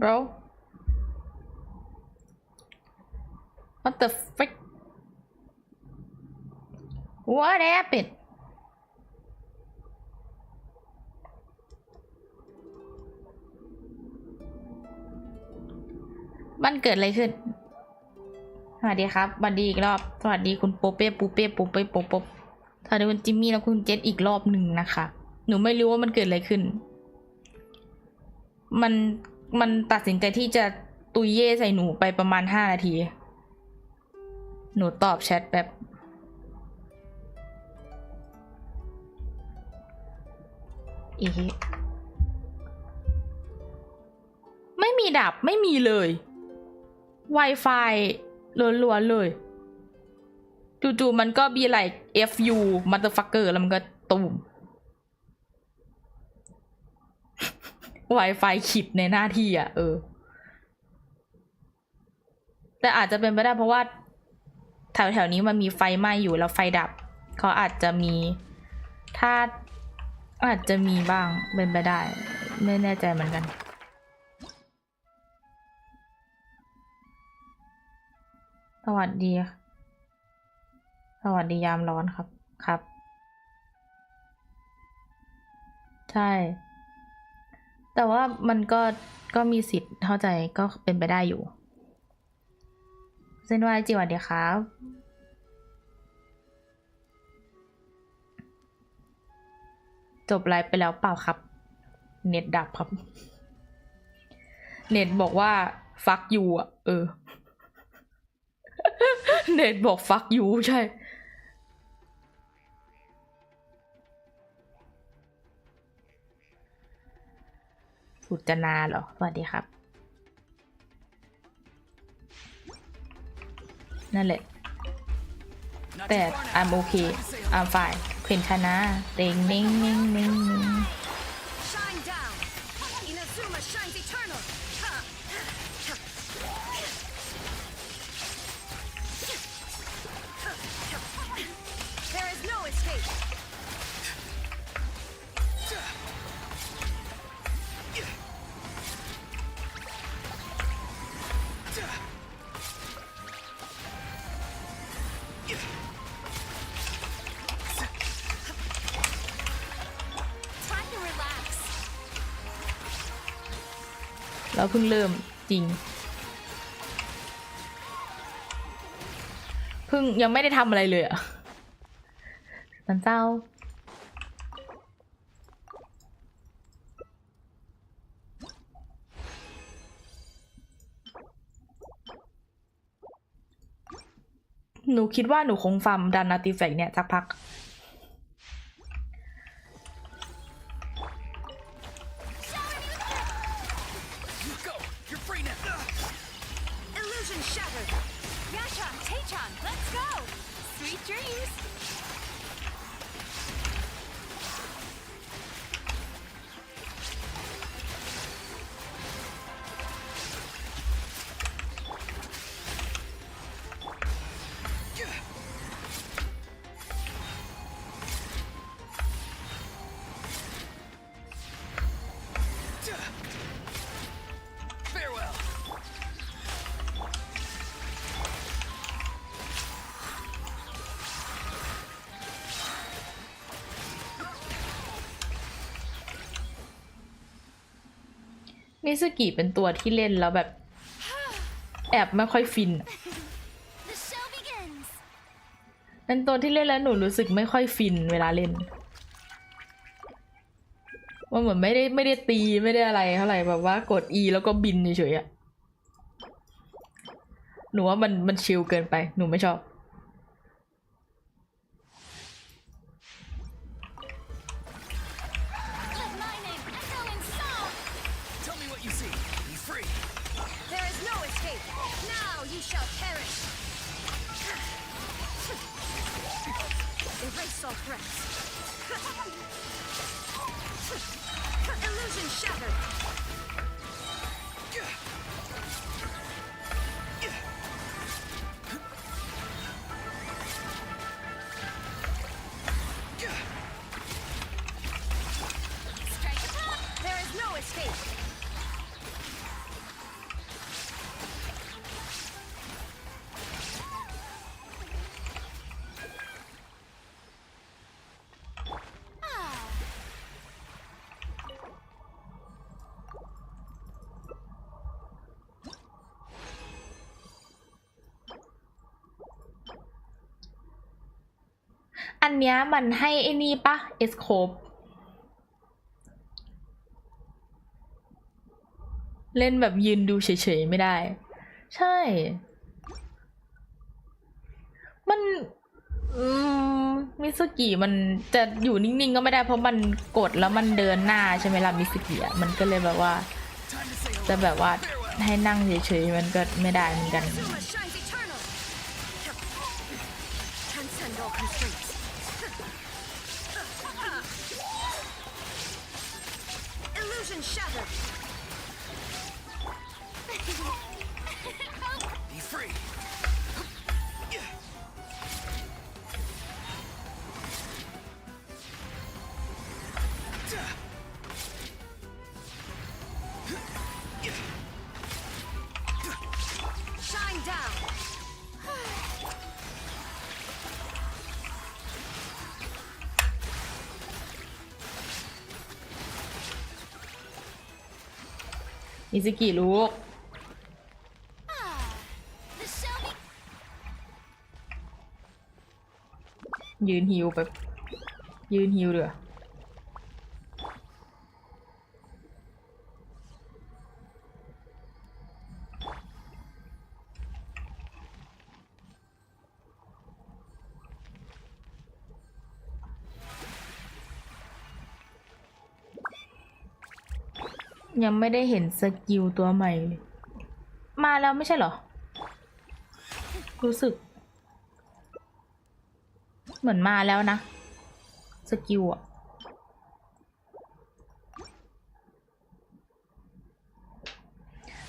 bro what the frick what happenedมันเกิดอะไรขึ้นสวัสดีครับสวัสดีอีกรอบสวัสดีคุณโปเป้ปูเป้ปูเป้โปปสวัสดีคุณจิมมี่และคุณเจษอีกรอบหนึ่งนะคะหนูไม่รู้ว่ามันเกิดอะไรขึ้นมันตัดสินใจที่จะตุยเย่ใส่หนูไปประมาณ5 นาทีหนูตอบแชทแบบไม่มีดับไม่มีเลย Wi-Fi ล้วนๆเลยจู่ๆมันก็มีlike FU motherfucker แล้วมันก็ตูม Wi-Fi ขิดในหน้าที่อ่ะแต่อาจจะเป็นไปได้เพราะว่าแถวๆนี้มันมีไฟไหม้อยู่แล้วไฟดับเขาอาจจะมีถ้าอาจจะมีบ้างเป็นไปได้ไม่แน่ใจเหมือนกันสวัสดียามร้อนครับใช่แต่ว่ามันก็มีสิทธิ์เข้าใจก็เป็นไปได้อยู่เส้นวายจีสวัสดีครับจบไลฟ์ไปแล้วเปล่าครับเน็ตดับครับเน็ตบอกว่าฟักยูอ่ะเน็ตบอกฟักยูใช่สุจนาเหรอสวัสดีครับนั่นแหละแต่ I'm okay I'm fine เพนชนะเต็งนิ่งเราเพิ่งเริ่มจริงเพิ่งยังไม่ได้ทำอะไรเลยอ่ะมันเศร้าหนูคิดว่าหนูคงฟาร์มดันอาร์ติแฟกต์เนี่ยสักพักมิซึกิเป็นตัวที่เล่นแล้วแบบแอบไม่ค่อยฟินเป็นตัวที่เล่นแล้วหนูรู้สึกไม่ค่อยฟินเวลาเล่นว่าเหมือนไม่ได้ตีไม่ได้อะไรเท่าไหร่แบบว่ากด E แล้วก็บินเฉยๆอะหนูว่ามันชิลเกินไปหนูไม่ชอบ เนี้ยมันให้ไอ้นี่ปะเอสโคปเล่นแบบยืนดูเฉยๆไม่ได้ใช่มันมิสกิมันจะอยู่นิ่งๆก็ไม่ได้เพราะมันกดแล้วมันเดินหน้าใช่ไหมล่ะมิสกิอ่ะมันก็เลยแบบว่าจะแบบว่าให้นั่งเฉยๆมันก็ไม่ได้เหมือนกันมิสกิลูกยืนฮิวแบบยืนฮิวเด้อยังไม่ได้เห็นสกิลตัวใหม่มาแล้วไม่ใช่เหรอรู้สึกเหมือนมาแล้วนะสกิลอะ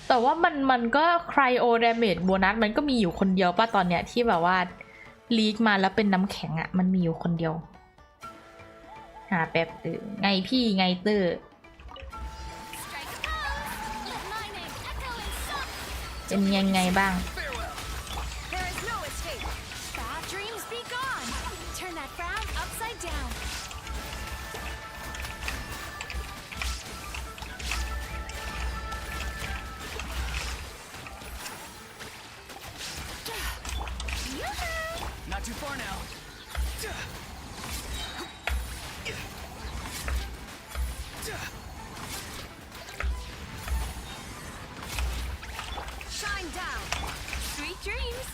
แต่ว่ามันก็ไครโอดาเมจโบนัสมันก็มีอยู่คนเดียวป่ะตอนเนี้ยที่แบบว่าลีกมาแล้วเป็นน้ำแข็งอะมันมีอยู่คนเดียวหาแป๊บไงพี่ไงเตอร์เป็นยังไงบ้างNot too far now. Shine down. Sweet dreams.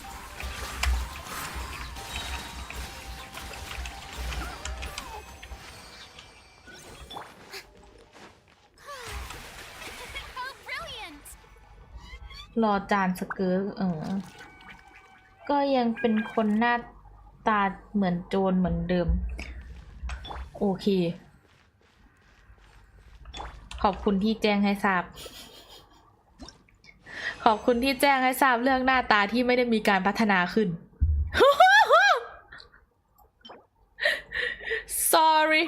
รอจานสเกิร์ตก็ยังเป็นคนหน้าตาเหมือนโจรเหมือนเดิมโอเคขอบคุณที่แจ้งให้ทราบขอบคุณที่แจ้งให้ทราบเรื่องหน้าตาที่ไม่ได้มีการพัฒนาขึ้น sorry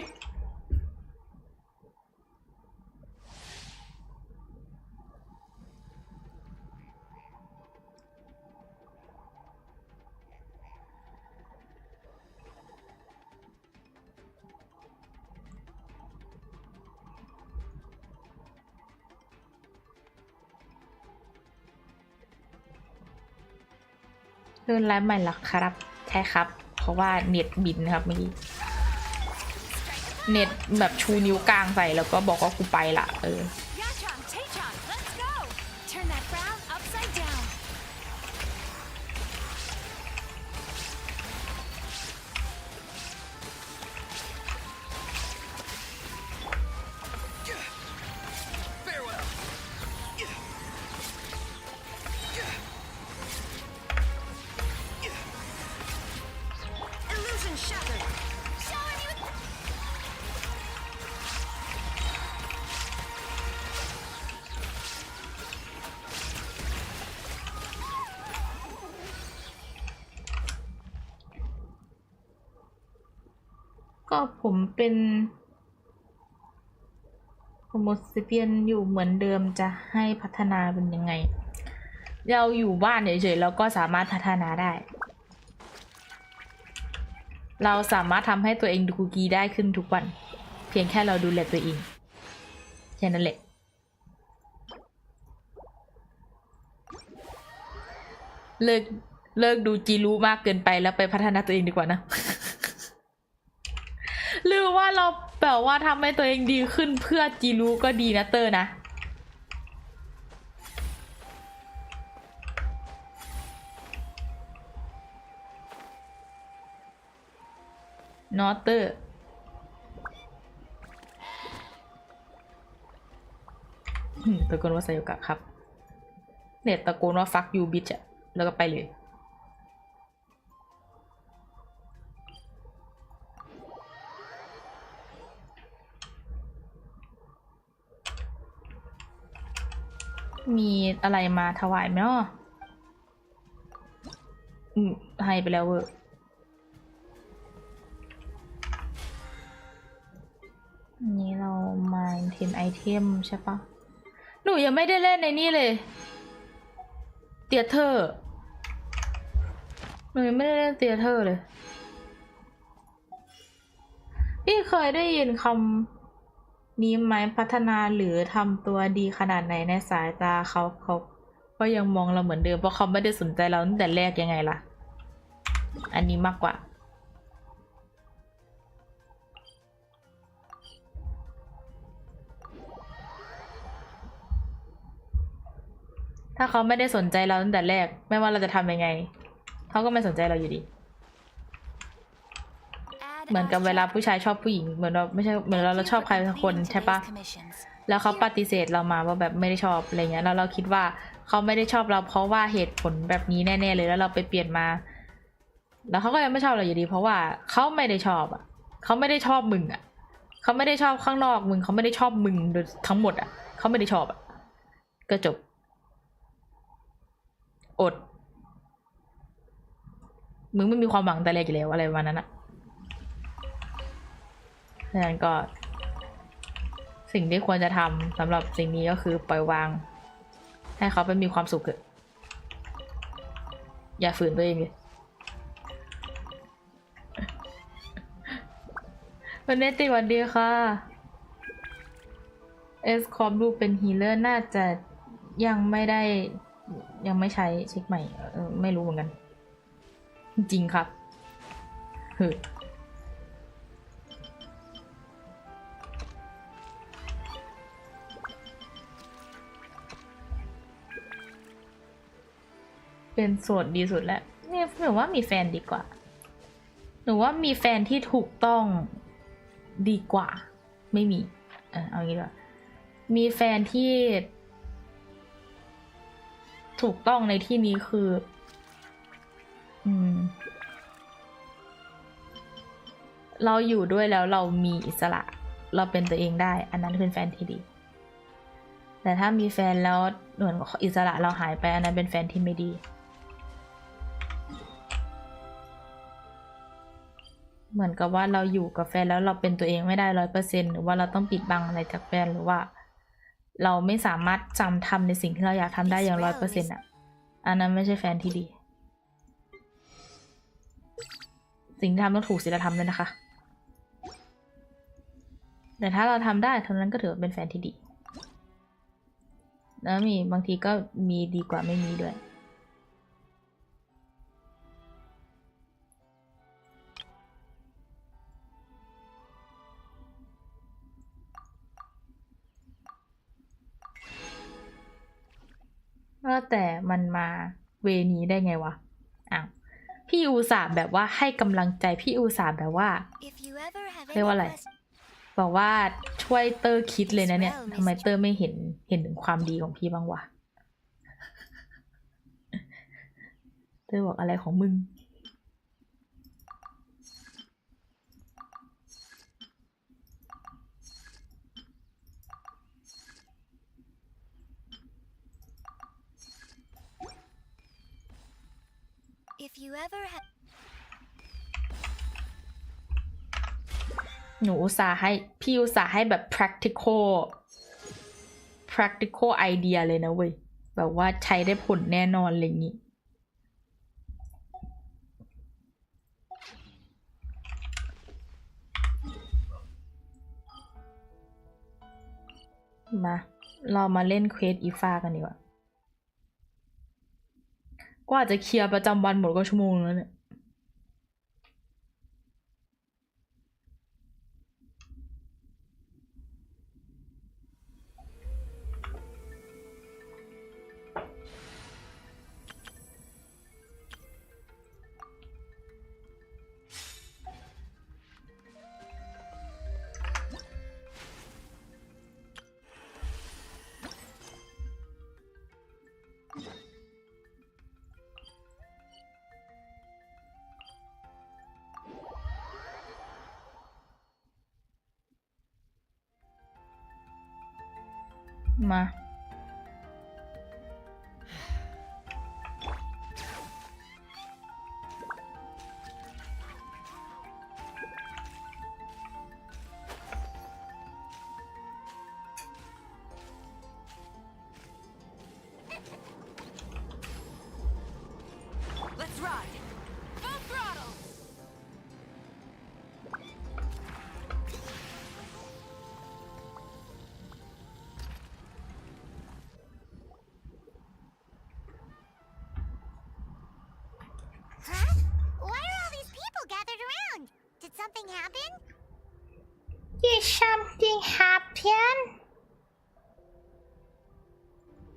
เลื่อนไลฟ์ใหม่ละครับใช่ครับเพราะว่าเน็ตบินครับเมื่อกี้เน็ตแบบชูนิ้วกลางใส่แล้วก็บอกว่ากูไปละก็ผมเป็นโฮโมเซเปียนอยู่เหมือนเดิมจะให้พัฒนาเป็นยังไงเราอยู่บ้านเฉยๆแล้วก็สามารถพัฒนาได้เราสามารถทำให้ตัวเองดูคุกกี้ได้ขึ้นทุกวันเพียงแค่เราดูแลตัวเองแค่นั้นแหละเลิกดูจีรู้มากเกินไปแล้วไปพัฒนาตัวเองดีกว่านะ แบบว่าทำให้ตัวเองดีขึ้นเพื่อจีรู้ก็ดีนะเตอร์นะนอตเตอร์ตะโกนว่าไซโยกะครับเนี่ยตะโกนว่า fuck you bitch อะแล้วก็ไปเลยมีอะไรมาถวายไหมอ่ะให้ไปแล้วเวอร์นี่เรามาเทนไอเทมใช่ปะหนูยังไม่ได้เล่นในนี่เลยเตียเตอร์หนูยังไม่ได้เล่นเตียเตอร์เลยพี่เคยได้ยินคำนี้ไหมพัฒนาหรือทำตัวดีขนาดไหนในสายตาเขาก็ยังมองเราเหมือนเดิมเพราะเขาไม่ได้สนใจเราตั้งแต่แรกยังไงล่ะอันนี้มากกว่าถ้าเขาไม่ได้สนใจเราตั้งแต่แรกไม่ว่าเราจะทำยังไงเขาก็ไม่สนใจเราอยู่ดีเหมือนกับเวลาผู้ชายชอบผู้หญิงเหมือนเราไม่ใช่เหมือนเราชอบใครสักคนใช่ปะแล้วเขาปฏิเสธเรามาว่าแบบไม่ได้ชอบอะไรเงี้ยแล้วเราคิดว่าเขาไม่ได้ชอบเราเพราะว่าเหตุผลแบบนี้แน่ๆเลยแล้วเราไปเปลี่ยนมาแล้วเขาก็ยังไม่ชอบเราอยู่ดีเพราะว่าเขาไม่ได้ชอบอ่ะเขาไม่ได้ชอบมึงอ่ะเขาไม่ได้ชอบข้างนอกมึงเขาไม่ได้ชอบมึงโดยทั้งหมดอ่ะเขาไม่ได้ชอบอ่ะก็จบอดมึงไม่มีความหวังแต่แรกอยู่แล้วอะไรประมาณนั้นอะดังนั้นก็สิ่งที่ควรจะทำสำหรับสิ่งนี้ก็คือปล่อยวางให้เขาไปมีความสุขเถอะอย่าฝืนตัวเองเลยวันนี้ติวันดีค่ะเอสคอมดูเป็นฮีเลอร์น่าจะยังไม่ใช้เช็คใหม่ไม่รู้เหมือนกันจริงครับเป็นโสดดีสุดแล้วเนี่ยหนูว่ามีแฟนดีกว่าหนูว่ามีแฟนที่ถูกต้องดีกว่าไม่มีเอางี้ดีกว่ามีแฟนที่ถูกต้องในที่นี้คือเราอยู่ด้วยแล้วเรามีอิสระเราเป็นตัวเองได้อันนั้นคือแฟนที่ดีแต่ถ้ามีแฟนแล้วเหมือนอิสระเราหายไปอันนั้นเป็นแฟนที่ไม่ดีเหมือนกับว่าเราอยู่กับแฟนแล้วเราเป็นตัวเองไม่ได้100%หรือว่าเราต้องปิดบังอะไรจากแฟนหรือว่าเราไม่สามารถจำทำในสิ่งที่เราอยากทำได้อย่าง100%อ่ะอันนั้นไม่ใช่แฟนที่ดีสิ่งที่ทำต้องถูกศีลธรรมด้วยนะคะแต่ถ้าเราทำได้เท่านั้นก็ถือว่าเป็นแฟนที่ดีแล้วมีบางทีก็มีดีกว่าไม่มีด้วยแต่มันมาเวนี้ได้ไงวะอ้าวพี่อุตส่าห์แบบว่าให้กำลังใจพี่อุตส่าห์แบบว่าเรียกว่าอะไรบอกว่าช่วยเตอร์คิดเลยนะเนี่ยทำไมเตอร์ไม่เห็นถึงความดีของพี่บ้างวะเตอร์บอกอะไรของมึงหนูอุตส่าห์ให้พี่อุตส่าห์ให้แบบ practical idea เลยนะเว้ยแบบว่าใช้ได้ผลแน่นอนอะไรอย่างงี้มาเรามาเล่นเควสอีฟ้ากันดีกว่าก็อาจจะเคลียร์ประจำวันหมดก็ชั่วโมงแล้วเนี่ย มา Let's ride. Full throttle. Huh? Why are all these people gathered around? Did something happen? Did something happen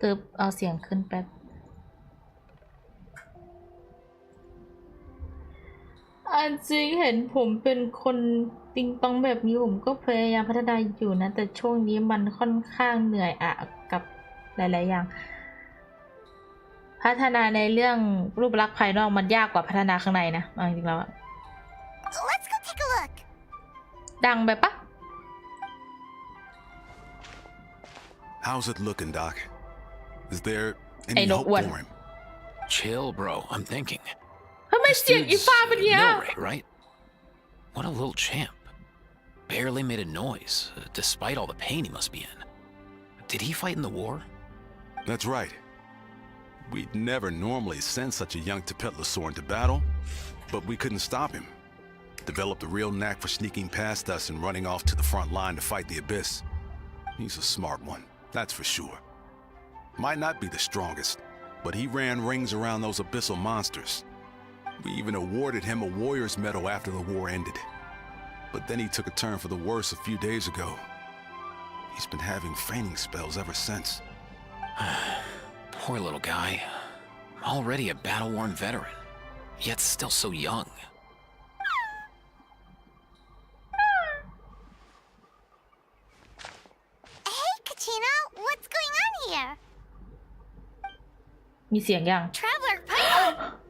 ตึบเอาเสียงขึ้นแป๊บอันจริงเห็นผมเป็นคนติงตองแบบนี้ผมก็พยายามพัฒนาอยู่นะ แต่ช่วงนี้มันค่อนข้างเหนื่อยอะกับหลายๆอย่างพัฒนาในเรื่องรูปลักษณ์ภายนอกมันยากกว่าพัฒนาข้างในนะจริงๆแล้ว Let's go take a look. ดังไปปะ How's it looking, Doc? Is there Ain't any no hope one. for him? Chill, bro. I'm thinking. ทำไมเสียงอีฟ้าเป็นอย่างเงี้ย Milray, right? What a little champ. Barely made a noise, despite all the pain he must be in. Did he fight in the war? That's right. We'd never normally send such a young Tipetlosaur into battle, but we couldn't stop him. Developed a real knack for sneaking past us and running off to the front line to fight the Abyss. He's a smart one, that's for sure. Might not be the strongest, but he ran rings around those abyssal monsters. We even awarded him a Warrior's Medal after the war ended. But then he took a turn for the worse a few days ago. He's been having fainting spells ever since. Poor little guy. Already a battle-worn veteran, yet still so young. Hey, Katina, what's going on here? มีเสียงยัง Traveler Piper.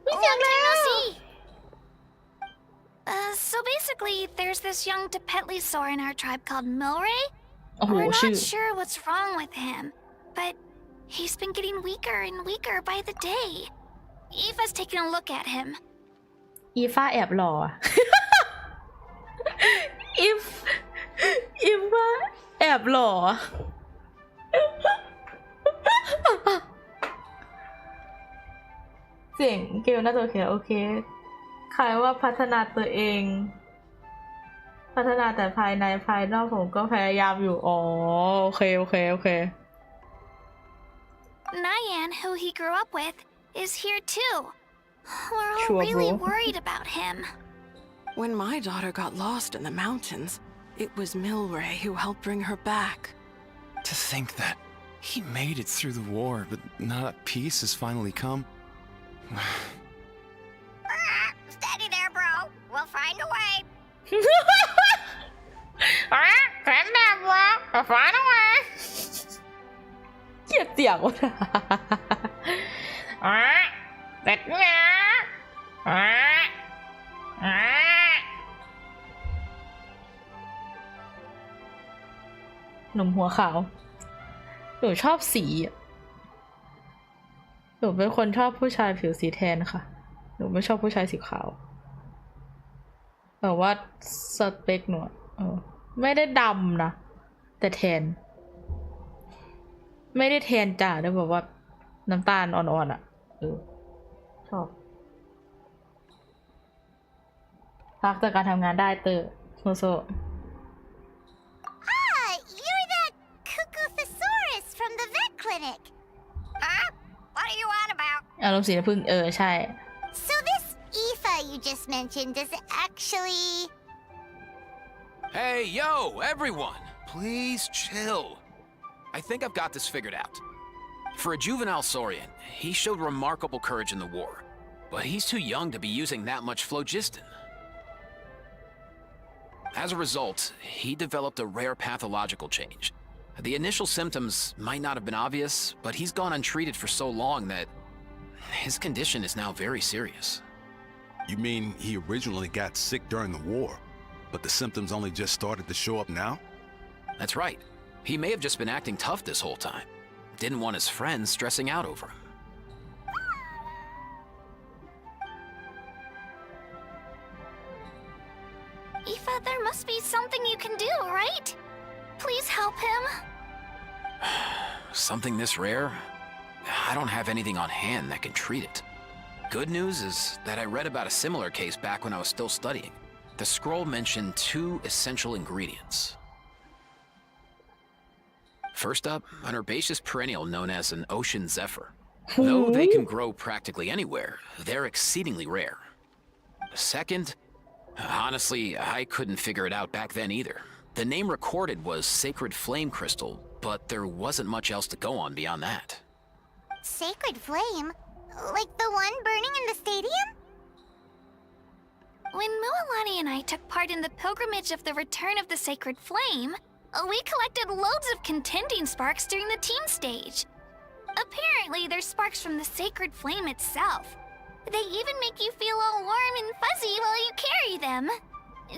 Long time no see. So basically, there's this young Tipetlosaur in our tribe called Milray. โอ้โห We're ชื่อ not sure what's wrong with him, but he's been getting weaker and weaker by the day. Eva's taking a look at him. อีฟ้าแอบหล่อ อีฟ้าแอบหล่อ เสียงเกลน่าจะโอเคโอเคขายว่าพัฒนาตัวเอง พัฒนาแต่ภายในภายนอกผมก็พยายามอยู่อ๋อโอเคโอเคโอเค Nyan, who he grew up with, is here too. We're all Sure, really bro. worried about him. When my daughter got lost in the mountains, it was Milray who helped bring her back. To think that he made it through the war, but now that peace has finally come. Steady there, bro. We'll find a way. แฟนแบบว่าฟ้าทำไมเกลียดเสียงวะเด็ดเนี้ยหนุ่มหัวขาวหนูชอบสีหนูเป็นคนชอบผู้ชายผิวสีแทนค่ะหนูไม่ชอบผู้ชายสีขาวแต่ว่าสเปคหนูไม่ได้ดำนะแต่แทนไม่ได้แทนจ๋าด้วยแบบว่าน้ำตาลอ่อนๆอ่ะชอบพักจากการทำงานได้เตอร์โซ Ah, you're that cuckoo thesaurus from the vet clinic. Huh? What are you on about? อารมณ์สีน้ำผึ้งใช่ So this Aoife you just mentioned is actually... Hey, yo, everyone! Please chill. I think I've got this figured out. For a juvenile saurian, he showed remarkable courage in the war, but he's too young to be using that much phlogiston. As a result, he developed a rare pathological change. The initial symptoms might not have been obvious, but he's gone untreated for so long that his condition is now very serious. You mean he originally got sick during the war, but the symptoms only just started to show up now? That's right. He may have just been acting tough this whole time. Didn't want his friends stressing out over him. Aoife, there must be something you can do, right? Please help him. Something this rare? I don't have anything on hand that can treat it. Good news is that I read about a similar case back when I was still studying. The scroll mentioned 2 essential ingredients. First up, an herbaceous perennial known as an ocean zephyr. Though they can grow practically anywhere, they're exceedingly rare. Second, honestly, I couldn't figure it out back then either. The name recorded was Sacred Flame Crystal, but there wasn't much else to go on beyond that. Sacred flame? Like the one burning in the stadium? When Mualani and I took part in the pilgrimage of the Return of the Sacred Flame, we collected loads of contending sparks during the team stage. Apparently, they're sparks from the Sacred Flame itself. They even make you feel all warm and fuzzy while you carry them.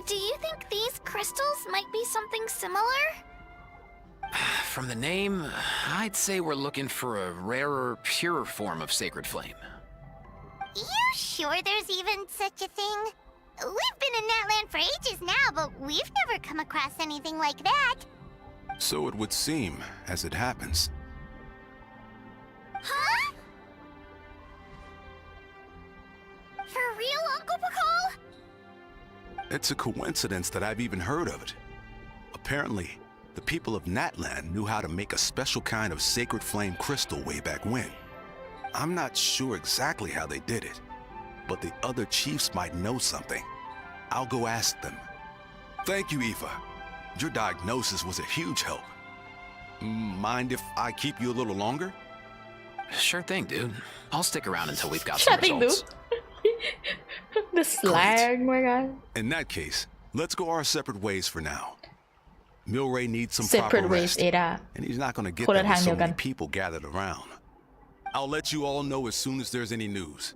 Do you think these crystals might be something similar? From the name, I'd say we're looking for a rarer, purer form of Sacred Flame. You sure there's even such a thing? We've been in that land for ages now, but we've never come across anything like that. So it would seem, as it happens. Huh? For real, Uncle Pakal? It's a coincidence that I've even heard of it. Apparently, the people of Natland knew how to make a special kind of sacred flame crystal way back when. I'm not sure exactly how they did it, but the other chiefs might know something. I'll go ask them. Thank you, Aoife. Your diagnosis was a huge help. Mind if I keep you a little longer? Sure thing, dude. I'll stick around until we've got Sure some thing, results. The slang, my god. In that case, let's go our separate ways for now. Milray needs some Separate proper ways, rest, Ada. and he's not going to getคนละ that with ทาง so เดียวกัน many people gathered around. I'll let you all know as soon as there's any news.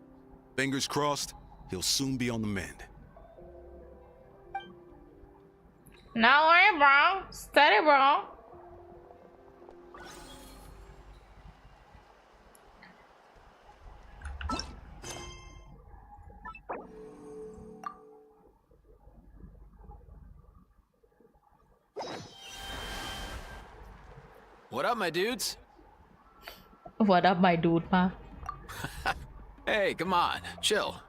Fingers crossed, he'll soon be on the mend. No way, bro. Steady, bro. What up, my dudes? What up, my dude, ma? Hey, come on, chill.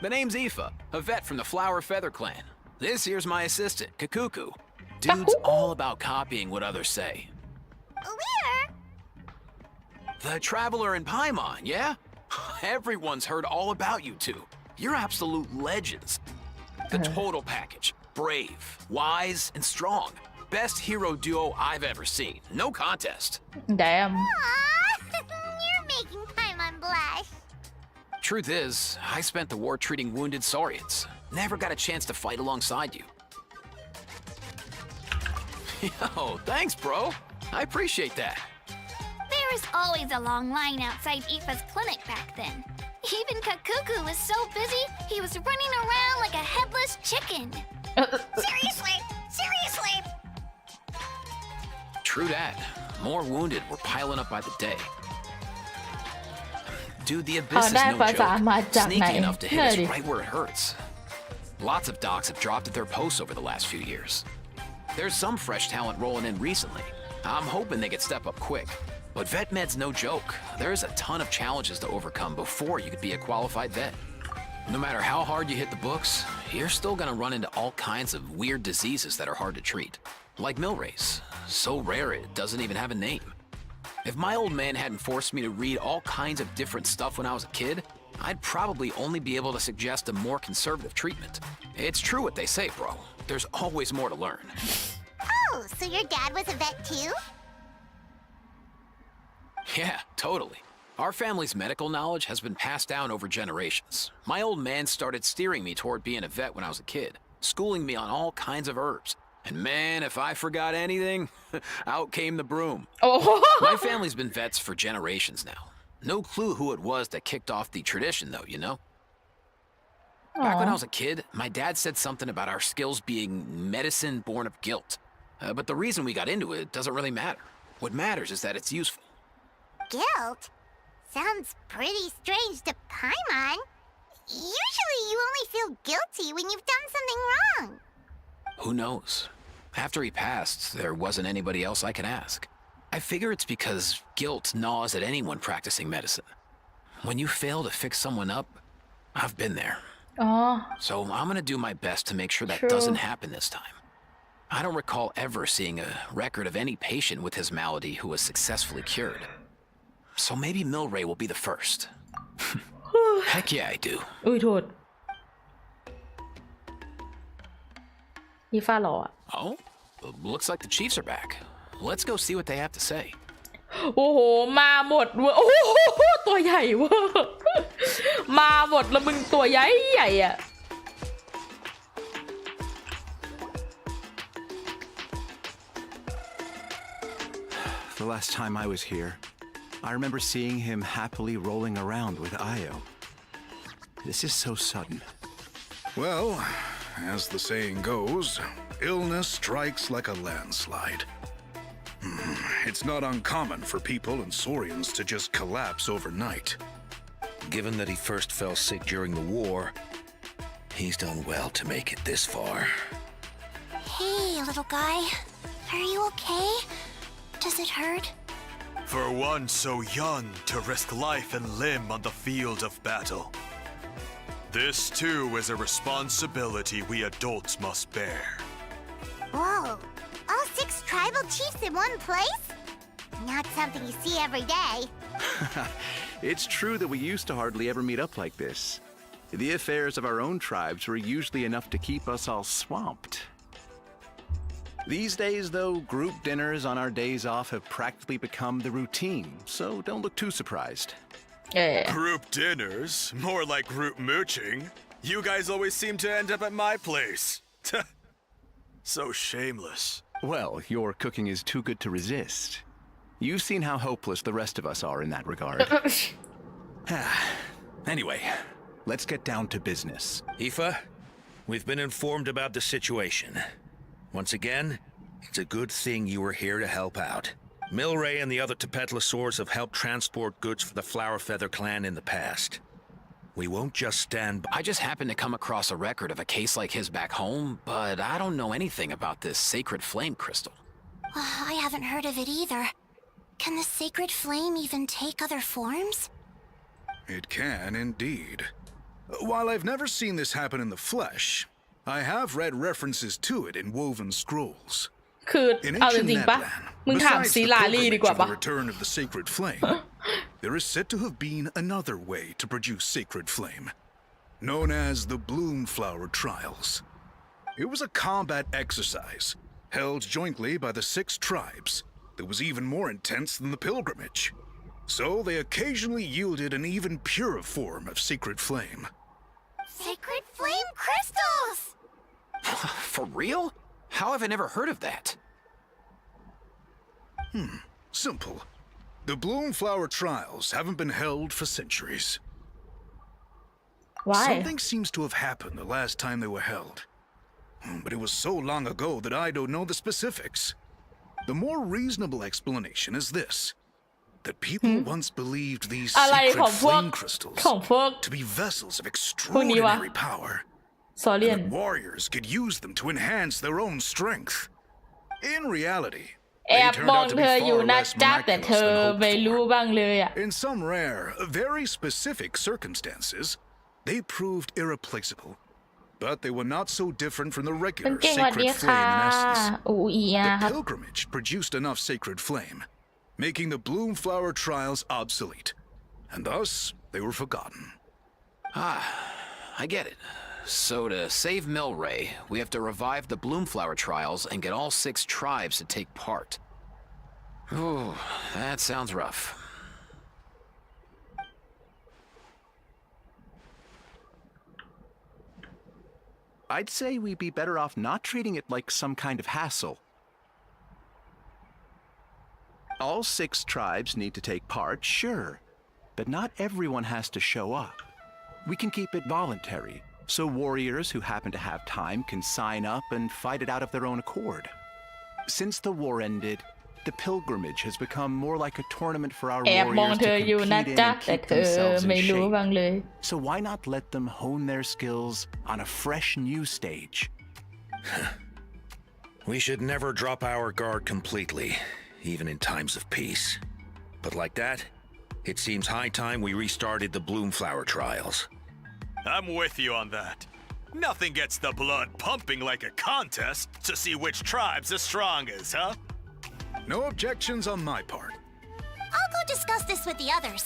The name's Aoife, a vet from the Flower Feather Clan. This here's my assistant, Kakuku. Dude's all about copying what others say. Where? The Traveler in Paimon, yeah? Everyone's heard all about you two. You're absolute legends. The total package. Brave, wise, and strong. Best hero duo I've ever seen. No contest. Damn. Aww, you're making Paimon blush. Truth is, I spent the war treating wounded Saurians. Never got a chance to fight alongside you. Yo, thanks, bro. I appreciate that. There was always a long line outside Aoife's clinic back then. Even Kakuku was so busy, he was running around like a headless chicken. Seriously? Seriously? True that. More wounded were piling up by the day. Dude, the abyss is ได้ no ภาษามาจาก joke. ไหน Sneaky enough to hit นั่น us ดิ right where it hurts. Lots of docs have dropped at their posts over the last few years. There's some fresh talent rolling in recently. I'm hoping they could step up quick. But vet med's no joke. There's a ton of challenges to overcome before you could be a qualified vet. No matter how hard you hit the books, you're still gonna run into all kinds of weird diseases that are hard to treat. Like Milray's. So rare it doesn't even have a name. If my old man hadn't forced me to read all kinds of different stuff when I was a kid, I'd probably only be able to suggest a more conservative treatment. It's true what they say, bro. There's always more to learn. Oh, so your dad was a vet too? Yeah, totally. Our family's medical knowledge has been passed down over generations. My old man started steering me toward being a vet when I was a kid, schooling me on all kinds of herbs. And man, if I forgot anything, out came the broom. My family's been vets for generations now. No clue who it was that kicked off the tradition, though, you know? Back when I was a kid, my dad said something about our skills being medicine born of guilt. But the reason we got into it doesn't really matter. What matters is that it's useful. Guilt? Sounds pretty strange to Paimon. Usually you only feel guilty when you've done something wrong. Who knows? After he passed, there wasn't anybody else I could ask. I figure it's because guilt gnaws at anyone practicing medicine. When you fail to fix someone up, I've been there. อ๋อ So I'm gonna do my best to make sure that True. doesn't happen this time. I don't recall ever seeing a record of any patient with his malady who was successfully cured. So maybe Milray will be the first. Heck yeah, I do. อุ้ยโทษยี่ฟ้าหล่ออะ Oh, looks like the Chiefs are back. Let's go see what they have to say. โอ้โหมาหมดเว้ยโอ้โหตัวใหญ่เว้ยมาหมดแล้วมึงตัวใหญ่ใหญ่อะ The last time I was here, I remember seeing him happily rolling around with Io. This is so sudden. Well, as the saying goes, illness strikes like a landslide. It's not uncommon for people in Saurians to just collapse overnight. Given that he first fell sick during the war, he's done well to make it this far. Hey, little guy. Are you okay? Does it hurt? For one so young to risk life and limb on the field of battle. This too is a responsibility we adults must bear. Whoa. All 6 tribal chiefs in one place? Not something you see every day. It's true that we used to hardly ever meet up like this. The affairs of our own tribes were usually enough to keep us all swamped. These days, though, group dinners on our days off have practically become the routine, so don't look too surprised. เออ Group dinners? More like group mooching. You guys always seem to end up at my place. So shameless. Well, your cooking is too good to resist. You've seen how hopeless the rest of us are in that regard. Anyway, let's get down to business. Aoife, we've been informed about the situation. Once again, it's a good thing you were here to help out. Milray and the other Tepetlosaurs have helped transport goods for the Flower Feather clan in the past. We won't just stand by. I just happened to come across a record of a case like his back home, but I don't know anything about this sacred flame crystal. I haven't heard of it either. Can the sacred flame even take other forms? It can indeed. While I've never seen this happen in the flesh, I have read references to it in woven scrolls. คือ In เอาจ ancient ริงๆปะ Netland, มึงถาม besides ซี the ลาลี่ดี pilgrimage กว่า of ปะ the return of the sacred flame, there is said to have been another way to produce sacred flame, known as the Bloom Flower Trials. It was a combat exercise held jointly by the 6 tribes that was even more intense than the pilgrimage. So they occasionally yielded an even purer form of sacred flame. Sacred flame crystals! For real? How have I never heard of that? Simple. The Bloom Flower Trials haven't been held for centuries. why Something seems to have happened the last time they were held. But it was so long ago that I don't know the specifics. The more reasonable explanation is this. That people once believed these อะไรขอ sacred งพวก flame crystals ของพวก to be vessels of พวกนี้วะ extraordinary power. ซอเลียน That warriors could use them to enhance their own strength. In reality, แอ they บ turned มอง out to เธ be ออยู่ far นะ less จ๊ะแต่ miraculous เธอ than ไม่ hoped รู้ for. บ้างเลยอะ In some rare, very specific circumstances, they proved irreplaceable. But they were not so different from the คุณ regular เก่งสวัสดี sacred ค่ะ flame in essence. อูอีอา The ครับ pilgrimage produced enough sacred flame, making the Bloom Flower Trials obsolete. And thus, they were forgotten. I get it. So to save Milray, we have to revive the Bloomflower trials and get all 6 tribes to take part. Ooh, that sounds rough. I'd say we'd be better off not treating it like some kind of hassle. All 6 tribes need to take part, sure, but not everyone has to show up. We can keep it voluntary, so warriors who happen to have time can sign up and fight it out of their own accord. Since the war ended, the pilgrimage has become more like a tournament for our แอบมอง warriors เธ to ออยู่ compete นะ in จ๊ะ and แต่ keep เธอ themselves in ไม่รู้ shape. บ้างเลย So why not let them hone their skills on a fresh new stage? We should never drop our guard completely, even in times of peace. But like that, it seems high time we restarted the Bloomflower trials. I'm with you on that. Nothing gets the blood pumping like a contest to see which tribe's the strongest, huh? No objections on my part. I'll go discuss this with the others.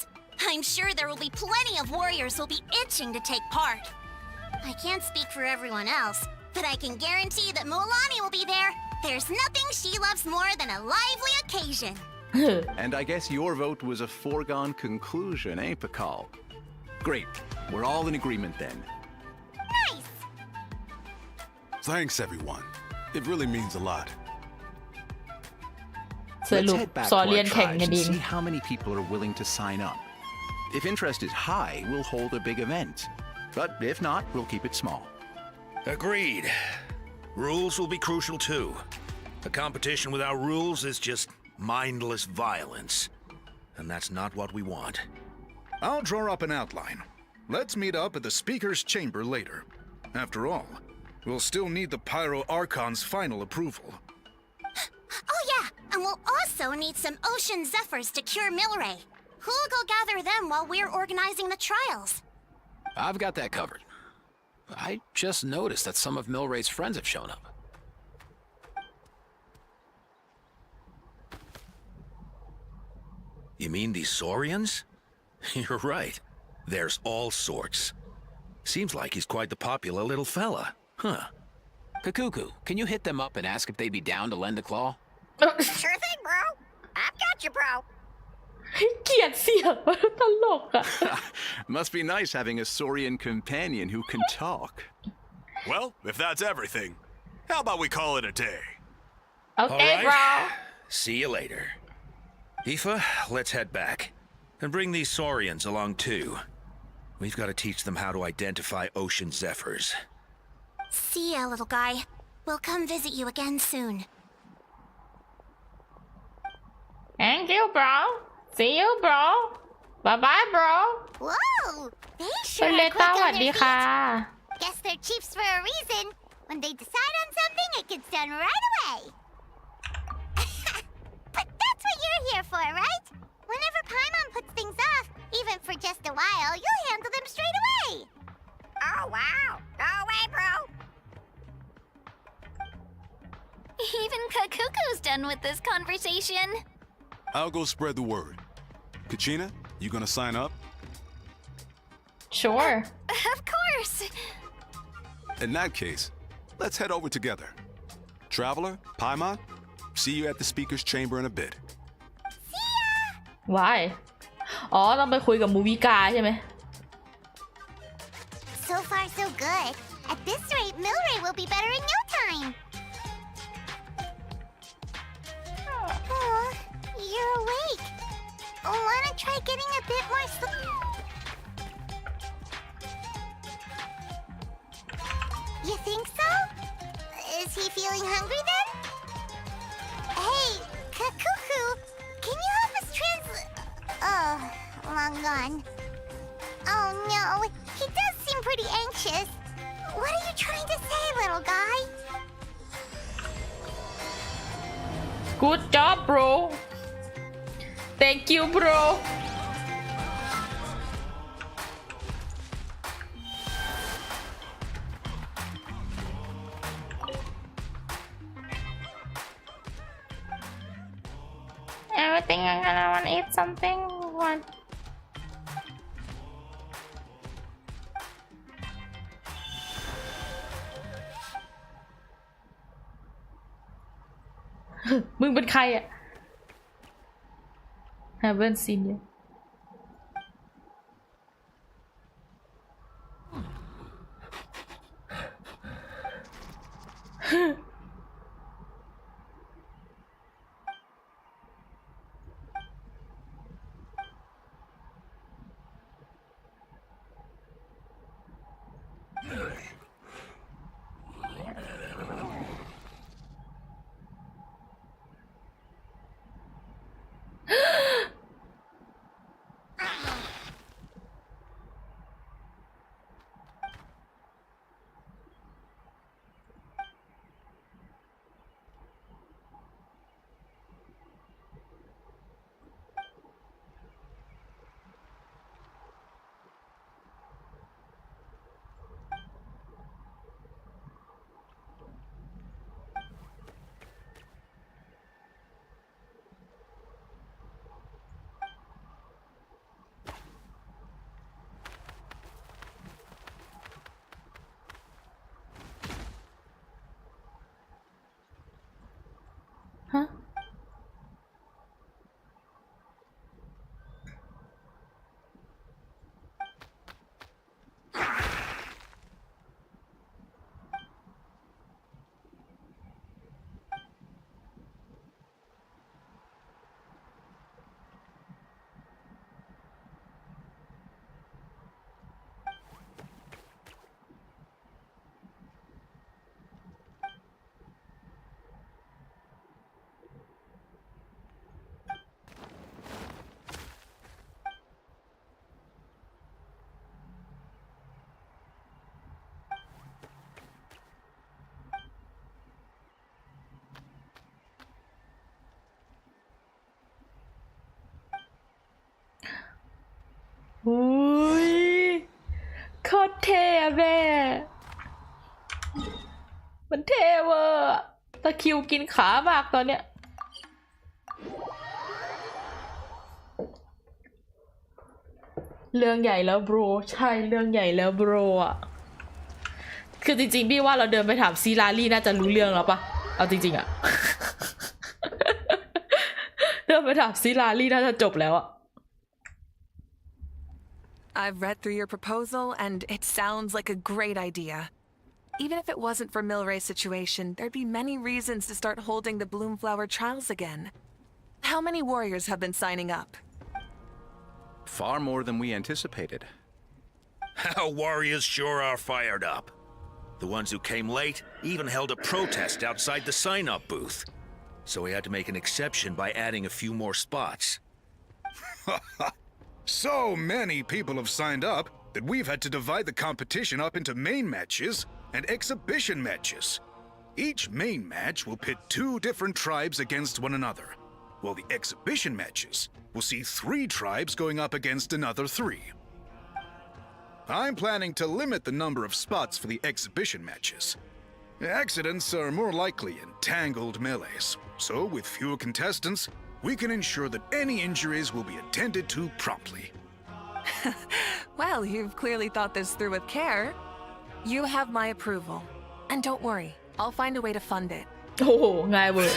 I'm sure there will be plenty of warriors who'll be itching to take part. I can't speak for everyone else, but I can guarantee that Mualani will be there. There's nothing she loves more than a lively occasion. And I guess your vote was a foregone conclusion, eh, Pakal? Great. We're all in agreement then. Nice! Thanks, everyone. It really means a lot. ส Let's รุป head back สอ to เรียน our แข่ง tribes กัน and เอง see how many people are willing to sign up. If interest is high, we'll hold a big event. But if not, we'll keep it small. Agreed. Rules will be crucial too. A competition without rules is just mindless violence. And that's not what we want. I'll draw up an outline. Let's meet up at the Speaker's Chamber later. After all, we'll still need the Pyro Archon's final approval. Oh yeah, and we'll also need some Ocean Zephyrs to cure Milray. Who'll go gather them while we're organizing the trials? I've got that covered. I just noticed that some of Milray's friends have shown up. You mean these Saurians? You're right. There's all sorts. Seems like he's quite the popular little fella. Huh. Kakuku, can you hit them up and ask if they'd be down to lend a claw? Sure thing, bro. I've got you, bro. เกลียดเสียงตลกอะ Must be nice having a Saurian companion who can talk. Well, if that's everything, how about we call it a day? โอเค All บร right. See you later. Aoife, let's head back. And bring these Saurians along too. We've got to teach them how to identify ocean zephyrs. See ya, little guy. We'll come visit you again soon. Thank you bro see you bro bye bye bro Whoa! They คุ sure ณเล are ต้า quick สวั on สดี their ค่ะ feet. Guess they're chiefs for a reason. When they decide on something, it gets done right away. But that's what you're here for, right? Whenever Paimon puts things off, even for just a while, you'll handle them straight away. Oh, wow. Go away, bro. Even Kakuku's done with this conversation. I'll go spread the word. Kachina, you gonna sign up? sure Of course. In that case, let's head over together. Traveler, Paimon, see you at the Speaker's Chamber in a bit. why อ๋อต้องไปคุยกับมูวิกาใช่ไหม So far, so good. At this rate, Milray will be better in no time. Oh, you're awake. Wanna try getting a bit more sleep? You think so? Is he feeling hungry then? Hey, Kakuku, can you help us Oh, long gone. Oh no, he does seem pretty anxious. What are you trying to say, little guy? good job bro thank you bro everything I'm gonna want to eat something whatมึงเป็นใครอะ haven't seen you โคตรเท่อะแม่มันเท่เวอร์ตะคริวกินขามากตอนเนี้ยเรื่องใหญ่แล้วโบรใช่เรื่องใหญ่แล้วโบรอ่ะคือจริงๆพี่ว่าเราเดินไปถามซีลารี่น่าจะรู้เรื่องแล้วปะเอาจริงๆอะ เดินไปถามซีลารี่น่าจะจบแล้วอะ I've read through your proposal, and it sounds like a great idea. Even if it wasn't for Milray's situation, there'd be many reasons to start holding the Bloomflower trials again. How many warriors have been signing up? Far more than we anticipated. Our warriors sure are fired up. The ones who came late even held a protest outside the sign-up booth. So we had to make an exception by adding a few more spots. So many people have signed up that we've had to divide the competition up into main matches and exhibition matches. Each main match will pit 2 different tribes against one another, while the exhibition matches will see 3 tribes going up against another 3. I'm planning to limit the number of spots for the exhibition matches. Accidents are more likely in tangled melees, so with fewer contestants, we can ensure that any injuries will be attended to promptly. Well, you've clearly thought this through with care. You have my approval. And don't worry, I'll find a way to fund it. โอ้โหง่ายเวอร์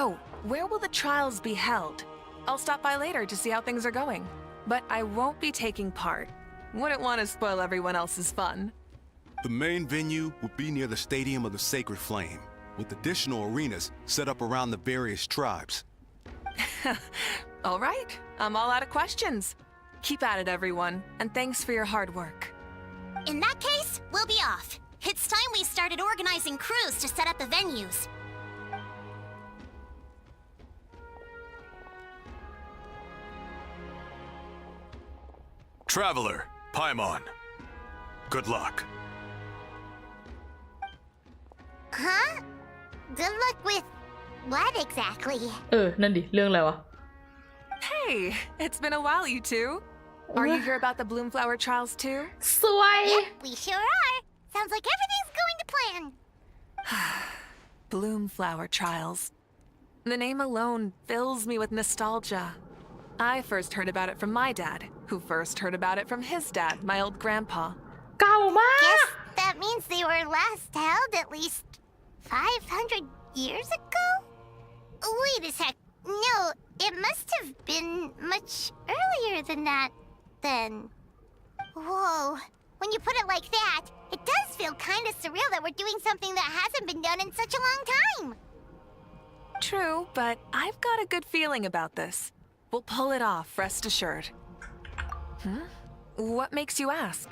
Oh, where will the trials be held? I'll stop by later to see how things are going. But I won't be taking part. Wouldn't want to spoil everyone else's fun. The main venue will be near the Stadium of the Sacred Flame, with additional arenas set up around the various tribes. All right, I'm all out of questions. Keep at it, everyone, and thanks for your hard work. In that case, we'll be off. It's time we started organizing crews to set up the venues. Traveler, Paimon. Good luck. Huh? Good luck with what exactly? นั่นดิเรื่องอะไรวะ Hey, it's been a while, you two. Are you here about the Bloomflower trials too? สวย Yep, we sure are. Sounds like everything's going to plan. Bloomflower trials. The name alone fills me with nostalgia. I first heard about it from my dad, who first heard about it from his dad, my old grandpa. เก่ามาก Guess that means they were last held at least 500 years ago? Wait a sec. No, it must have been much earlier than that, then. Whoa. When you put it like that, it does feel kind of surreal that we're doing something that hasn't been done in such a long time. True, but I've got a good feeling about this. We'll pull it off, rest assured. What makes you ask?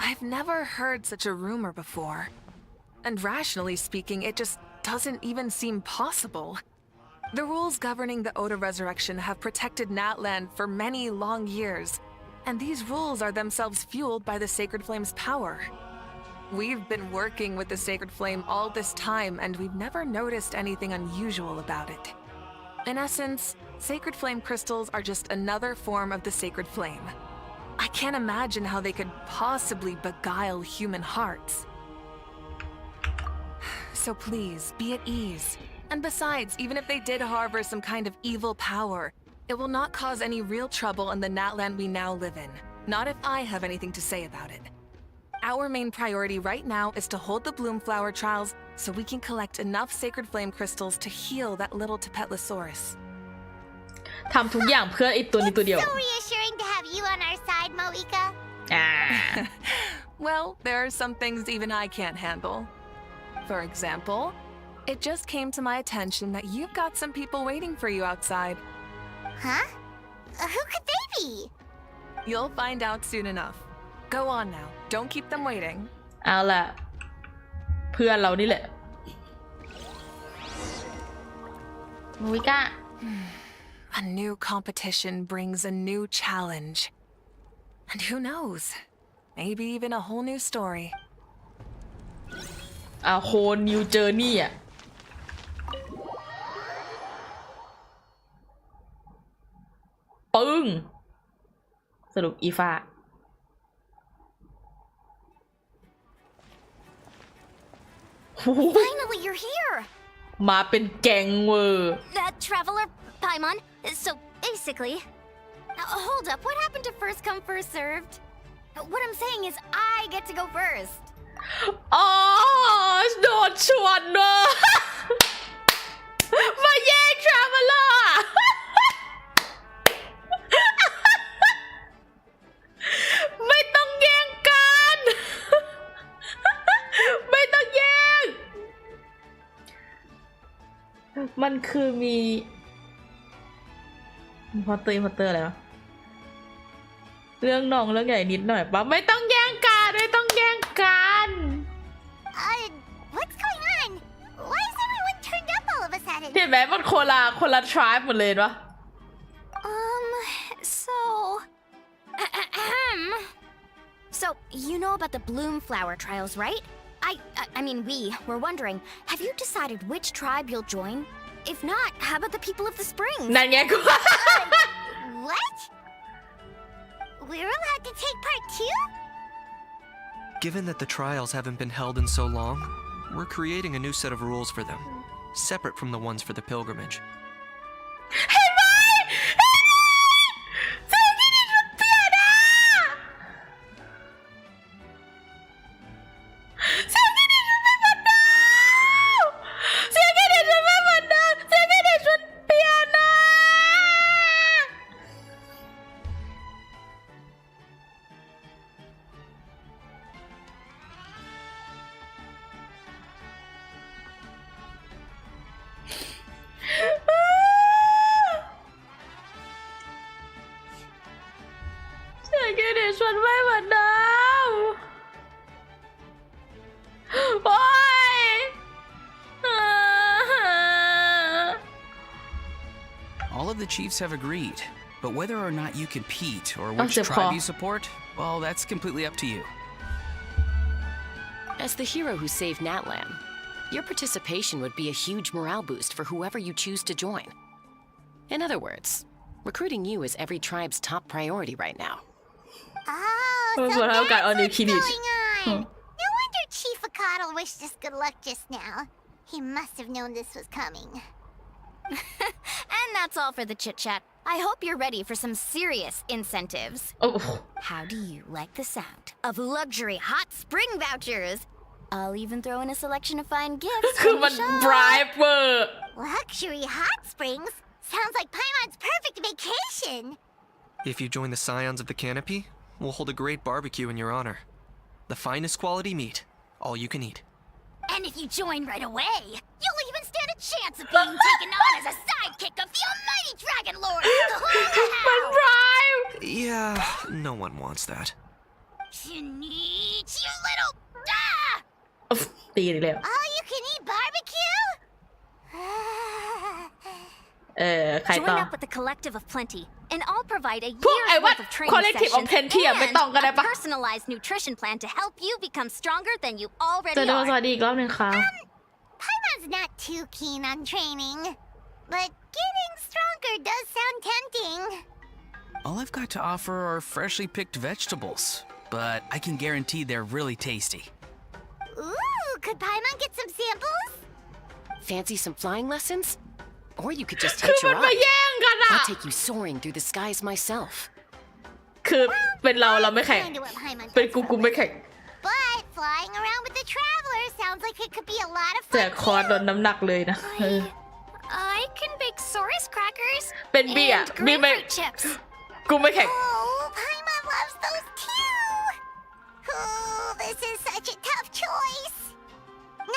I've never heard such a rumor before. And rationally speaking, it just doesn't even seem possible. The rules governing the Oda resurrection have protected Natland for many long years, and these rules are themselves fueled by the Sacred Flame's power. We've been working with the Sacred Flame all this time, and we've never noticed anything unusual about it. In essence, Sacred Flame crystals are just another form of the Sacred Flame. I can't imagine how they could possibly beguile human hearts. So please, be at ease. And besides, even if they did harbor some kind of evil power, it will not cause any real trouble in the Natland we now live in. Not if I have anything to say about it. Our main priority right now is to hold the Bloomflower trials so we can collect enough Sacred Flame crystals to heal that little Tapetlosaurus. ทำทุกอย่างเพื่อไอ้ตัวนี้ตัวเดียว So reassuring to have you on our side, Moika. Well, there are some things even I can't handle. For example, it just came to my attention that you've got some people waiting for you outside. Huh? Who could they be? You'll find out soon enough. Go on now. Don't keep them waiting. เอาล่ะเพื่อนเรานี่แหละมุยก้า A new competition brings a new challenge. And who knows? Maybe even a whole new story. A whole new journey อ่ะ ปึ้งสรุปอีฟ้าFinally, you're here! มาเป็นแก๊งเวอร์ That traveler, Paimon. So, basically... hold up, what happened to first come, first served? What I'm saying is I get to go first. อ๋อโดนชวนเนอะ มาแย่งทราเวลเลอร์ไม่ต้องแย่งกัน ไม่ต้องแย่ง มันคือมีพอเตอร์อะไรวะเรื่องน้องเรื่องใหญ่นิดหน่อยปะไม่ต้องแย่งกันไม่ต้องแย่งกัน What's going on? Why is everyone turned up all of a sudden? เห็นไหมมันคนละ tribe หมดเลยปะ So... So, you know about the bloom flower trials, right? I mean, we were wondering, have you decided which tribe you'll join? If not, how about the people of the springs? นั่นไงกู What? We're allowed to take part too? Given that the trials haven't been held in so long, we're creating a new set of rules for them, separate from the ones for the pilgrimage. เห็นไหมเสียงที่ดิฉันเปลี่ยนอะเสียงที่ดิฉันไม่เหมือนเดิมเสียงที่ดิฉันไม่เหมือนเดิมเสียงที่ดิฉันเปลี่ยนอะเสียงที่ดิฉันไม่เหมือนเดิมโอ๊ย All of the chiefs have agreed, but whether or not you compete or Oh, which c'est tribe pas. you support, well, that's completely up to you. As the hero who saved Natlan, your participation would be a huge morale boost for whoever you choose to join. In other words, recruiting you is every tribe's top priority right now. Oh, so Well, that's I've got on your what's kiddies. going on. No wonder Chief Akatl wished us good luck just now. He must have known this was coming. And that's all for the chit-chat. I hope you're ready for some serious incentives. โอ้โห How do you like the sound of luxury hot spring vouchers? I'll even throw in a selection of fine gifts คือ from มัน the shop. bribe เวอร์ Luxury hot springs? Sounds like Paimon's perfect vacation. If you join the Scions of the Canopy, we'll hold a great barbecue in your honor. The finest quality meat, all you can eat. And if you join right away, you'll even stand a chance of being taken on as a sidekick of the almighty Dragon Lord. มัน bribe Yeah, no one wants that. Sneech, you little... ตีอีกแล้ว All you can eat barbecue? ใครต่อ Join up with the Collective of Plenty, and I'll provide a พวก year's ไอ้ว่า worth of training collective of sessions plenty อะไม่ต้องก็ได้ and ปะ a personalized nutrition plan to help you become stronger than you จะ already โดนสวั are. สดีอีกรอบหนึ่งค่ะ Paimon's not too keen on training, but getting stronger does sound tempting. All I've got to offer are freshly picked vegetables, but I can guarantee they're really tasty. Ooh, could Paimon get some samples? Fancy some flying lessons? Or you could just คือ hitch มั her นมา up. แย่งกันอะ I'll take you soaring through the skies myself. คือเป็นเราไม่แข่ง Kinda what Paimon เป็น does กู for a ไม่ living. แข่ง But flying around with the travelers sounds like it could be a lot of แต่ fun คอร์สโดนน้ำหนักเลยนะ I can bake Saurus crackers เป็นบี้อะ and บี้ไม่ grapefruit chips. กูไม่แข่ง Oh, Paimon loves those too. Oh, this is such a tough choice.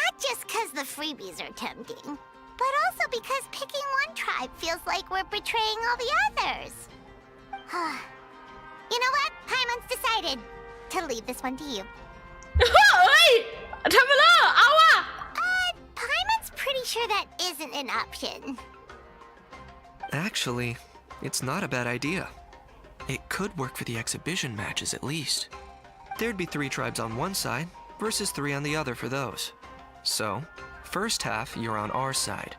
Not just because the freebies are tempting, but also because picking one tribe feels like we're betraying all the others. You know what? Paimon's decided to leave this one to you. เฮ้ยทำไปแล้วเอาอะ Paimon's pretty sure that isn't an option. Actually, it's not a bad idea. It could work for the exhibition matches at least. There'd be 3 tribes on one side versus 3 on the other for those. So, first half you're on our side,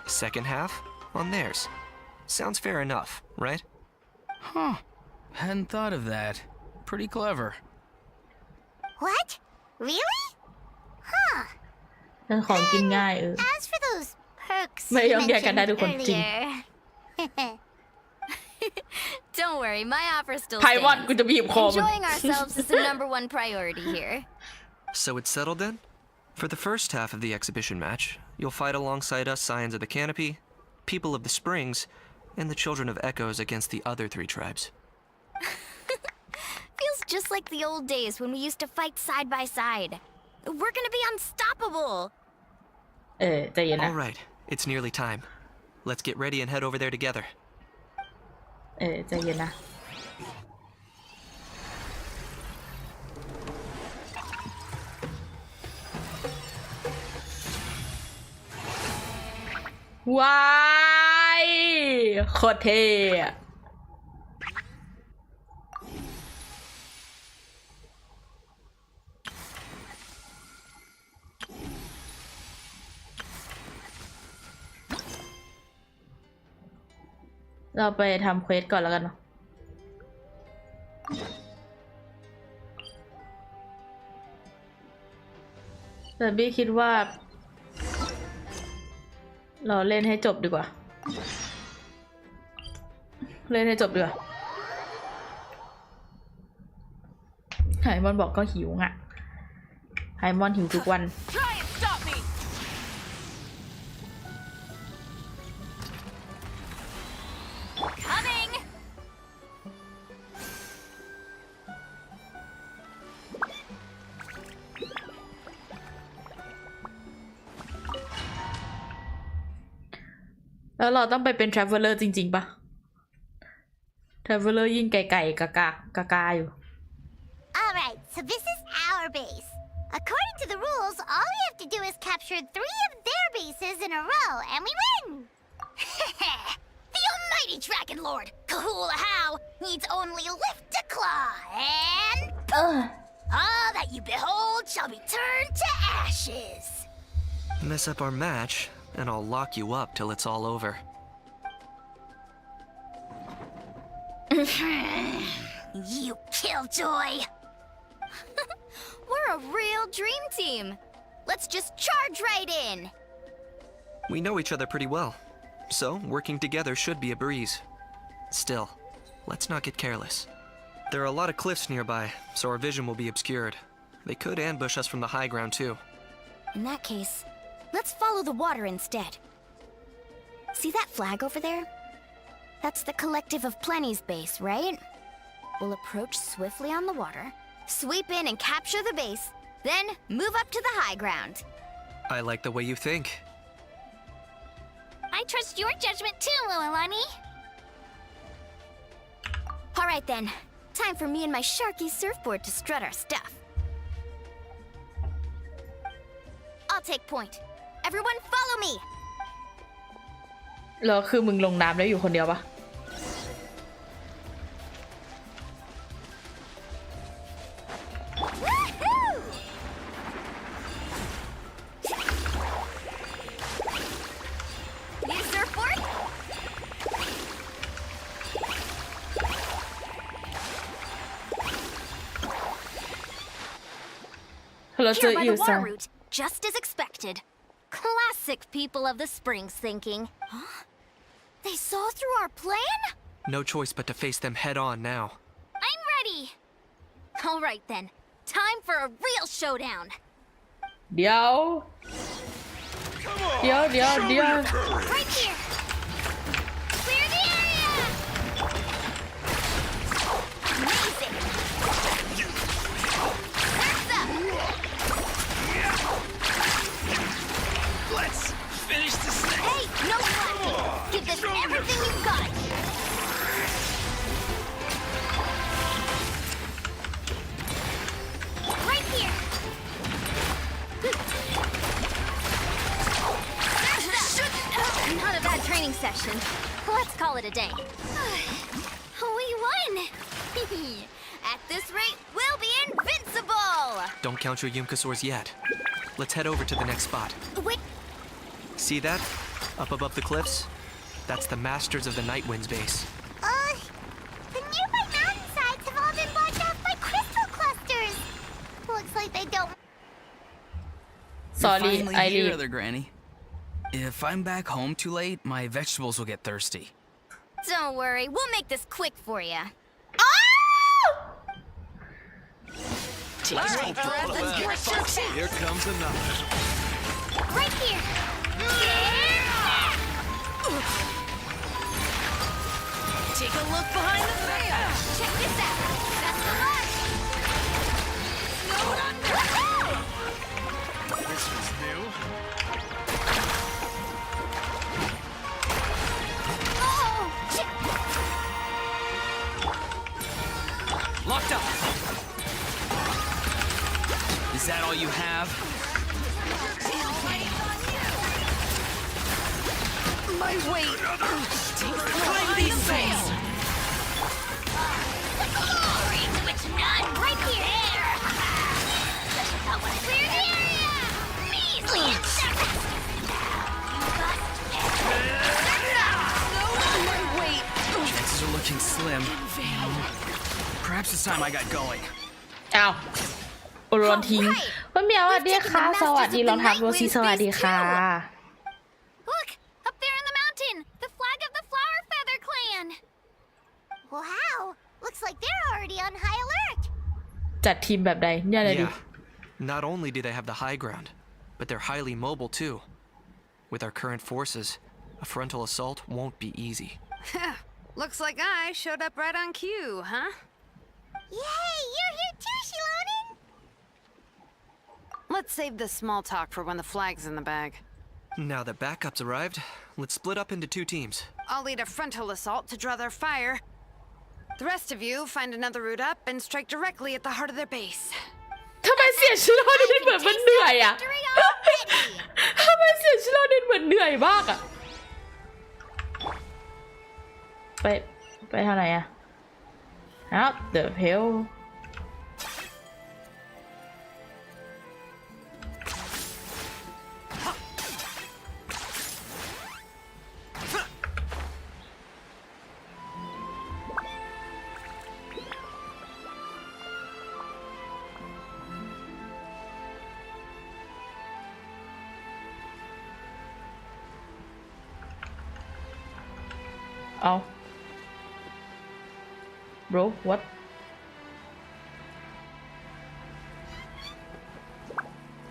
second half on theirs. Sounds fair enough, right? Huh. Hadn't thought of that. Pretty clever. What? Really? Huh. เรื่องของกินง่าย As for those perks ไม่ you ยอมแยกกันได้ mentioned ทุกคนจริง earlier. Don't worry, my offer still ไพวัน stands. กูจะบีบคอมัน Enjoying ourselves is the #1 priority here. So it's settled then? For the first half of the exhibition match, you'll fight alongside us Scions of the Canopy, People of the Springs, and the Children of Echoes against the other 3 tribes. Feels just like the old days when we used to fight side by side. We're gonna be unstoppable. ใจเย็นนะ All right, it's nearly time. Let's get ready and head over there together. ใจเย็นนะว้ายโคตรเท่อะเราไปทำเควสก่อนแล้วกันเนาะแต่บี้คิดว่าเราเล่นให้จบดีกว่าเล่นให้จบดีกว่าไฮมอนบอกก็หิวอ่ะไฮมอนหิวทุกวัน Try and stop me. Coming. แล้วเราต้องไปเป็น traveler จริงๆปะ traveler ยิ่งไกลๆกาอยู่ Alright, so this is our base. According to the rules, all we have to do is capture 3 of their bases in a row, and we win! The almighty Dragon Lord, Kahula-How, needs only lift a claw, and all that you behold shall be turned to ashes. Mess up our match, and I'll lock you up till it's all over. You killjoy! We're a real dream team. Let's just charge right in. We know each other pretty well, so working together should be a breeze. Still, let's not get careless. There are a lot of cliffs nearby, so our vision will be obscured. They could ambush us from the high ground too. In that case, let's follow the water instead. See that flag over there? That's the Collective of Plenty's base, right? We'll approach swiftly on the water, sweep in and capture the base, then move up to the high ground. I like the way you think. I trust your judgment too, Lililani. All right then, time for me and my Sharky surfboard to strut our stuff. I'll take point. Everyone follow me. แล้วคือมึงลงน้ำแล้วอยู่คนเดียวปะ Woohoo! Need a surfboard? เราเจอ Here by อิ the วซัง water route, just as expected. Classic people of the springs thinking. Huh? They saw through our plan? No choice but to face them head on now. I'm ready. All right then, time for a real showdown. เดี๋ยว Right here. Clear the area. Amazing. That's up. Let's finish this thing. Hey, no slacking. Give this everything you've got. Right here. Not a bad training session. Let's call it a day. We won! At this rate, we'll be invincible! Don't count your Yumkasaurs yet. Let's head over to the next spot. Wait, See that? Up above the cliffs? That's the Masters of the Night Wind's base. sorry finally I here, read Other Granny. If I'm back home too late, my vegetables will get thirsty. Don't worry, we'll make this quick for you. Here comes another. Right here. Take a look behind the veil. Check this out. That's the mark. Snowed under. This was new. Oh, shit. Locked up. Is that all you have? My weight. Climb these veils. Right here. Clear the area. Measly. My weight. Chances are looking slim. Perhaps it's time I got going. อ้าวโอรอนทิ้งคุณเมียสวัสดีค่ะสวัสดีรองเท้าโรซี่สวัสดีค่ะ Look! Up there in the mountain! The flag of the Flower Feather Clan! Wow, looks like they're already on high alert. จัดทีมแบบใดเนี่ยเลยดิ Yeah. Not only do they have the high ground, but they're highly mobile too. With our current forces, a frontal assault won't be easy. Looks like I showed up right on cue, huh? Yay, you're here too, Shilonen. Let's save this small talk for when the flag's in the bag. Now that backup's arrived, let's split up into 2 teams. I'll lead a frontal assault to draw their fire. The rest of you find another route up and strike directly at the heart of their base. ทำไมเสียชิโร่ดินเหมือนมันเหนื่อยอะ ทำไมเสียชิโร่ดินเหมือนเหนื่อยมากอะไปทางไหนอะ Up the hill Oh. Bro, what?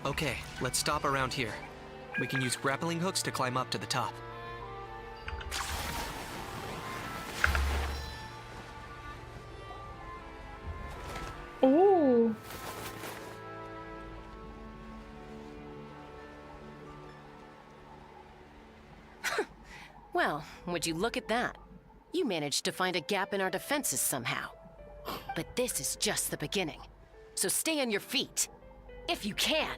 Okay, let's stop around here. We can use grappling hooks to climb up to the top. Ooh. Well, would you look at that? You managed to find a gap in our defenses somehow. But this is just the beginning. So stay on your feet. If you can.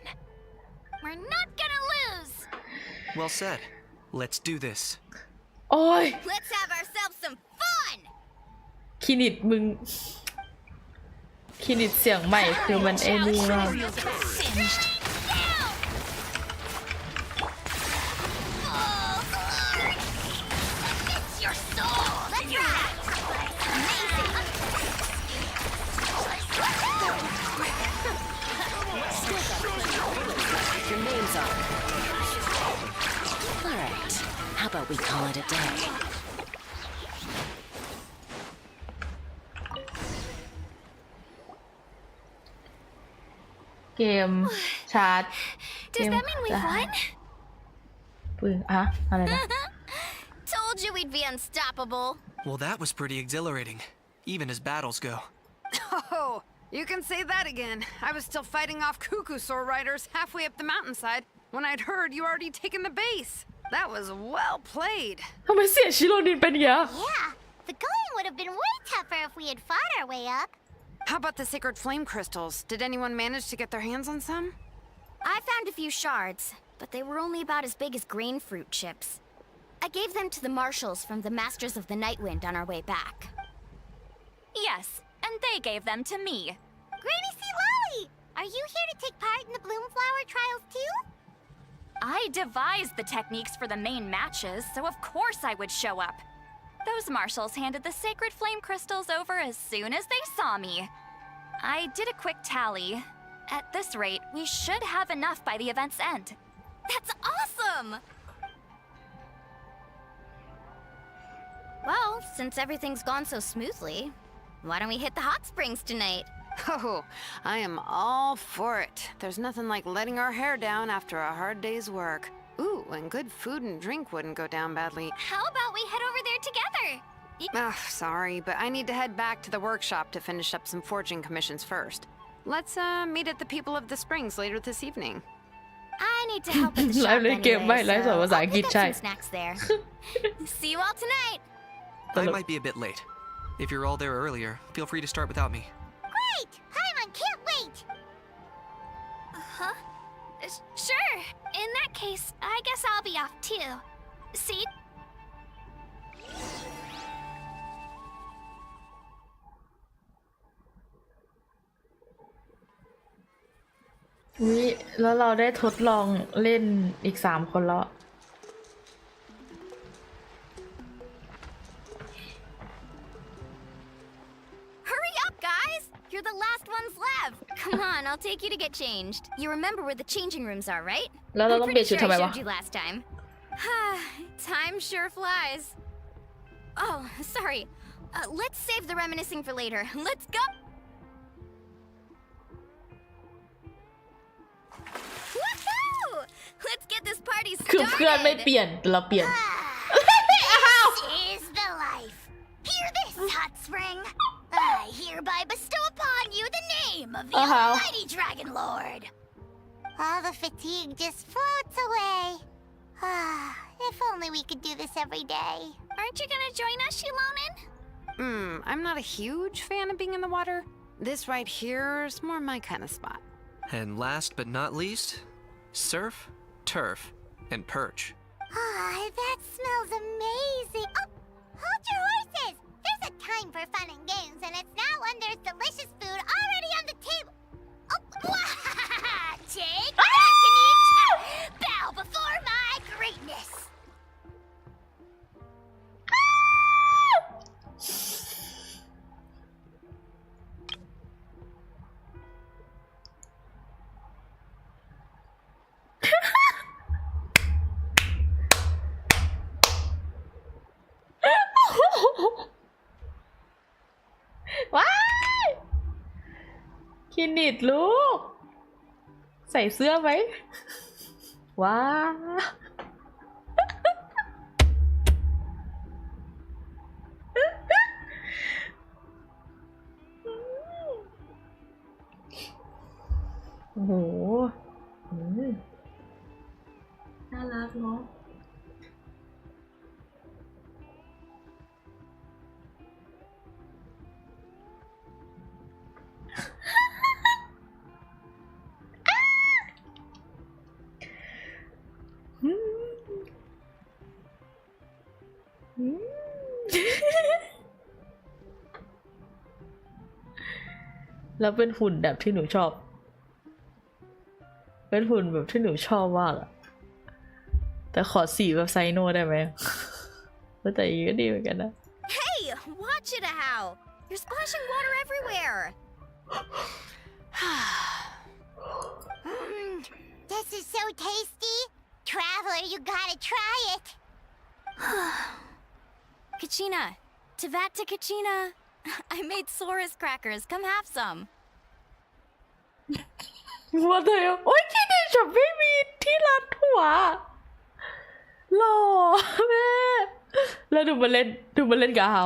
We're not gonna lose! Well said. Let's do this. โอ้ย Let's have ourselves some fun. คลินิกมึงคลินิกเสียงใหม่คือมันไอ้นี่มาก Singed. It's your soul! That's right. Your name's on. Alright. How about we call it a day? เกมชาร์จ Does that mean we won? ปืนอะอะไรนะ Told you we'd be unstoppable. Well, that was pretty exhilarating, even as battles go. Oh, you can say that again. I was still fighting off Cuckoosaur riders halfway up the mountainside when I'd heard you already taken the base. That was well played. ทำไมเสียชิโรนินเป็นอย่างเงี้ย Yeah, the going would have been way tougher if we had fought our way up. How about the sacred flame crystals? Did anyone manage to get their hands on some? I found a few shards, but they were only about as big as grain fruit chips. I gave them to the marshals from the Masters of the Nightwind on our way back. Yes, and they gave them to me. Granny C. Lolly, are you here to take part in the Bloomflower trials too? I devised the techniques for the main matches, so of course I would show up. Those marshals handed the sacred flame crystals over as soon as they saw me. I did a quick tally. At this rate, we should have enough by the event's end. That's awesome! Well, since everything's gone so smoothly, why don't we hit the hot springs tonight? Oh, I am all for it. There's nothing like letting our hair down after a hard day's work. Ooh, and good food and drink wouldn't go down badly. How about we head over there together? Ugh, sorry, but I need to head back to the workshop to finish up some forging commissions first. Let's meet at the People of the Springs later this evening. I need to help at the ไล shop ฟ์เล่นเกมไม่ anyway, ไลฟ์สอน so ภาษา I'll อังกฤษ pick up ใช่ some snacks there. See you all tonight! I might be a bit late. If you're all there earlier, feel free to start without me. Great! Paimon can't wait! Huh? Sure. In that case, I guess I'll be off too. See? วิแล้วเราได้ทดลองเล่นอีก3 คนแล้ว Hurry up, guys! You're the last ones left. Come on, I'll take you to get changed. You remember where the changing rooms are, right? แล้วเรา I'm ต้องเปลี่ pretty ยนชุด sure ทำไม I วะ showed you last time. Time sure flies. Oh, sorry. Let's save the reminiscing for later. Let's go! Woohoo! Let's get this party คือเพื่อนไม่ started! เปลี่ยนเราเปลี่ยน This is the life. Hear this, hot spring. I hereby bestow upon you the name of the Almighty Dragon Lord. All the fatigue just floats away. If only we could do this every day. Aren't you gonna join us, Shilonen? I'm not a huge fan of being in the water. This right here is more my kind of spot. And last but not least, surf, turf, and perch. That smells amazing. Oh, hold your horses. There's a time for fun and games, and it's now when there's delicious food already on the table. Oh, take that, Kanicha. Bow before my greatness.คินิดลูก ใส่เสื้อไหม ว้าโอ้โหน่ารักเนาะแล้วเป็นหุ่นแบบที่หนูชอบ เป็นหุ่นแบบที่หนูชอบมากอะแต่ขอสีแบบไซโนได้ไหม แต่อีกก็ดีเหมือนกันนะ Hey, watch it, How! You're splashing water everywhere! This is so tasty. Traveler, you gotta try it. Kachina, Tevat to Kachina. I made Sora's crackers. Come have some. ว่าแต่โอ๊ยคินิชไม่มีที่รัดหัวหล่อแม่แล้วดูมาเล่นกับเฮา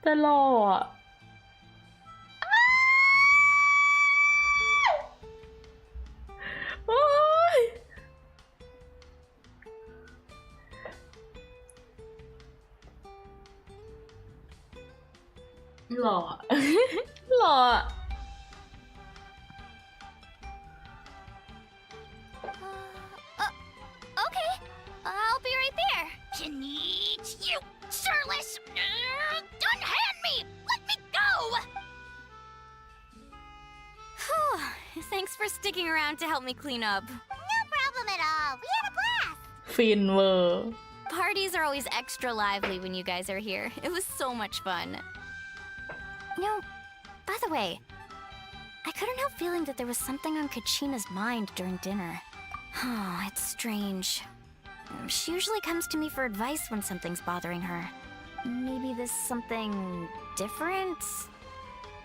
แต่หล่ออ่ะโอ๊ยหล่อ หล่อ Okay. I'll be right there. Kanichi, you shirtless! Unhand me! Let me go! Thanks for sticking around to help me clean up. No problem at all. We had a blast. ฟินเวอร์ Parties are always extra lively when you guys are here. It was so much fun. By the way, I couldn't help feeling that there was something on Kachina's mind during dinner. Oh, it's strange. She usually comes to me for advice when something's bothering her. Maybe this something different?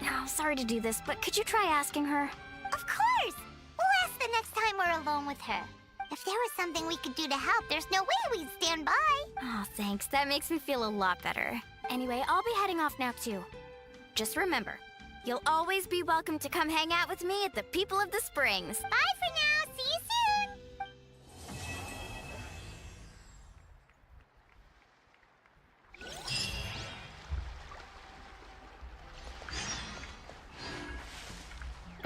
Oh, sorry to do this, but could you try asking her? Of course! We'll ask the next time we're alone with her. If there was something we could do to help, there's no way we'd stand by. Oh, thanks. That makes me feel a lot better. Anyway, I'll be heading off now, too. Just remember, you'll always be welcome to come hang out with me at the People of the Springs. Bye for now. See you soon.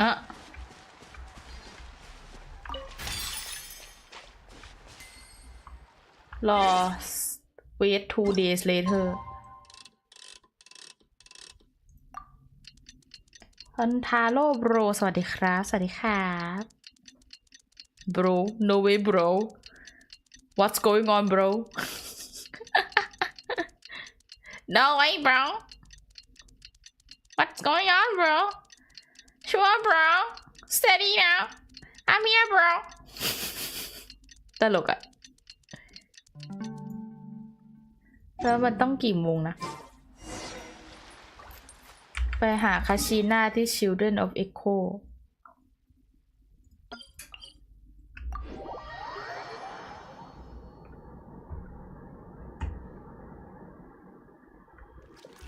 อะรอ wait 2 days later พันทาโร่โบรสวัสดีครับสวัสดีครับ bro no way bro what's going on bro no way bro what's going on bro sure bro steady now I'm here bro ตลกอะแล้วมันต้องกี่โมงนะไปหาคาชิน่าที่ Children of Echo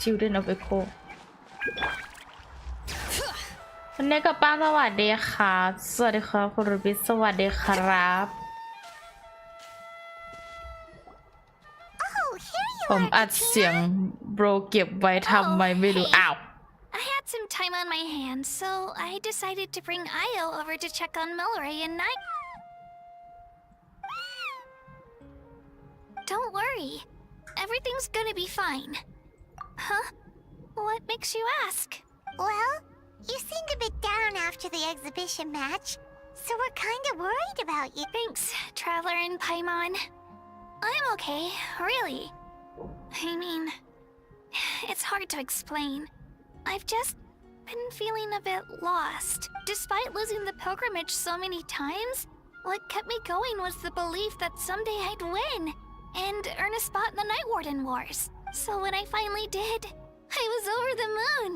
Children of Echo วันนี้กับป้าสวัสดีครับสวัสดีครับคุณรูบิสสวัสดีครับ ผมอัดเสียงโบรเก็บไว้ทำไมไม่รู้อ้าว I had some time on my hands, so I decided to bring Io over to check on Milray and I... Don't worry. Everything's gonna be fine. Huh? What makes you ask? Well, you seemed a bit down after the exhibition match, so we're kind of worried about you. Thanks, Traveler and Paimon. I'm okay, really. I mean, it's hard to explain. I've just been feeling a bit lost. Despite losing the pilgrimage so many times, what kept me going was the belief that someday I'd win and earn a spot in the Night Warden Wars. So when I finally did, I was over the moon.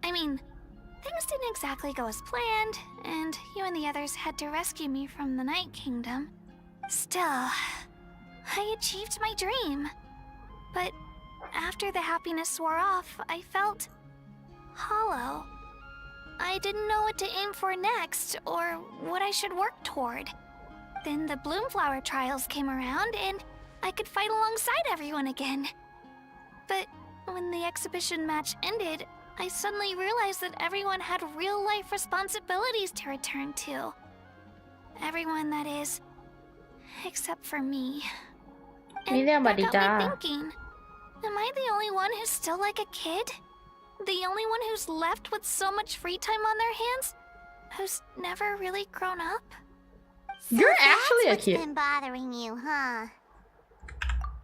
I mean, things didn't exactly go as planned, and you and the others had to rescue me from the Night Kingdom. Still, I achieved my dream. But after the happiness wore off, I felt hollow. I didn't know what to aim for next or what I should work toward. Then the Bloomflower trials came around and I could fight alongside everyone again. But when the exhibition match ended, I suddenly realized that everyone had real-life responsibilities to return to. Everyone, that is, except for me. And that got me thinking, am I the only one who's still like a kid? The only one who's left with so much free time on their hands? Who's never really grown up? You're actually a kid. What's been bothering you, huh?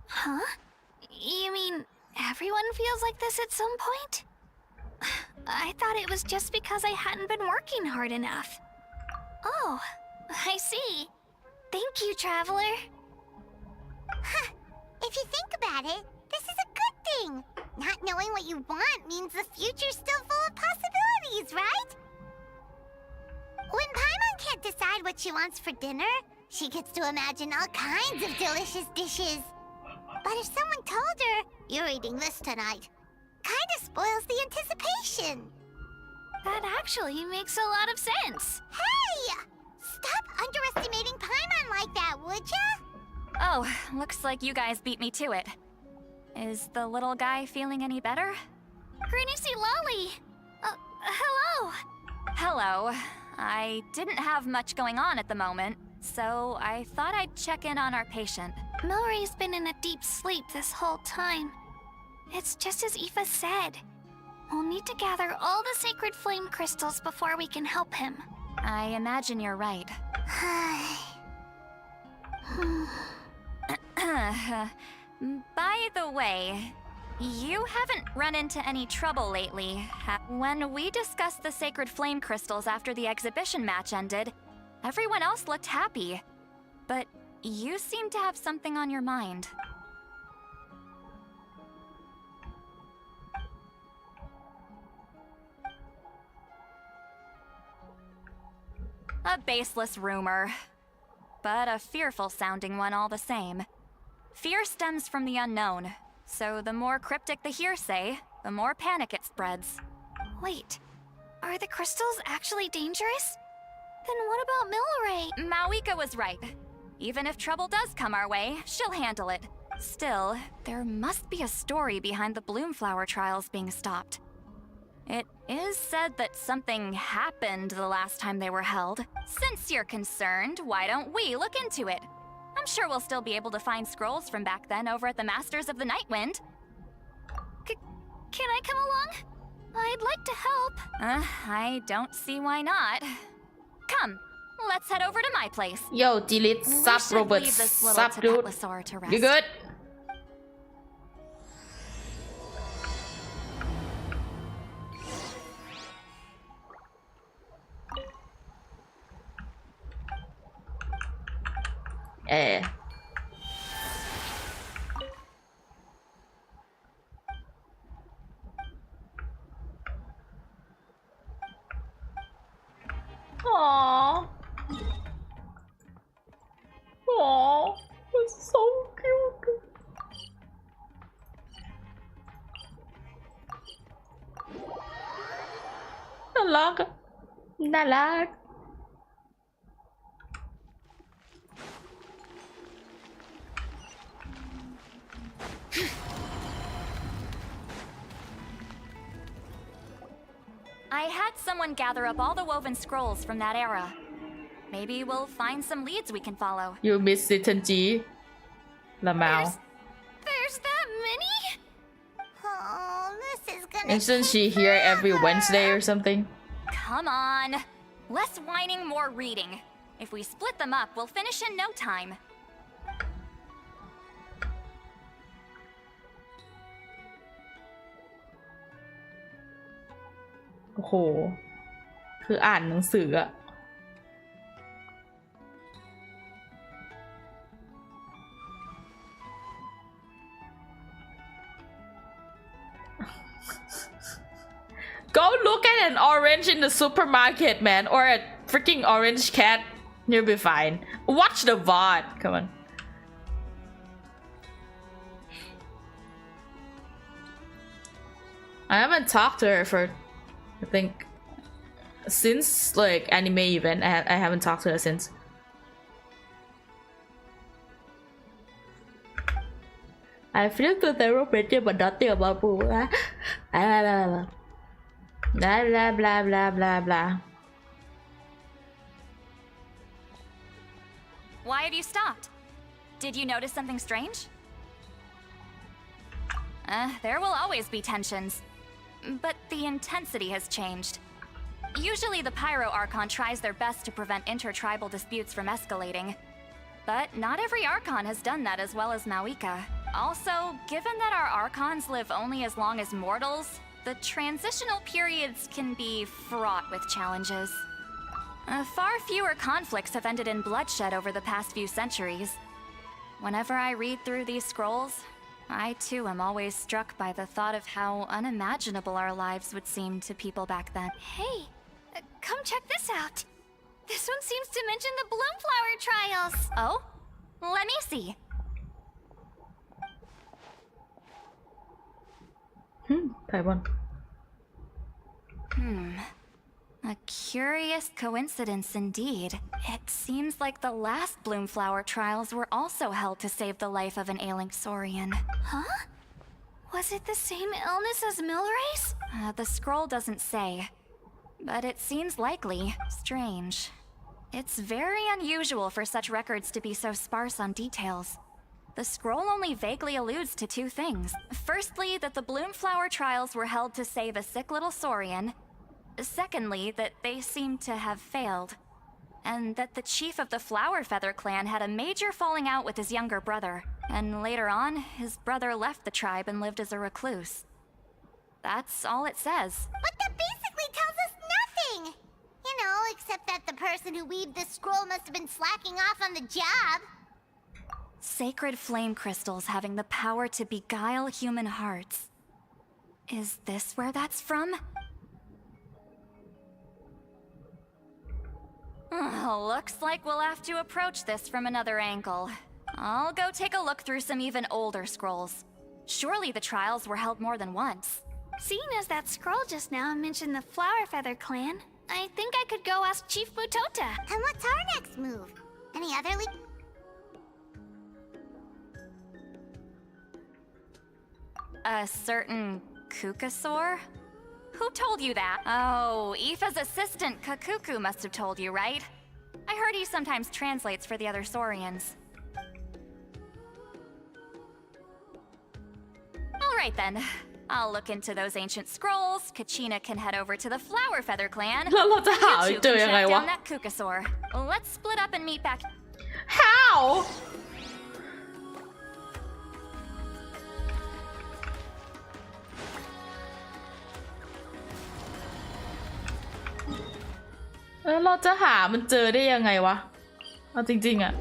Huh? You mean everyone feels like this at some point? I thought it was just because I hadn't been working hard enough. Oh, I see. Thank you, Traveler. Huh. If you think about it, this is a good thing. Not knowing what you want means the future's still full of possibilities, right? When Paimon can't decide what she wants for dinner, she gets to imagine all kinds of delicious dishes. But if someone told her, you're eating this tonight, kinda spoils the anticipation. That actually makes a lot of sense. Hey! Stop underestimating Paimon like that, would ya? Oh, looks like you guys beat me to it. Is the little guy feeling any better? Granny C. Lolly! Hello! Hello. I didn't have much going on at the moment, so I thought I'd check in on our patient. Milray's been in a deep sleep this whole time. It's just as Aoife said. We'll need to gather all the sacred flame crystals before we can help him. I imagine you're right. By the way, You haven't run into any trouble lately. When we discussed the sacred flame crystals after the exhibition match ended, everyone else looked happy. But you seem to have something on your mind. A baseless rumor, but a fearful-sounding one all the same. Fear stems from the unknown, so the more cryptic the hearsay, the more panic it spreads. Wait, are the crystals actually dangerous? Then what about Milray? Mawika was right. Even if trouble does come our way, she'll handle it. Still, there must be a story behind the Bloomflower trials being stopped. It is said that something happened the last time they were held. Since you're concerned, why don't we look into it? I'm sure we'll still be able to find scrolls from back then over at the Masters of the Nightwind. Can I come along? I'd like to help. I don't see why not. Come, let's head over to my place. Yo, delete sub Robert. Sub dude. You good? Aww. Aww. It's so cute.น่ารัก I had someone gather up all the woven scrolls from that era. Maybe we'll find some leads we can follow. You miss Tenji. Lamau. There's that many? Oh, this is gonna Isn't she here every Wednesday or something? Come on. Less whining, more reading. If we split them up, we'll finish in no time. Oh, คืออ่านหนังสืออะ Go look at an orange in the supermarket, man, or a freaking orange cat. You'll be fine. Watch the VOD. Come on. I haven't talked to her for, I think, since like anime event. I haven't talked to her since. I feel to the rope, but nothing about boo. Blah blah blah blah blah blah. Why have you stopped? Did you notice something strange? There will always be tensions. But the intensity has changed. Usually the Pyro Archon tries their best to prevent intertribal disputes from escalating. But not every Archon has done that as well as Mawika. Also, given that our Archons live only as long as mortals, the transitional periods can be fraught with challenges. Far fewer conflicts have ended in bloodshed over the past few centuries. Whenever I read through these scrolls, I too am always struck by the thought of how unimaginable our lives would seem to people back then. Hey, come check this out. This one seems to mention the Bloomflower trials. Oh? Let me see. Taiwan. A curious coincidence indeed. It seems like the last Bloomflower trials were also held to save the life of an ailing Saurian. Huh? Was it the same illness as Milray's? The scroll doesn't say, but it seems likely. Strange. It's very unusual for such records to be so sparse on details. The scroll only vaguely alludes to two things. Firstly, that the Bloomflower trials were held to save a sick little Saurian. Secondly, that they seem to have failed. And that the chief of the Flower Feather clan had a major falling out with his younger brother. And later on, his brother left the tribe and lived as a recluse. That's all it says. But that basically tells us nothing! You know, except that the person who weaved this scroll must have been slacking off on the job. Sacred flame crystals having the power to beguile human hearts. Is this where that's from? Looks like we'll have to approach this from another angle. I'll go take a look through some even older scrolls. Surely the trials were held more than once. Seeing as that scroll just now mentioned the Flower Feather clan, I think I could go ask Chief Mutota. And what's our next move? Any other A certain Kukasaur? Who told you that? Oh, Aoife's assistant, Kakuku, must have told you, right? I heard he sometimes translates for the other Saurians. Alright then. I'll look into those ancient scrolls. Kachina can head over to the Flower Feather clan. แล้วเราจะหา You เจ two อ can ยังไง track วะ down that Kukasaur. Let's split up and meet back. Howเราจะหามันเจอได้ยังไงวะเอาจริงๆอะ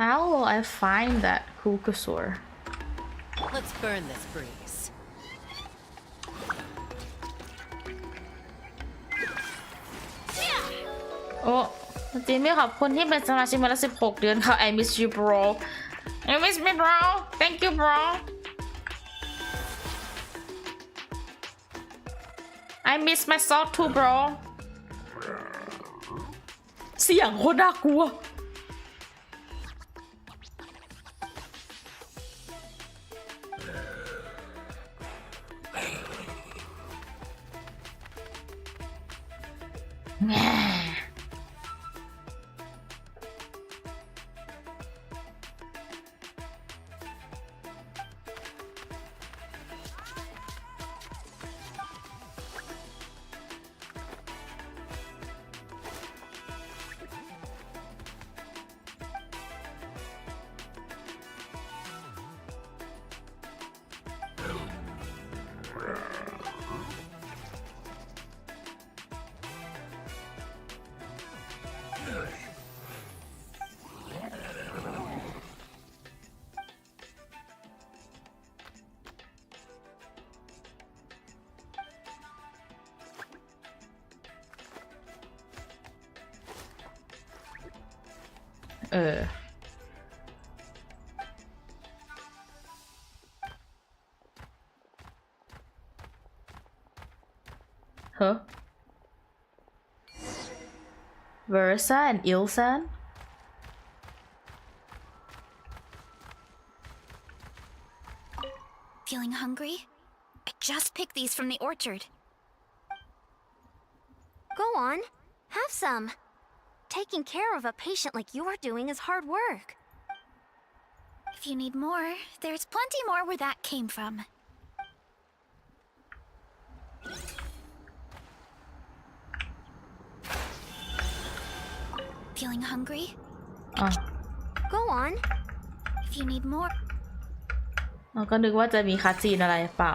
How will I find that Kukasaur? Let's burn this breeze. โอ้จริงไม่ขอบคุณที่เป็นสมาชิกมาแล้ว16 เดือนค่ะ I miss you bro I miss me bro thank you bro I miss myself too bro เสียงโคตรน่ากลัวHuh? Versa and Ilsan? Feeling hungry? I just picked these from the orchard. Go on, have some. Taking care of a patient like you're doing is hard work. If you need more, there's plenty more where that came from. Feeling hungry? Go on. If you need more. ก็นึกว่าจะมีคัสซีนอะไรเปล่า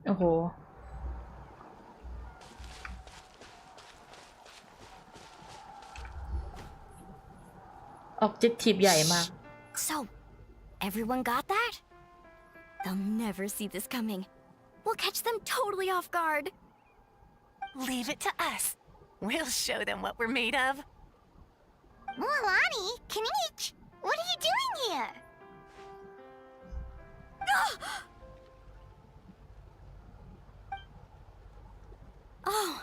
โอ้โห Objective ใหญ่มาก So, everyone got that? They'll never see this coming. We'll catch them totally off guard. Leave it to us. We'll show them what we're made of. Mualani, Kanich, what are you doing here? Oh,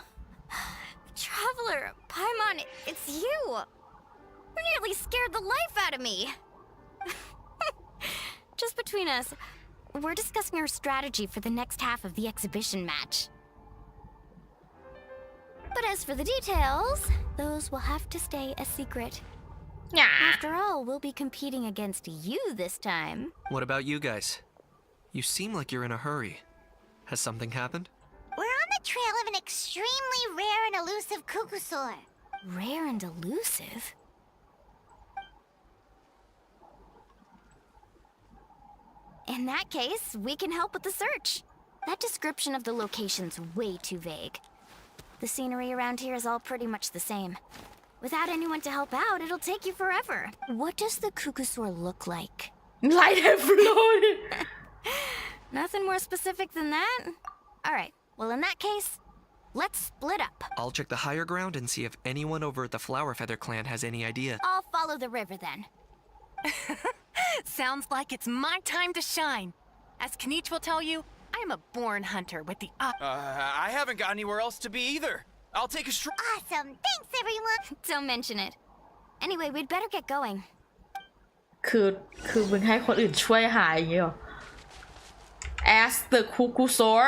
Traveler, Paimon, it's you. You nearly scared the life out of me. Just between us, we're discussing our strategy for the next half of the exhibition match. But as for the details, those will have to stay a secret. After all, we'll be competing against you this time. What about you guys? You seem like you're in a hurry. Has something happened? We're on the trail of an extremely rare and elusive Kukusaur. Rare and elusive? In that case, we can help with the search. That description of the location's way too vague. The scenery around here is all pretty much the same. Without anyone to help out, it'll take you forever. What does the Kukusaur look like? Light and floating. Nothing more specific than that? Alright, well in that case, let's split up. I'll check the higher ground and see if anyone over at the Flower Feather clan has any idea. I'll follow the river then. Sounds like it's my time to shine. As Kenichi will tell you, I'm a born hunter with the I haven't got anywhere else to be either. I'll take a stroll. Awesome. Thanks, everyone. Don't mention it. Anyway, we'd better get going. คือมึงให้คนอื่นช่วยหาอย่างเงี้ยเหรอ Ask the Kukusaur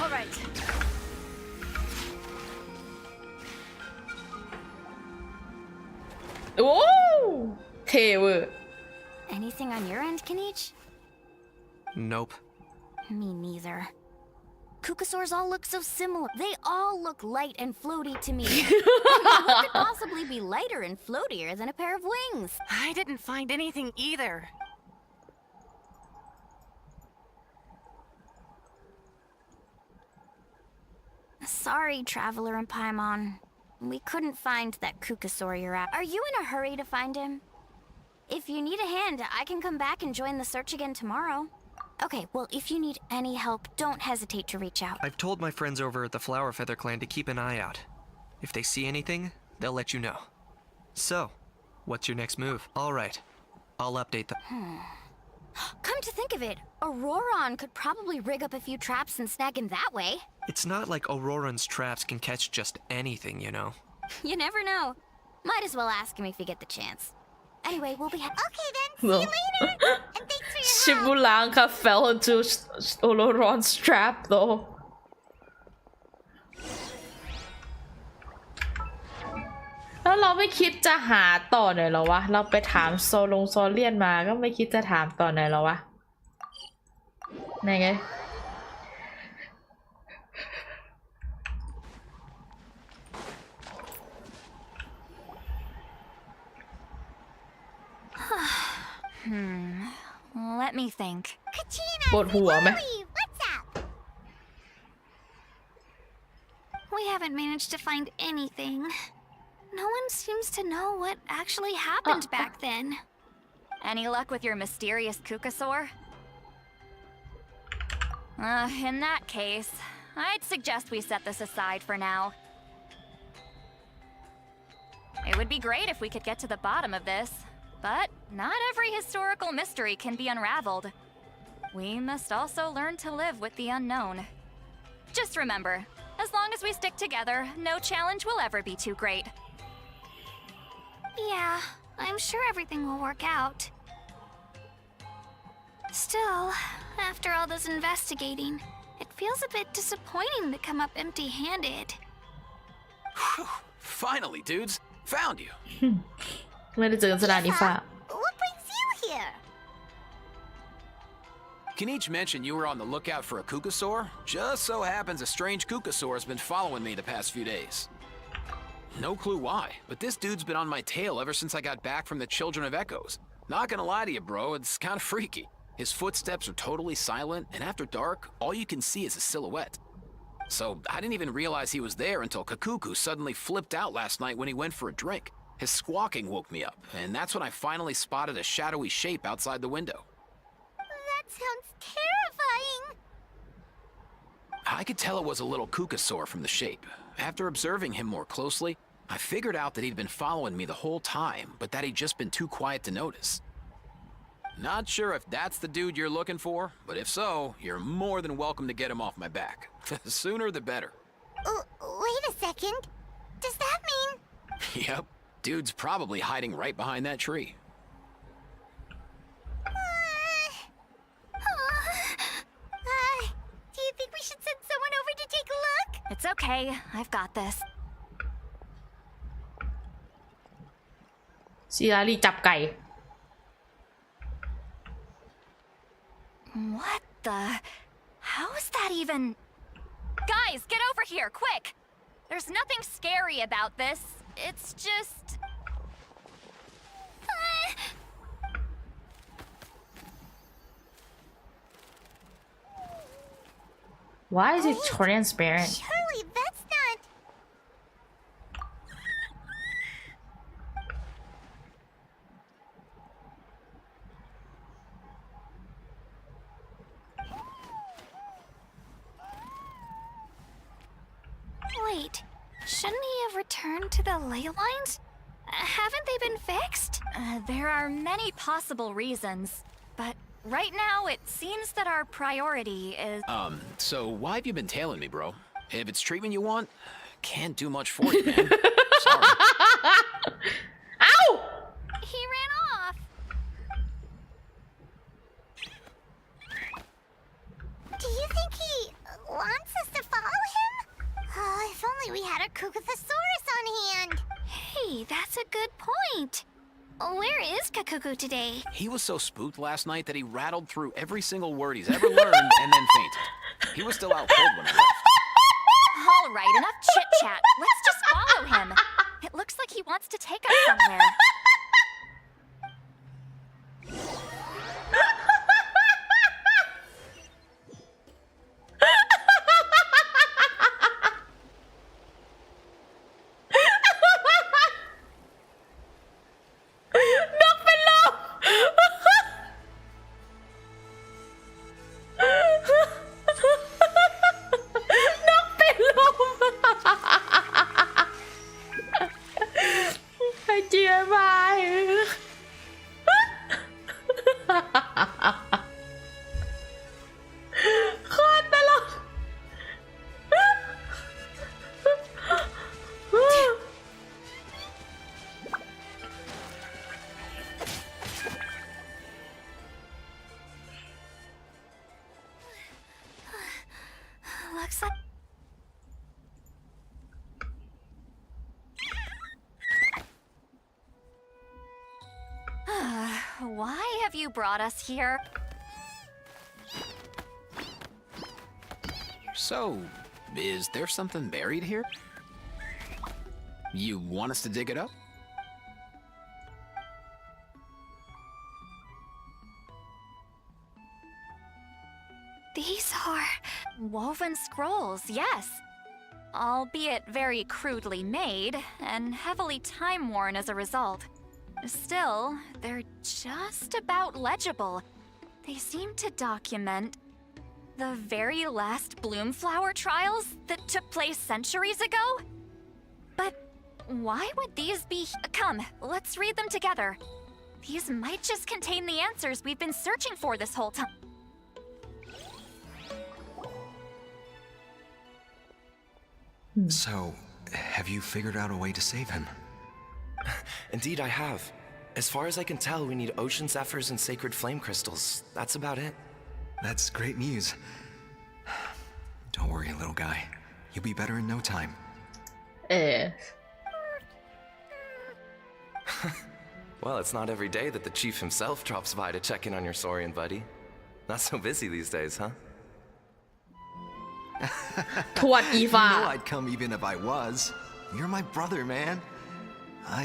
Alright. โอ้เท่เวอร์ Anything on your end, Kenichi? Nope. Me neither. Kukusaurs all look so similar. They all look light and floaty to me. What could possibly be lighter and floatier than a pair of wings? I didn't find anything either. Sorry, Traveler and Paimon. We couldn't find that Kukusaur you're at. Are you in a hurry to find him? If you need a hand, I can come back and join the search again tomorrow. Okay, well, if you need any help, don't hesitate to reach out. I've told my friends over at the Flower Feather clan to keep an eye out. If they see anything, they'll let you know. So, what's your next move? All right, I'll update them. Come to think of it, Auroron could probably rig up a few traps and snag him that way. It's not like Auroran's traps can catch just anything, you know. You never know. Might as well ask him if you get the chance. Anyway, we'll be Okay then, see you later. And thanks for your help. Shibulanka fell into Oloron's trap though. แล้วเราไม่คิดจะหาต่อหน่อยเหรอวะ เราไปถามโซเลียนมาก็ไม่คิดจะถามต่อหน่อยเหรอวะไหนไง Let me think. Katina, ปวดหัวไหม what's up? We haven't managed to find anything. No one seems to know what actually happened back then. Any luck with your mysterious Kukusaur? In that case, I'd suggest we set this aside for now. It would be great if we could get to the bottom of this, but not every historical mystery can be unraveled. We must also learn to live with the unknown. Just remember, as long as we stick together, no challenge will ever be too great. Yeah, I'm sure everything will work out. Still, after all this investigating, It feels a bit disappointing to come up empty-handed. Finally, dudes. Found you. ไม่ได้เจอกันสนานนี้ฝ่า What brings you here? Kinich mentioned you were on the lookout for a Kukasaur. Just so happens a strange Kukasaur has been following me the past few days. No clue why, but this dude's been on my tail ever since I got back from the Children of Echoes. Not gonna lie to you, bro, it's kind of freaky. His footsteps are totally silent, and after dark, all you can see is a silhouette. So I didn't even realize he was there until Kakuku suddenly flipped out last night when he went for a drink. His squawking woke me up, and that's when I finally spotted a shadowy shape outside the window. That sounds terrifying. I could tell it was a little Kukasaur from the shape. After observing him more closely, I figured out that he'd been following me the whole time, but that he'd just been too quiet to notice. Not sure if that's the dude you're looking for, but if so, you're more than welcome to get him off my back. The sooner the better. Wait a second. Does that mean... Yep, dude's probably hiding right behind that tree. Do you think we should send someone over to take a look? It's okay. I've got this. ซีราลีจับไก่ What the? How is that even? Guys, get over here, quick! There's nothing scary about this. It's just... Why is it transparent? Surely that's not... Wait, shouldn't he have returned to the ley lines? Haven't they been fixed? There are many possible reasons, but right now it seems that our priority is... So why have you been tailing me, bro? If it's treatment you want, can't do much for you, man. Sorry. Ow! He ran off. Do you think he wants us to follow him? Oh, if only we had a Kugathosaurus on hand. Hey, that's a good point. Where is Kakuku today? He was so spooked last night that he rattled through every single word he's ever learned and then fainted. He was still out cold when I left. All right, enough chit-chat. Let's just follow him. It looks like he wants to take us somewhere. Looks like... Why have you brought us here? So, is there something buried here? You want us to dig it up? These are... Woven scrolls, yes. Albeit very crudely made, and heavily time-worn as a result. Still, they're just about legible. They seem to document the very last Bloomflower trials that took place centuries ago? But why would these be... Come, let's read them together. These might just contain the answers we've been searching for this whole time. So, have you figured out a way to save him? Indeed, I have. As far as I can tell, we need ocean zephyrs and sacred flame crystals. That's about it. That's great news. Don't worry, little guy. You'll be better in no time. เออ Well, it's not every day that the chief himself drops by to check in on your Saurian buddy. Not so busy these days, huh? ทวดอี You ฟ้า know I'd come even if I was. You're my brother, man.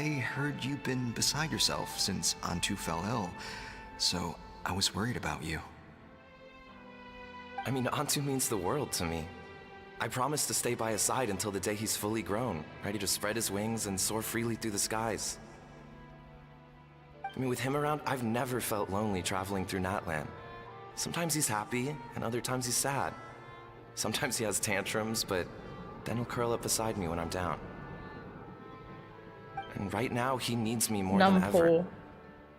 I heard you've been beside yourself since Antu fell ill, so I was worried about you. I mean, Antu means the world to me. I promise to stay by his side until the day he's fully grown, ready to spread his wings and soar freely through the skies. I mean, with him around, I've never felt lonely traveling through Natland. Sometimes he's happy, and other times he's sad. Sometimes he has tantrums, but then he'll curl up beside me when I'm down. And right now, he needs me more than ever.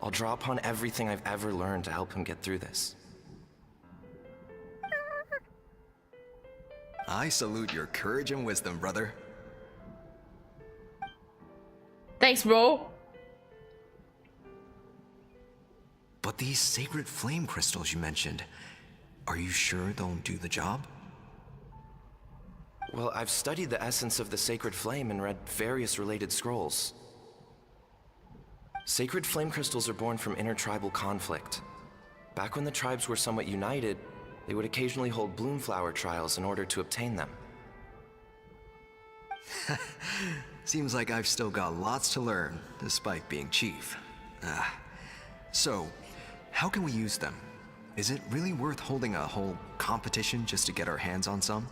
I'll draw upon everything I've ever learned to help him get through this. I salute your courage and wisdom, brother. thanks bro But these sacred flame crystals you mentioned, are you sure they'll do the job? Well, I've studied the essence of the sacred flame and read various related scrolls. Sacred flame crystals are born from intertribal conflict. Back when the tribes were somewhat united, they would occasionally hold bloom flower trials in order to obtain them. Seems like I've still got lots to learn, despite being chief. So, how can we use them? Is it really worth holding a whole competition just to get our hands on some?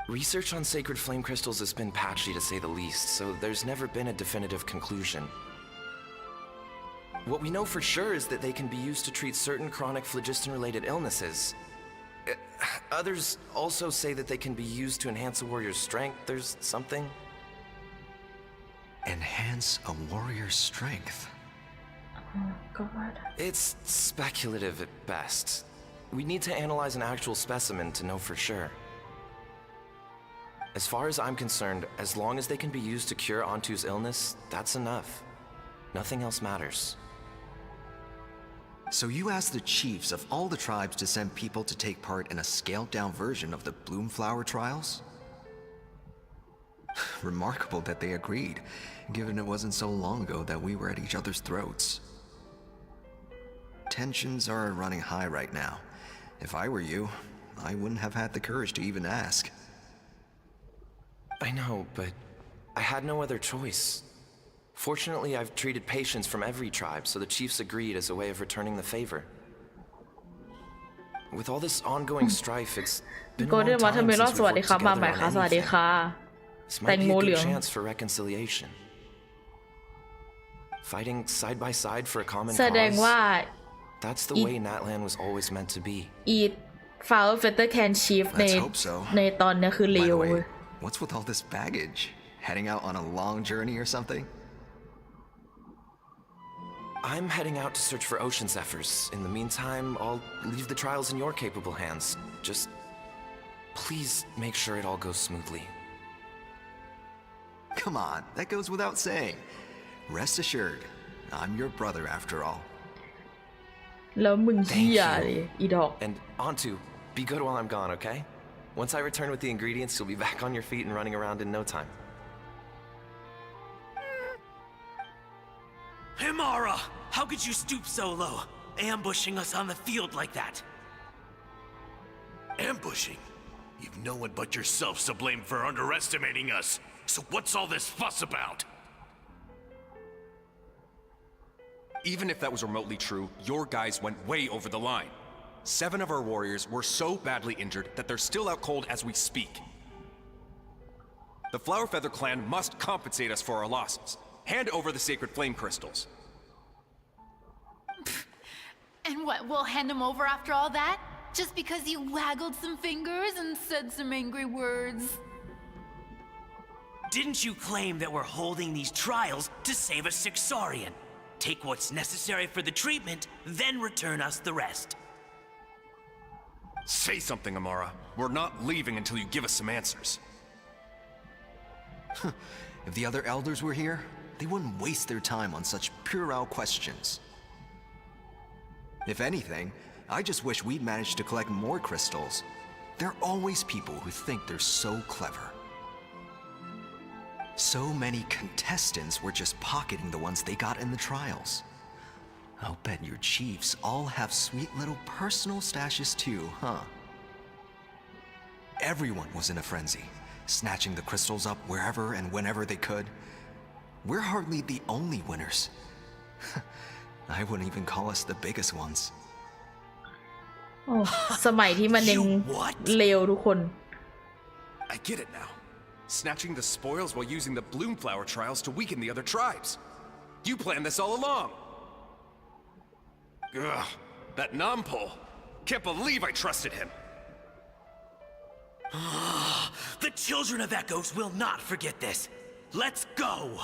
Research on sacred flame crystals has been patchy to say the least, so there's never been a definitive conclusion. What we know for sure is that they can be used to treat certain chronic phlogiston-related illnesses. Others also say that they can be used to enhance a warrior's strength. There's something. Enhance a warrior's strength? oh god It's speculative at best. We need to analyze an actual specimen to know for sure. As far as I'm concerned, as long as they can be used to cure Antu's illness, that's enough. Nothing else matters. So you asked the chiefs of all the tribes to send people to take part in a scaled-down version of the bloom flower trials? Remarkable that they agreed, given it wasn't so long ago that we were at each other's throats. Tensions are running high right now. If I were you, I wouldn't have had the courage to even ask. I know, but I had no other choice. Fortunately, I've treated patients from every tribe, so the chiefs agreed as a way of returning the favor. With all this ongoing strife, it's been a long Golden time Watermelon since ส we've วัสดี worked ครับ มาใหม่ together ค่ะ on สวัสดี anything. ค่ะ This แต might ง be โม a เหลื good อง chance for reconciliation. Fighting side by side for a common แสดงว่า cause. That's the way Natland was always meant to be. eat flower feather can chief ใน Let's hope so. ในตอนเนี้ยคือเล By ว the way, what's with all this baggage? Heading out on a long journey or something? I'm heading out to search for ocean zephyrs. In the meantime, I'll leave the trials in your capable hands. Just please make sure it all goes smoothly. Come on, that goes without saying. Rest assured, I'm your brother after all. แล้วมึงเหี้ย Thank you. เลยอีดอก And Antu, be good while I'm gone, okay? Once I return with the ingredients, you'll be back on your feet and running around in no time. Himara! How could you stoop so low, ambushing us on the field like that? Ambushing? You've no one but yourself to blame for underestimating us. So what's all this fuss about? Even if that was remotely true, your guys went way over the line. 7 of our warriors were so badly injured that they're still out cold as we speak. The Flower Feather clan must compensate us for our losses. Hand over the sacred flame crystals. And what, we'll hand them over after all that? Just because you waggled some fingers and said some angry words? Didn't you claim that we're holding these trials to save a sick Saurian? Take what's necessary for the treatment, then return us the rest. Say something, Amara. We're not leaving until you give us some answers. If the other elders were here, they wouldn't waste their time on such puerile questions. If anything, I just wish we'd managed to collect more crystals. There are always people who think they're so clever. So many contestants were just pocketing the ones they got in the trials. I'll bet your chiefs all have sweet little personal stashes too, huh? Everyone was in a frenzy, snatching the crystals up wherever and whenever they could. We're hardly the only winners. I wouldn't even call us the biggest ones. โอ้สมัยที่มันยังเลวทุกคน I get it now. Snatching the spoils while using the Bloomflower trials to weaken the other tribes. You planned this all along. Ugh, that Nampol. Can't believe I trusted him. The children of Echoes will not forget this. Let's go!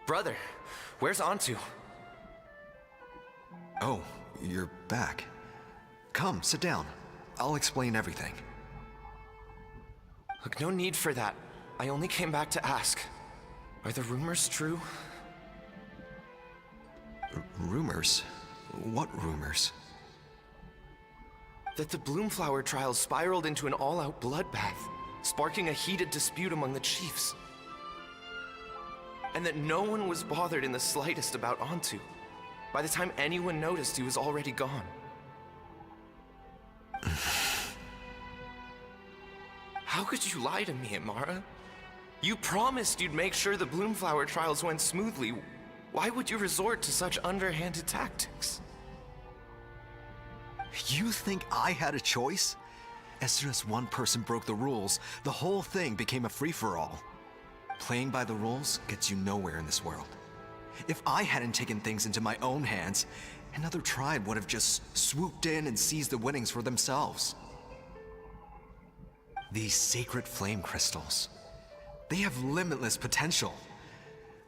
Brother, where's Antu? Oh, you're back. Come, sit down. I'll explain everything. Look, no need for that. I only came back to ask. Are the rumors true? Rumors? What rumors? That the Bloomflower trials spiraled into an all-out bloodbath, sparking a heated dispute among the chiefs. And that no one was bothered in the slightest about Antu. By the time anyone noticed, he was already gone. How could you lie to me, Amara? You promised you'd make sure the Bloomflower trials went smoothly. Why would you resort to such underhanded tactics? You think I had a choice? As soon as one person broke the rules, the whole thing became a free-for-all. Playing by the rules gets you nowhere in this world. If I hadn't taken things into my own hands, another tribe would have just swooped in and seized the winnings for themselves. These sacred flame crystals, they have limitless potential.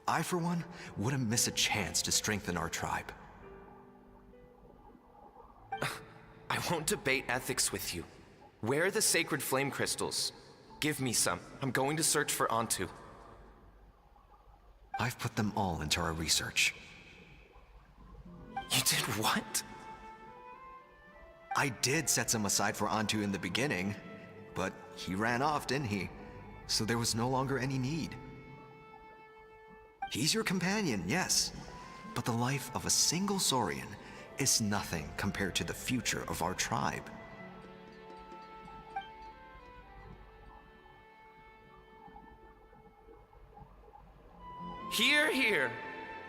I, for one, wouldn't miss a chance to strengthen our tribe. I won't debate ethics with you. Where are the sacred flame crystals? Give me some. I'm going to search for Antu. I've put them all into our research. You did what? I did set some aside for Antu in the beginning, but he ran off, didn't he? So there was no longer any need. He's your companion, yes, but the life of a single Saurian is nothing compared to the future of our tribe. Hear, hear.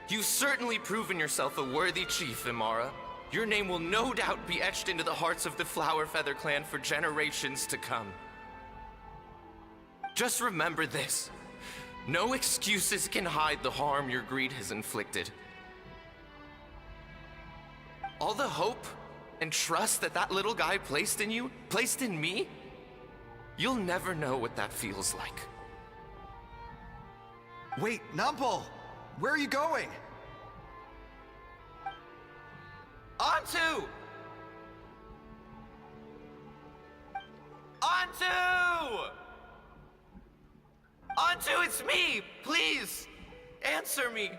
You've certainly proven yourself a worthy chief, Imara. Your name will no doubt be etched into the hearts of the Flower Feather clan for generations to come. Just remember this. No excuses can hide the harm your greed has inflicted. All the hope and trust that that little guy placed in you, placed in me, you'll never know what that feels like. Wait, Nampol! Where are you going? Antu! Antu! Antu, it's me! Please! Answer me!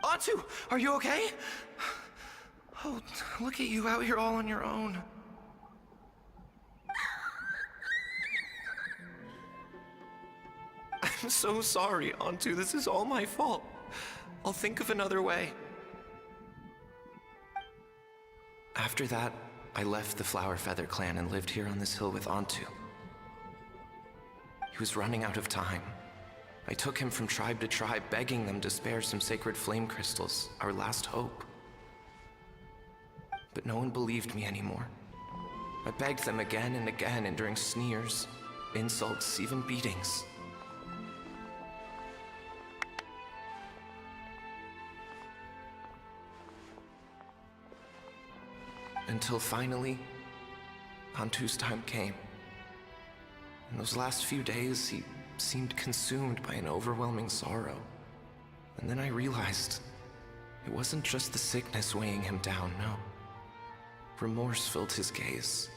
Antu, are you okay? Oh, look at you out here all on your own. I'm so sorry, Antu. This is all my fault. I'll think of another way. After that, I left the Flower Feather clan and lived here on this hill with Antu. He was running out of time. I took him from tribe to tribe, begging them to spare some sacred flame crystals, our last hope. But no one believed me anymore. I begged them again and again, enduring sneers, insults, even beatings. Until finally, Antu's time came. In those last few days, he seemed consumed by an overwhelming sorrow. And then I realized it wasn't just the sickness weighing him down, no. Remorse filled his gaze.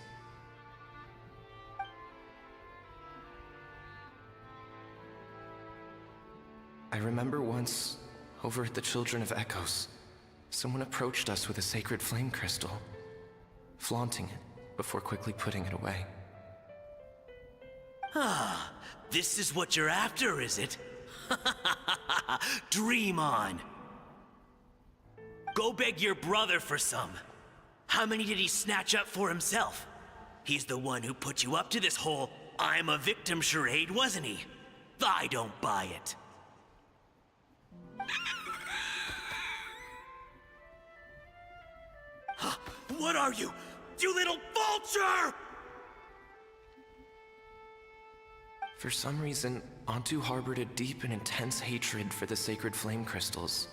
I remember once, over at the Children of Echoes, someone approached us with a sacred flame crystal, flaunting it before quickly putting it away. Ah, this is what you're after, is it? Dream on. Go beg your brother for some. How many did he snatch up for himself? He's the one who put you up to this whole I'm a victim charade, wasn't he? I don't buy it. What are you? You little vulture! For some reason, Antu harbored a deep and intense hatred for the sacred flame crystals.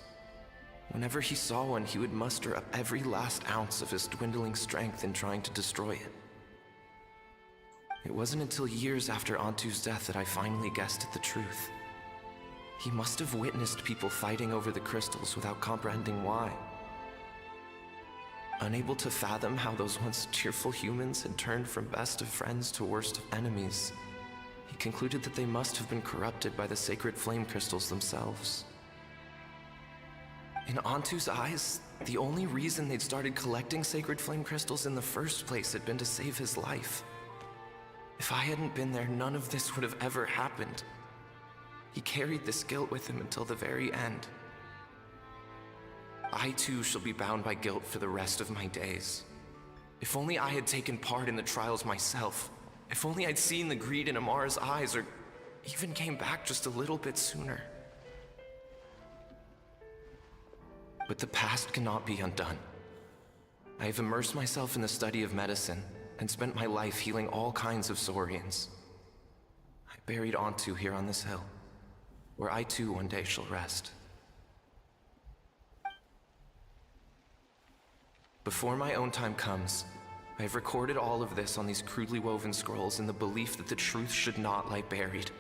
Whenever he saw one, he would muster up every last ounce of his dwindling strength in trying to destroy it. It wasn't until years after Antu's death that I finally guessed at the truth. He must have witnessed people fighting over the crystals without comprehending why. Unable to fathom how those once cheerful humans had turned from best of friends to worst of enemies, he concluded that they must have been corrupted by the sacred flame crystals themselves. In Antu's eyes, the only reason they'd started collecting sacred flame crystals in the first place had been to save his life. If I hadn't been there, none of this would have ever happened. He carried this guilt with him until the very end. I too shall be bound by guilt for the rest of my days. If only I had taken part in the trials myself. If only I'd seen the greed in Amara's eyes, or even came back just a little bit sooner. But the past cannot be undone. I have immersed myself in the study of medicine and spent my life healing all kinds of Saurians. I buried Antu here on this hill, where I too one day shall rest. Before my own time comes, I have recorded all of this on these crudely woven scrolls in the belief that the truth should not lie buried.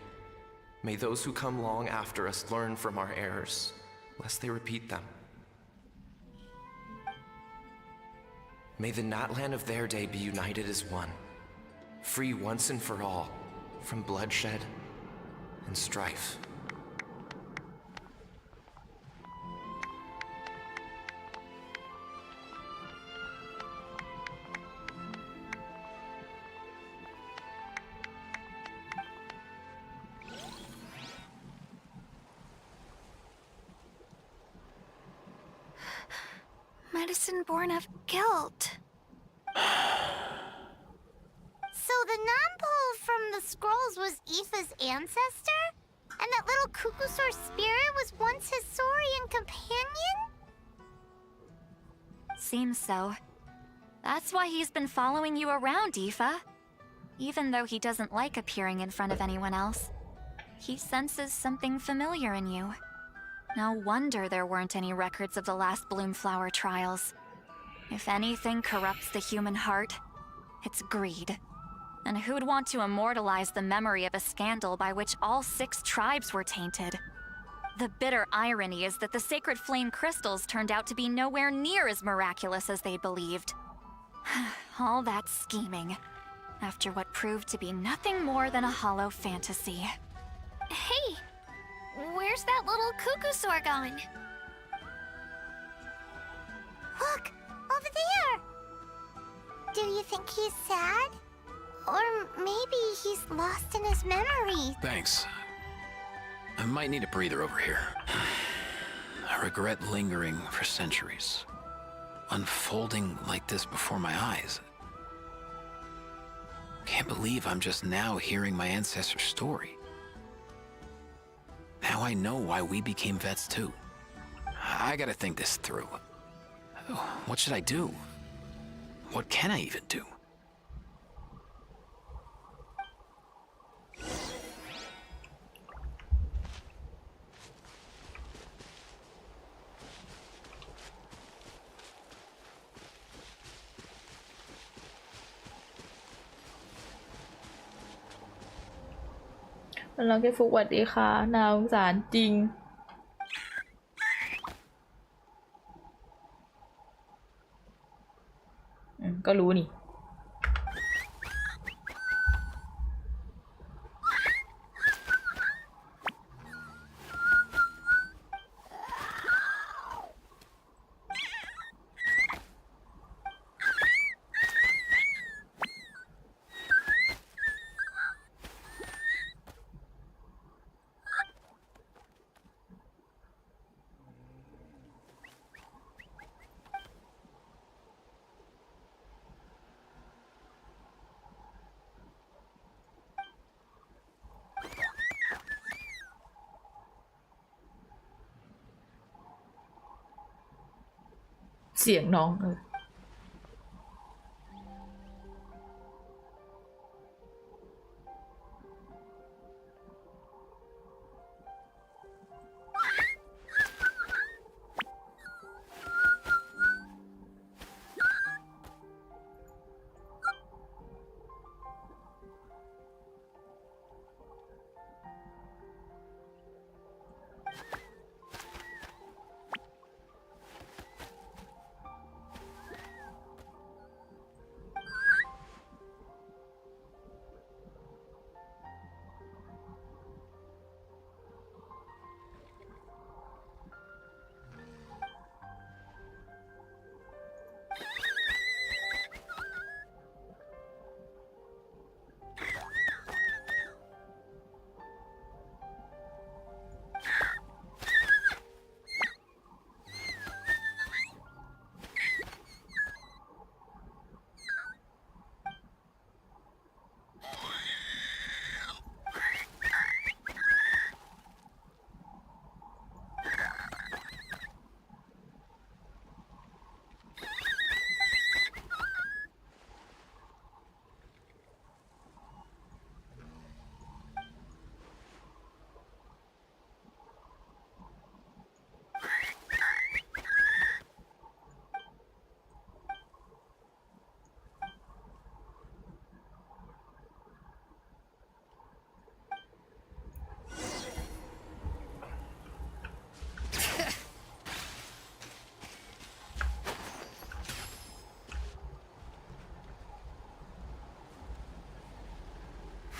May those who come long after us learn from our errors, lest they repeat them. May the Natlan of their day be united as one, free once and for all from bloodshed and strife. Medicine born of guilt. So the non-pole from the scrolls was Aoife's ancestor? And that little Kukusaur spirit was once his Saurian companion? Seems so. That's why he's been following you around, Aoife. Even though he doesn't like appearing in front of anyone else, he senses something familiar in you. No wonder there weren't any records of the last Bloomflower trials. If anything corrupts the human heart, it's greed. And who'd want to immortalize the memory of a scandal by which all 6 tribes were tainted? The bitter irony is that the sacred flame crystals turned out to be nowhere near as miraculous as they believed. All that scheming, after what proved to be nothing more than a hollow fantasy. Hey! Where's that little Kukusaur going? Look! Over there! Do you think he's sad? Or maybe he's lost in his memory? Thanks. I might need a breather over here. A regret lingering for centuries. Unfolding like this before my eyes. Can't believe I'm just now hearing my ancestor's story. Now I know why we became vets too. I gotta think this through. What should I do? What can I even do? เราแค่ฟุกสวัสดีค่ะน่าสงสารจริงก็รู้นี่เสียงน้อง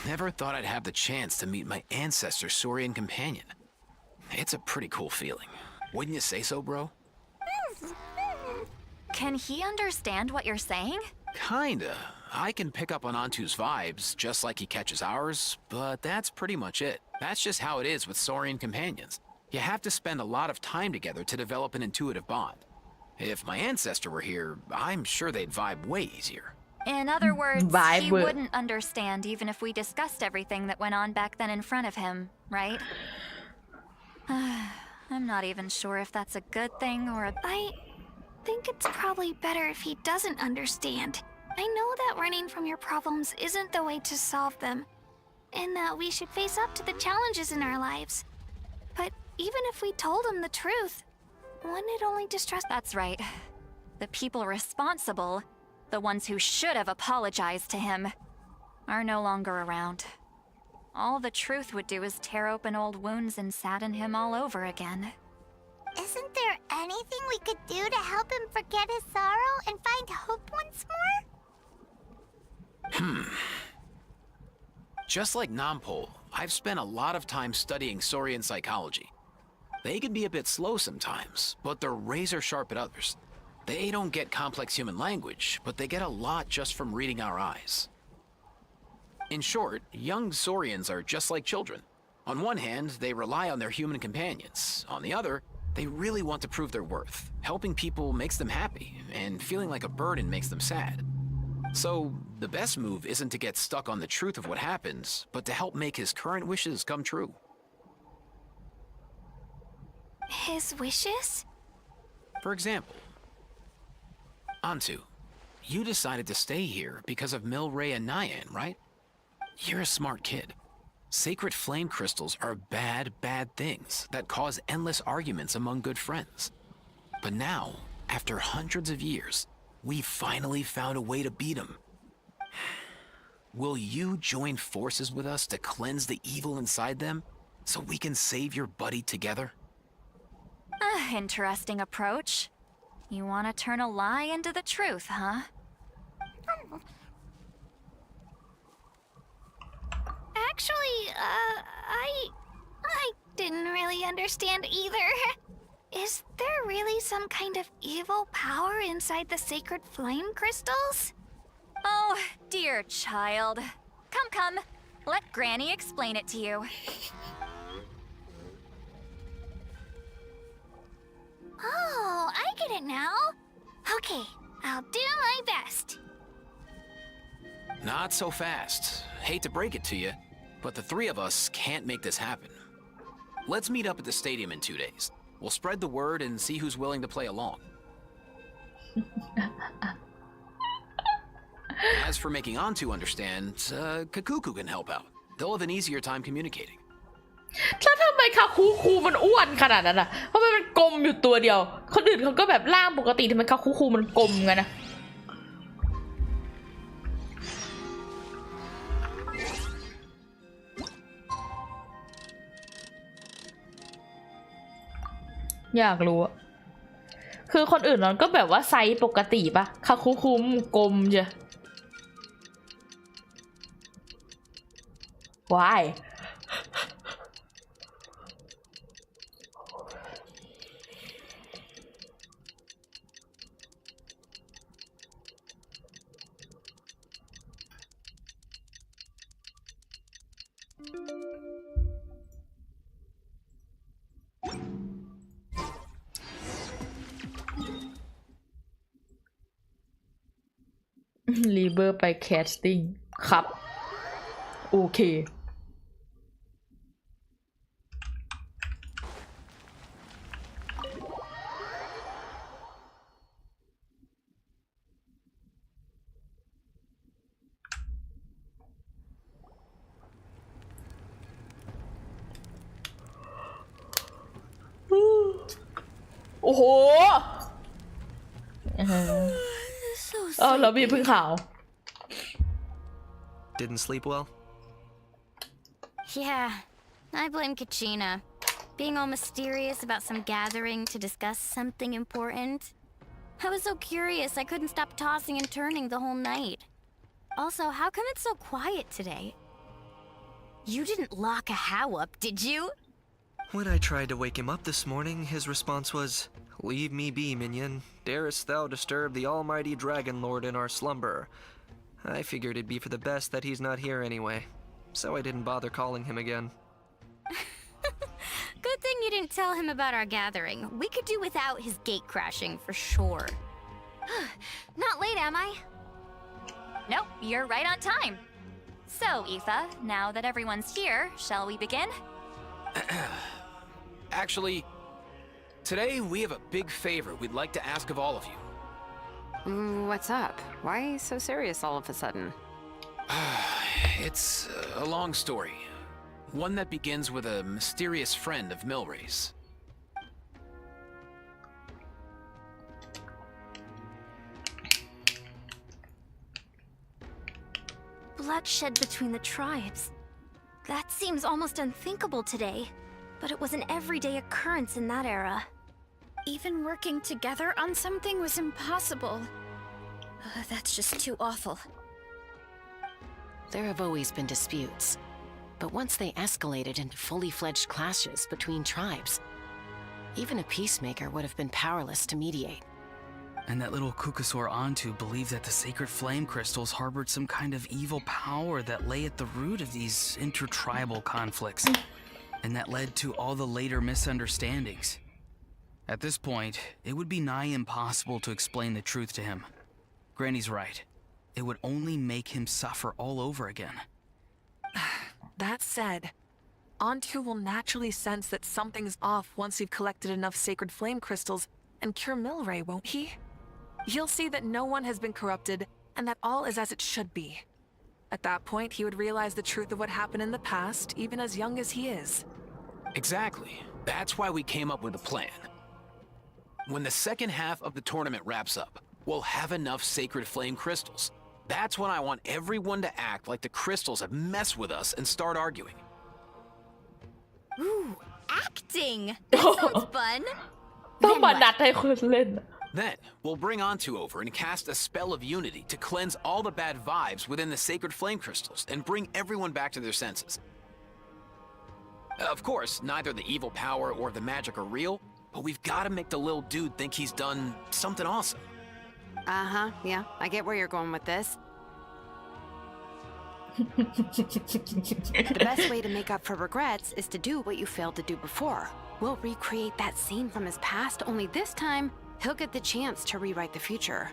Never thought I'd have the chance to meet my ancestor Saurian companion. It's a pretty cool feeling. Wouldn't you say so, bro? Can he understand what you're saying? Kinda. I can pick up on Antu's vibes, just like he catches ours, but that's pretty much it. That's just how it is with Saurian companions. You have to spend a lot of time together to develop an intuitive bond. If my ancestor were here, I'm sure they'd vibe way easier. In other words, he wouldn't understand even if we discussed everything that went on back then in front of him, right? I'm not even sure if that's a good thing or a... I think it's probably better if he doesn't understand. I know that running from your problems isn't the way to solve them, and that we should face up to the challenges in our lives. But even if we told him the truth, wouldn't it only distress... That's right. The people responsible, the ones who should have apologized to him, are no longer around. All the truth would do is tear open old wounds and sadden him all over again. Isn't there anything we could do to help him forget his sorrow and find hope once more? Just like Nampol, I've spent a lot of time studying Saurian psychology. They can be a bit slow sometimes, but they're razor sharp at others. They don't get complex human language, but they get a lot just from reading our eyes. In short, young Saurians are just like children. On one hand, they rely on their human companions. On the other, they really want to prove their worth. Helping people makes them happy, and feeling like a burden makes them sad. So, the best move isn't to get stuck on the truth of what happens, but to help make his current wishes come true. His wishes? For example, Antu, you decided to stay here because of Milray and Nyan, right? You're a smart kid. Sacred flame crystals are bad, bad things that cause endless arguments among good friends. But now, after hundreds of years, we finally found a way to beat them. will you join forces with us to cleanse the evil inside them so we can save your buddy together? Interesting approach. You want to turn a lie into the truth, huh? Actually, I didn't really understand either. Is there really some kind of evil power inside the sacred flame crystals? Oh, dear child. Come. Let Granny explain it to you. Oh, I get it now. Okay, I'll do my best. Not so fast. Hate to break it to you, but the three of us can't make this happen. Let's meet up at the stadium in 2 days. We'll spread the word and see who's willing to play along. As for making Antu understand, Kakuku can help out. They'll have an easier time communicating. แล้วทำไมคาคูคูมันอ้วนขนาดนั้นอ่ะเพราะมันกลมอยู่ตัวเดียวคนอื่นเขาก็แบบร่างปกติทำไมคาคูคูมันกลมกันนะอยากรู้อะคือคนอื่นมันก็แบบว่าไซส์ปกติปะคาคูคูมันกลมเจ้ะว้าย รีเบอร์ไปแคสติ้งครับโอเคโอ้โหแล้วมีพึ่งขาว Didn't sleep well? Yeah, I blame Kachina. Being all mysterious about some gathering to discuss something important. I was so curious I couldn't stop tossing and turning the whole night. Also, how come it's so quiet today? You didn't lock a How up, did you? When I tried to wake him up this morning, his response was, "Leave me be, minion. Darest thou disturb the almighty Dragon Lord in our slumber?" I figured it'd be for the best that he's not here anyway, so I didn't bother calling him again. Good thing you didn't tell him about our gathering. We could do without his gate crashing for sure. Not late, am I? Nope, you're right on time. So, Aoife, now that everyone's here, shall we begin? Actually, today we have a big favor we'd like to ask of all of you. What's up? Why so serious all of a sudden? It's a long story. One that begins with a mysterious friend of Milray's. Bloodshed between the tribes. That seems almost unthinkable today, but it was an everyday occurrence in that era. Even working together on something was impossible. That's just too awful. There have always been disputes, but once they escalated into fully fledged clashes between tribes, even a peacemaker would have been powerless to mediate. And that little Kukusor Antu believed that the sacred flame crystals harbored some kind of evil power that lay at the root of these intertribal conflicts, and that led to all the later misunderstandings. At this point, it would be nigh impossible to explain the truth to him. Granny's right. It would only make him suffer all over again. That said, Antu will naturally sense that something's off once you've collected enough sacred flame crystals and cure Milray, won't he? He'll see that no one has been corrupted and that all is as it should be. At that point, he would realize the truth of what happened in the past, even as young as he is. Exactly. That's why we came up with a plan. When the second half of the tournament wraps up, we'll have enough sacred flame crystals. That's when I want everyone to act like the crystals have messed with us and start arguing. Ooh, acting! That sounds fun. ต้องมานัดให้คนเล่น Then, we'll bring Antu over and cast a spell of unity to cleanse all the bad vibes within the sacred flame crystals and bring everyone back to their senses. Of course, neither the evil power or the magic are real, but we've got to make the little dude think he's done something awesome. Uh-huh, yeah, I get where you're going with this. The best way to make up for regrets is to do what you failed to do before. We'll recreate that scene from his past, only this time, he'll get the chance to rewrite the future.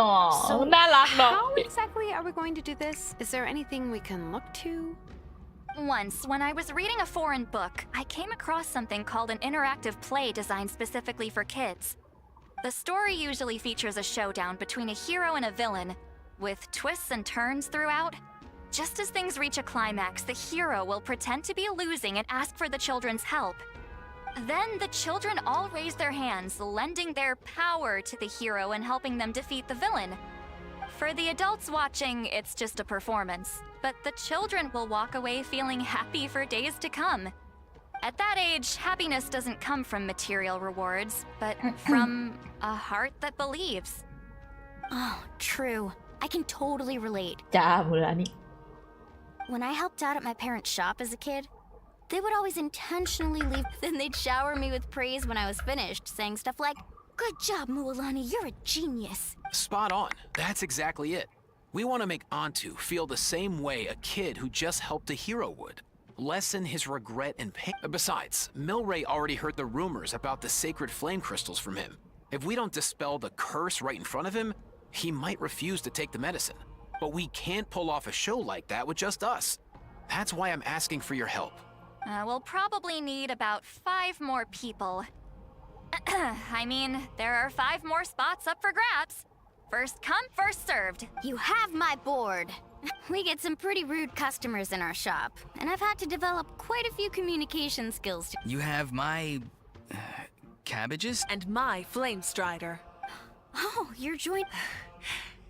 อ๋อ So น่ารักเนาะ how exactly are we going to do this? Is there anything we can look to? Once, when I was reading a foreign book, I came across something called an interactive play designed specifically for kids. The story usually features a showdown between a hero and a villain, with twists and turns throughout. Just as things reach a climax, the hero will pretend to be losing and ask for the children's help. Then the children all raise their hands, lending their power to the hero and helping them defeat the villain. For the adults watching, it's just a performance, but the children will walk away feeling happy for days to come. At that age, happiness doesn't come from material rewards, but from a heart that believes. Oh, true. I can totally relate. จ้ามูลานี่ When I helped out at my parents' shop as a kid, they would always intentionally leave, then they'd shower me with praise when I was finished, saying stuff like, "Good job, Mualani, you're a genius." Spot on. That's exactly it. We want to make Antu feel the same way a kid who just helped a hero would. Lessen his regret and pain. Besides, Milray already heard the rumors about the sacred flame crystals from him. If we don't dispel the curse right in front of him, he might refuse to take the medicine. But we can't pull off a show like that with just us. That's why I'm asking for your help. We'll probably need about 5 more people. I mean, there are 5 more spots up for grabs. First come, first served. You have my board. We get some pretty rude customers in our shop, and I've had to develop quite a few communication skills. You have my cabbages? And my flame strider. Oh, you're joined.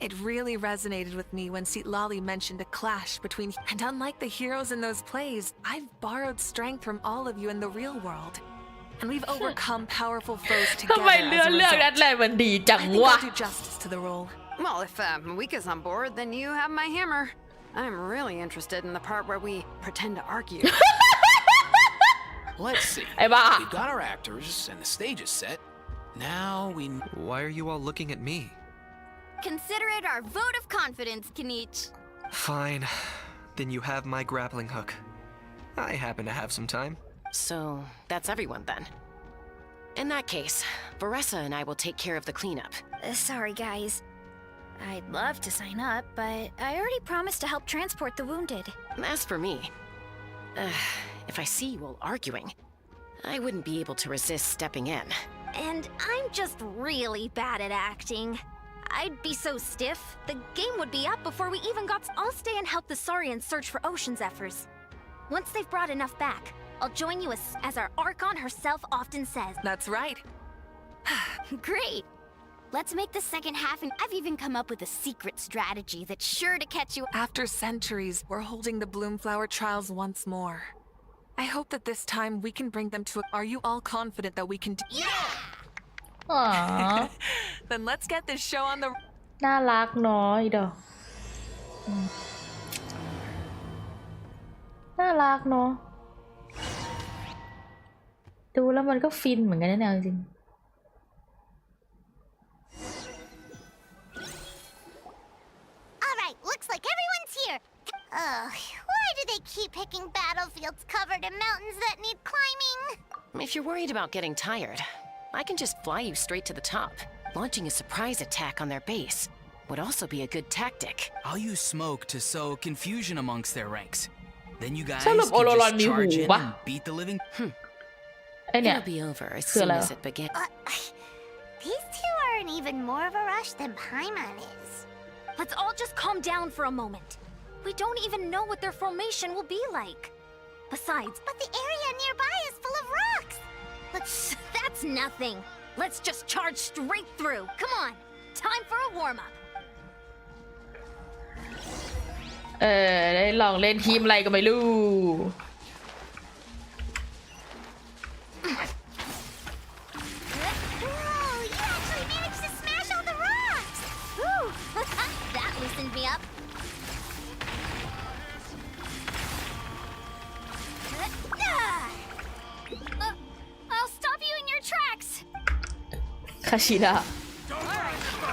It really resonated with me when Sitlali mentioned a clash between... And unlike the heroes in those plays, I've borrowed strength from all of you in the real world. And we've overcome powerful foes ทำ together ไม as เรื่อง a เรื่อง result. นั้นแหละมันดีจัง I think วะ I'll do justice to the role. Well, if Mika's on board, then you have my hammer. I'm really interested in the part where we pretend to argue. Let's see. ไอ้บ้า We've got our actors and the stage is set. Now we... Why are you all looking at me? Consider it our vote of confidence, Kanich. Fine. Then you have my grappling hook. I happen to have some time. So, that's everyone then. In that case, Varessa and I will take care of the cleanup. Sorry, guys. I'd love to sign up, but I already promised to help transport the wounded. As for me, if I see you all arguing, I wouldn't be able to resist stepping in. And I'm just really bad at acting. I'd be so stiff, the game would be up before we even got... I'll stay and help the Saurians search for Ocean Zephyrs. Once they've brought enough back, I'll join you as our Archon herself often says. That's right. Great! Let's make the second half, and I've even come up with a secret strategy that's sure to catch you. After centuries, we're holding the Bloomflower trials once more. I hope that this time we can bring them to a... Are you all confident that we can do... Yeah! Aww. Then let's get this show on the... น่ารักน้อยเด้อน่ารักเนาะดูแล้วมันก็ฟินเหมือนกันนะเนี่ยจริง Alright, looks like everyone's here. Ugh, why do they keep picking battlefields covered in mountains that need climbing? If you're worried about getting tired, I can just fly you straight to the top. Launching a surprise attack on their base would also be a good tactic. I'll use smoke to sow confusion amongst their ranks. Then you guys สรุป can โอโรรอน just มีหู charge in ปะ and beat the living... ไอเนี่ย It'll be over as คือ soon อะไร as it begins. These two are in even more of a rush than Paimon is. Let's all just calm down for a moment. We don't even know what their formation will be like. Besides, But the area nearby is full of rocks. that's nothing. Let's just charge straight through. Come on, time for a warm-up. ได้ลองเล่นทีมอะไรก็ไม่รู้ Whoa, you actually managed to smash all the rocks! Whew, that loosened me up. I'll stop you in your tracks. คาชิดะ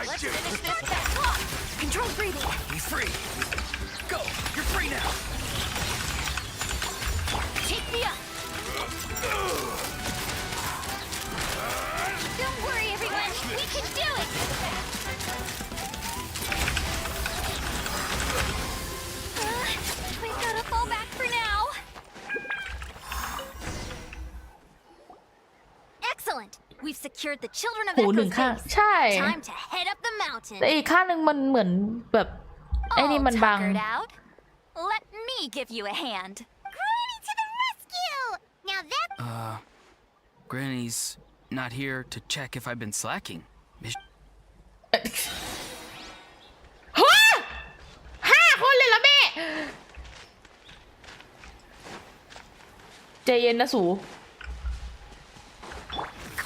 Let's finish this battle. Control breathing. He's free. Go. You're free now. Take me up. Don't worry, everyone. We can do it. We've got to fall back for now. Excellent. We've secured the children of หูหนึ่ง Echo's ข้าง base. ใช่ Time to head up the mountain. แต่อีกข้างหนึ่งมันเหมือนแบบไอ้นี่ All มันบัง tuckered out. Let me give you a hand. Granny to the rescue! Now that Granny's not here to check if I've been slacking. ฮะ5 คนเลยเหรอแม่ใจเย็นนะสู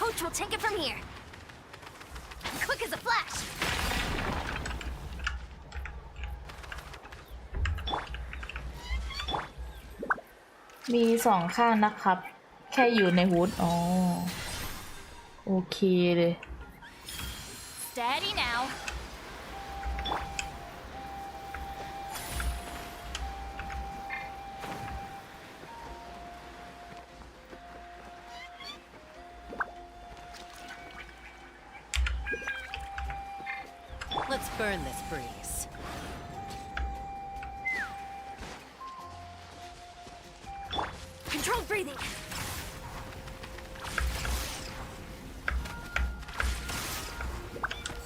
Coach will take it from here. Quick as a flash. มี2 ข้างนะครับ แค่อยู่ในฮูดอ๋อ โอเคเลย Steady now. Let's burn this breeze. Control breathing.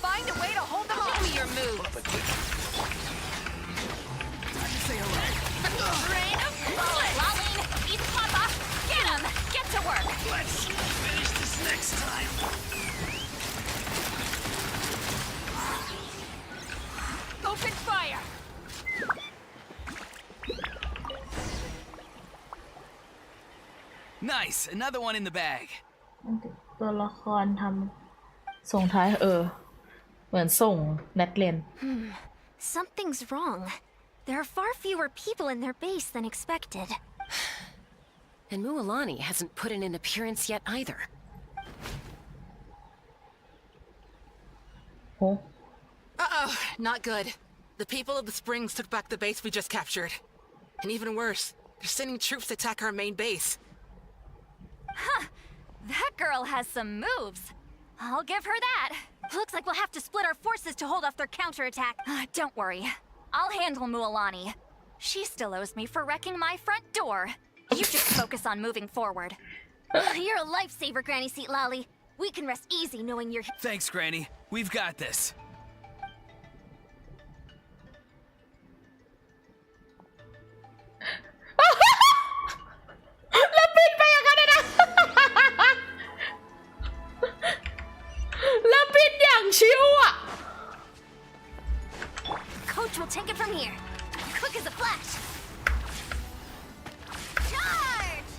Find a way to hold them off. Show me your move. Rain of bullets. Laline, eat Papa. Get him. Get to work. Let's finish this next time. Open fire. Nice, another one in the bag. ตัวละครทำส่งท้ายเหมือนส่งนัดเรียน Something's wrong. There are far fewer people in their base than expected. And Mualani hasn't put in an appearance yet either. Oh. Uh-oh, not good. The people of the Springs took back the base we just captured. And even worse, they're sending troops to attack our main base. Huh. That girl has some moves. I'll give her that. Looks like we'll have to split our forces to hold off their counterattack. Don't worry. I'll handle Mualani. She still owes me for wrecking my front door. You just focus on moving forward. You're a lifesaver, Granny Seat Lolly. We can rest easy knowing you're here. Thanks, Granny. We've got this. แล้วบินไปอย่างนั้นเลยนะ แล้วบินอย่างชิวอ่ะ Coach will take it from here. Quick as a flash. Charge!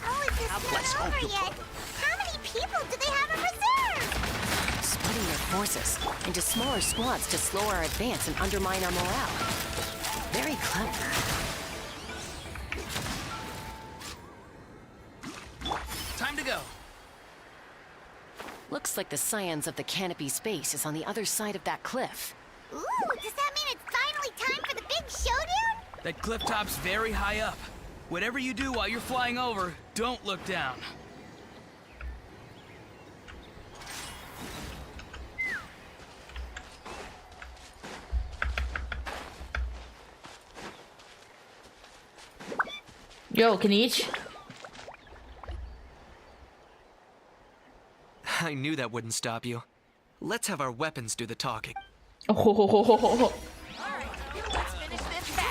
how is this not over yet? How many people do they have in reserve? Splitting their forces into smaller squads to slow our advance and undermine our morale. Very clever. Time to go. Looks like the scions of the canopy space is on the other side of that cliff. Ooh, does that mean it's finally time for the big showdown? That cliff top's very high up. Whatever you do while you're flying over, don't look down. Yo, Kanish. I knew that wouldn't stop you. Let's have our weapons do the talking. Oh.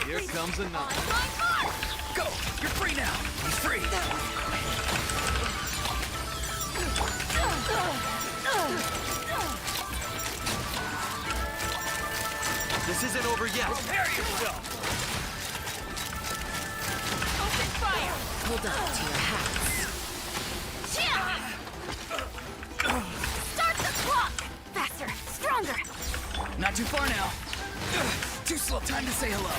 Here comes another. Go. You're free now. He's free. This isn't over yet. Prepare yourself! Open fire! Hold on to your hats. Start the clock! Faster, stronger! Not too far now. Too slow. Time to say hello.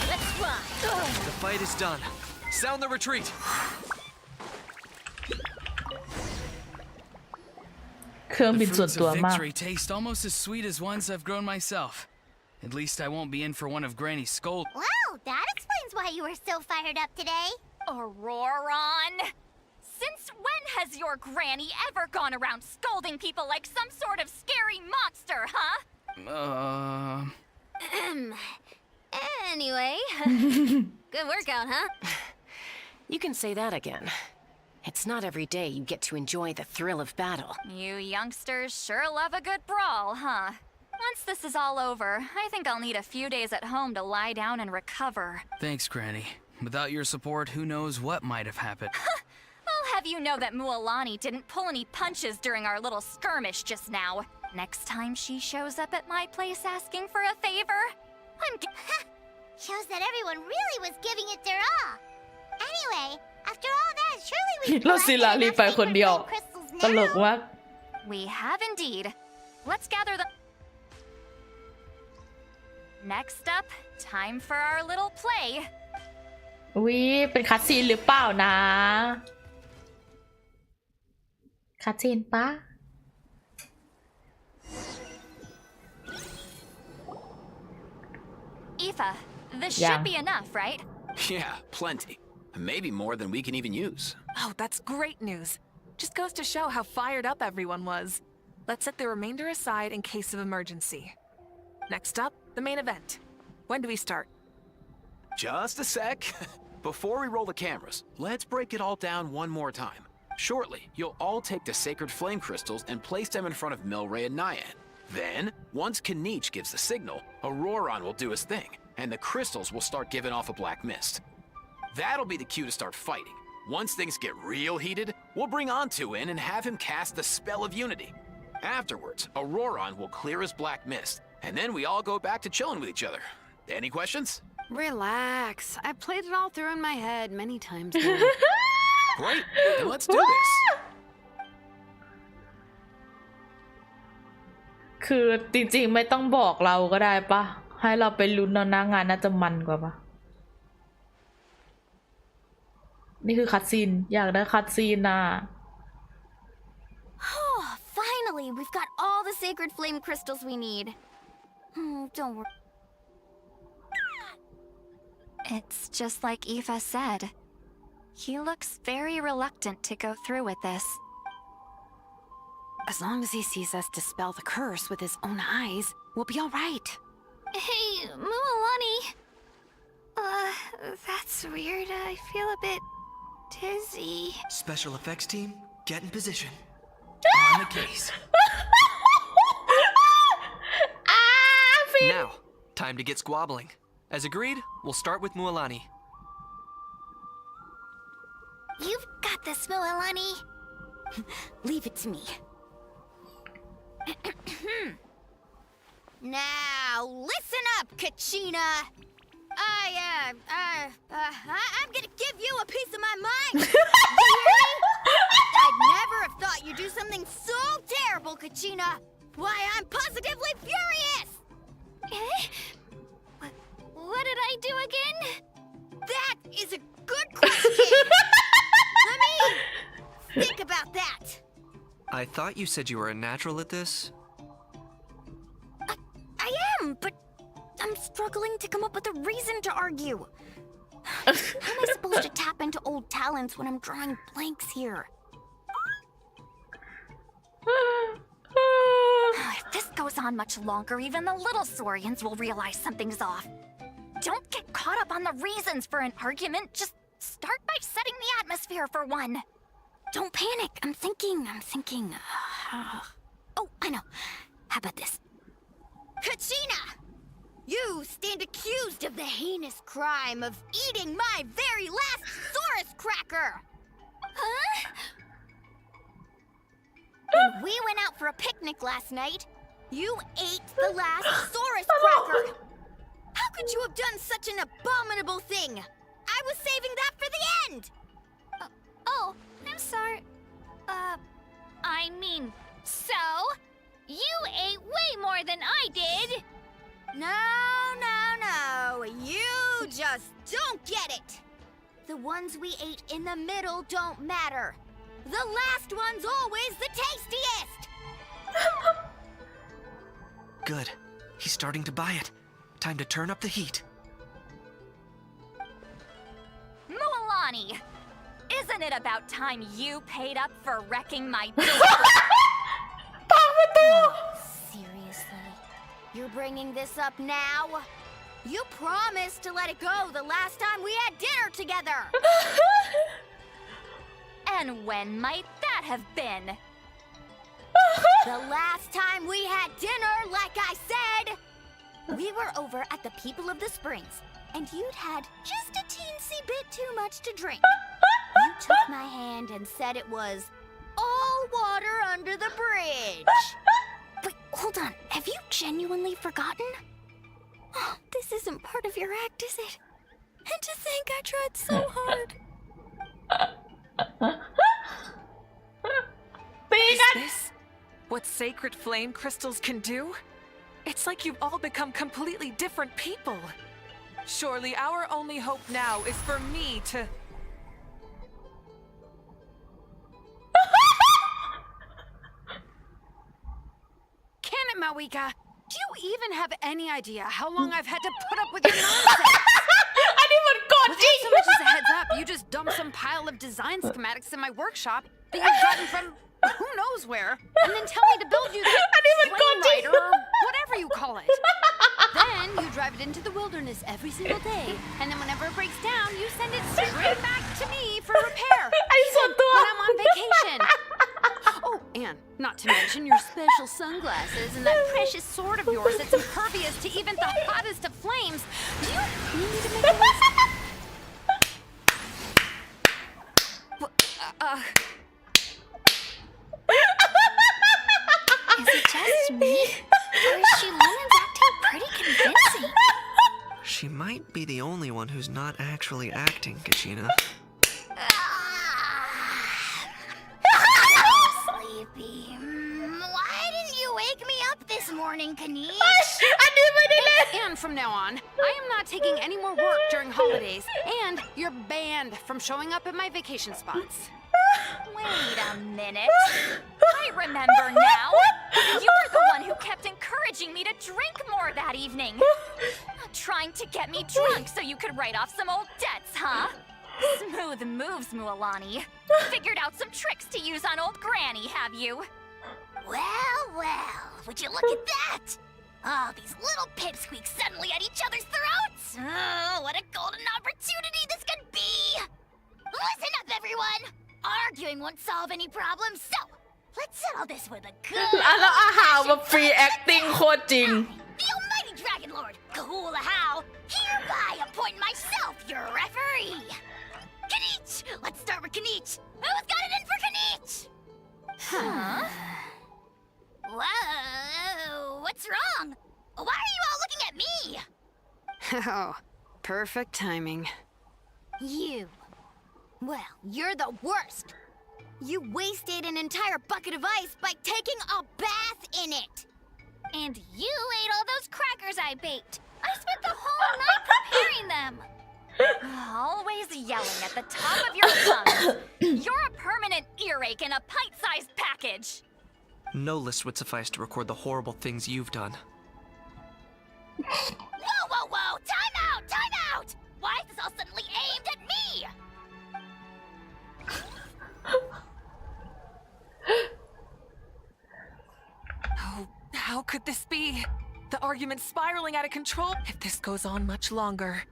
Let's fly! The fight is done. Sound the retreat. เครื่องบิน The ส่วน fruits ตัว of มาก victory taste almost as sweet as ones I've grown myself. At least I won't be in for one of Granny's scold. Wow, that explains why you were so fired up today. Auroron! Since when has your granny ever gone around scolding people like some sort of scary monster, huh? Anyway, good workout, huh? You can say that again. It's not every day you get to enjoy the thrill of battle. You youngsters sure love a good brawl, huh? Once this is all over, I think I'll need a few days at home to lie down and recover. Thanks, Granny. Without your support, who knows what might have happened. I'll have you know that Mualani didn't pull any punches during our little skirmish just now. Next time she shows up at my place asking for a favor, Shows that everyone really was giving it their all. Anyway, after all that, surely we เราศิลาลีไปคนเดียว crystals ตล now. กมาก We have indeed. Let's gather them. Next up, time for our little play. วิเป็นคัดซีนหรือเปล่านะคัดซีนปะ Aoife, this Yeah. should be enough, right? Yeah, plenty. Maybe more than we can even use. Oh, that's great news. Just goes to show how fired up everyone was. Let's set the remainder aside in case of emergency. Next up, the main event. When do we start? Just a sec. Before we roll the cameras, let's break it all down one more time. Shortly, you'll all take the sacred flame crystals and place them in front of Milray and Nyan. Then, once Kanich gives the signal, Auroron will do his thing, and the crystals will start giving off a black mist. That'll be the cue to start fighting. Once things get real heated, we'll bring Antu in and have him cast the spell of unity. Afterwards, Auroron will clear his black mist, and then we all go back to chilling with each other. Any questions? Relax. I played it all through in my head many times now. Great, then let's do this. คือจริงๆไม่ต้องบอกเราก็ได้ปะให้เราไปลุ้นเอาหน้างานน่าจะมันกว่าปะนี่คือคัดซีนอยากได้คัดซีนน่ะ Finally, we've got all the sacred flame crystals we need. Don't worry. It's just like Aoife said. He looks very reluctant to go through with this. As long as he sees us dispel the curse with his own eyes, we'll be all right. Hey, Mualani. That's weird. I feel a bit dizzy. Special effects team, get in position. On the case. Now, time to get squabbling. As agreed, we'll start with Mualani. You've got this, Mualani. Leave it to me. Now, listen up, Kachina. I'm gonna give you a piece of my mind. You hear me? I'd never have thought you'd do something so terrible, Kachina. Why, I'm positively furious. What did I do again? That is a good question. Let me think about that. I thought you said you were a natural at this. I am, but I'm struggling to come up with a reason to argue. How am I supposed to tap into old talents when I'm drawing blanks here? If this goes on much longer, even the little Saurians will realize something's off. Don't get caught up on the reasons for an argument. Just start by setting the atmosphere for one. Don't panic. I'm thinking. Oh, I know. How about this? Kachina! You stand accused of the heinous crime of eating my very last Saurus cracker! Huh? When we went out for a picnic last night, You ate the last Saurus cracker! How could you have done such an abominable thing? I was saving that for the end! Oh, I'm sorry. I mean, so? You ate way more than I did! No. You just don't get it! The ones we ate in the middle don't matter. The last one's always the tastiest! Good. He's starting to buy it. Time to turn up the heat. Mualani! Isn't it about time you paid up for wrecking my door? Seriously? You're bringing this up now? You promised to let it go the last time we had dinner together! And when might that have been? The last time we had dinner, like I said! We were over at the People of the Springs, and you'd had just a teensy bit too much to drink. You took my hand and said it was all water under the bridge. Wait, hold on. Have you genuinely forgotten? Oh, this isn't part of your act, is it? And to think I tried so hard. Is this what sacred flame crystals can do? It's like you've all become completely different people. Surely our only hope now is for me to... Can it, Mawika? Do you even have any idea how long I've had to put up with your nonsense? Without so much as a heads up, you just dumped some pile of design schematics in my workshop that you've gotten from who knows where, and then tell me to build you that flame rider or whatever you call it. Then you drive it into the wilderness every single day, and then whenever it breaks down, you send it straight back to me for repair, even when I'm on vacation. Oh, and not to mention your special sunglasses and that precious sword of yours that's impervious to even the hottest of flames. Do you need me to make a list? Is it just me? Or is she Lumen's acting pretty convincing? She might be the only one who's not actually acting, Kachina. So sleepy. Why didn't you wake me up this morning, Kanish? And from now on, I am not taking any more work during holidays, and you're banned from showing up at my vacation spots. Wait a minute. I remember now. You were the one who kept encouraging me to drink more that evening. Trying to get me drunk so you could write off some old debts, huh? Smooth moves, Mualani. Figured out some tricks to use on old Granny, have you? Well, would you look at that? Oh, these little pipsqueaks suddenly at each other's throats. Oh, what a golden opportunity this could be! Listen up, everyone! Arguing won't solve any problems, so let's settle this with a good... แล้วอาหารมาฟรี acting โคตรจริง The almighty Dragon Lord, Kahula-How, hereby appoint myself your referee. Kanich! Let's start with Kanich. Who's got it in for Kanich? Huh? Whoa, what's wrong? Why are you all looking at me? Oh, perfect timing. You. Well, you're the worst. You wasted an entire bucket of ice by taking a bath in it. And you ate all those crackers I baked. I spent the whole night preparing them. Always yelling at the top of your lungs. You're a permanent earache in a pint-sized package. No list would suffice to record the horrible things you've done. Whoa! Time out! Why is this all suddenly aimed at me? Oh, how could this be? The argument's spiraling out of control. If this goes on much longer,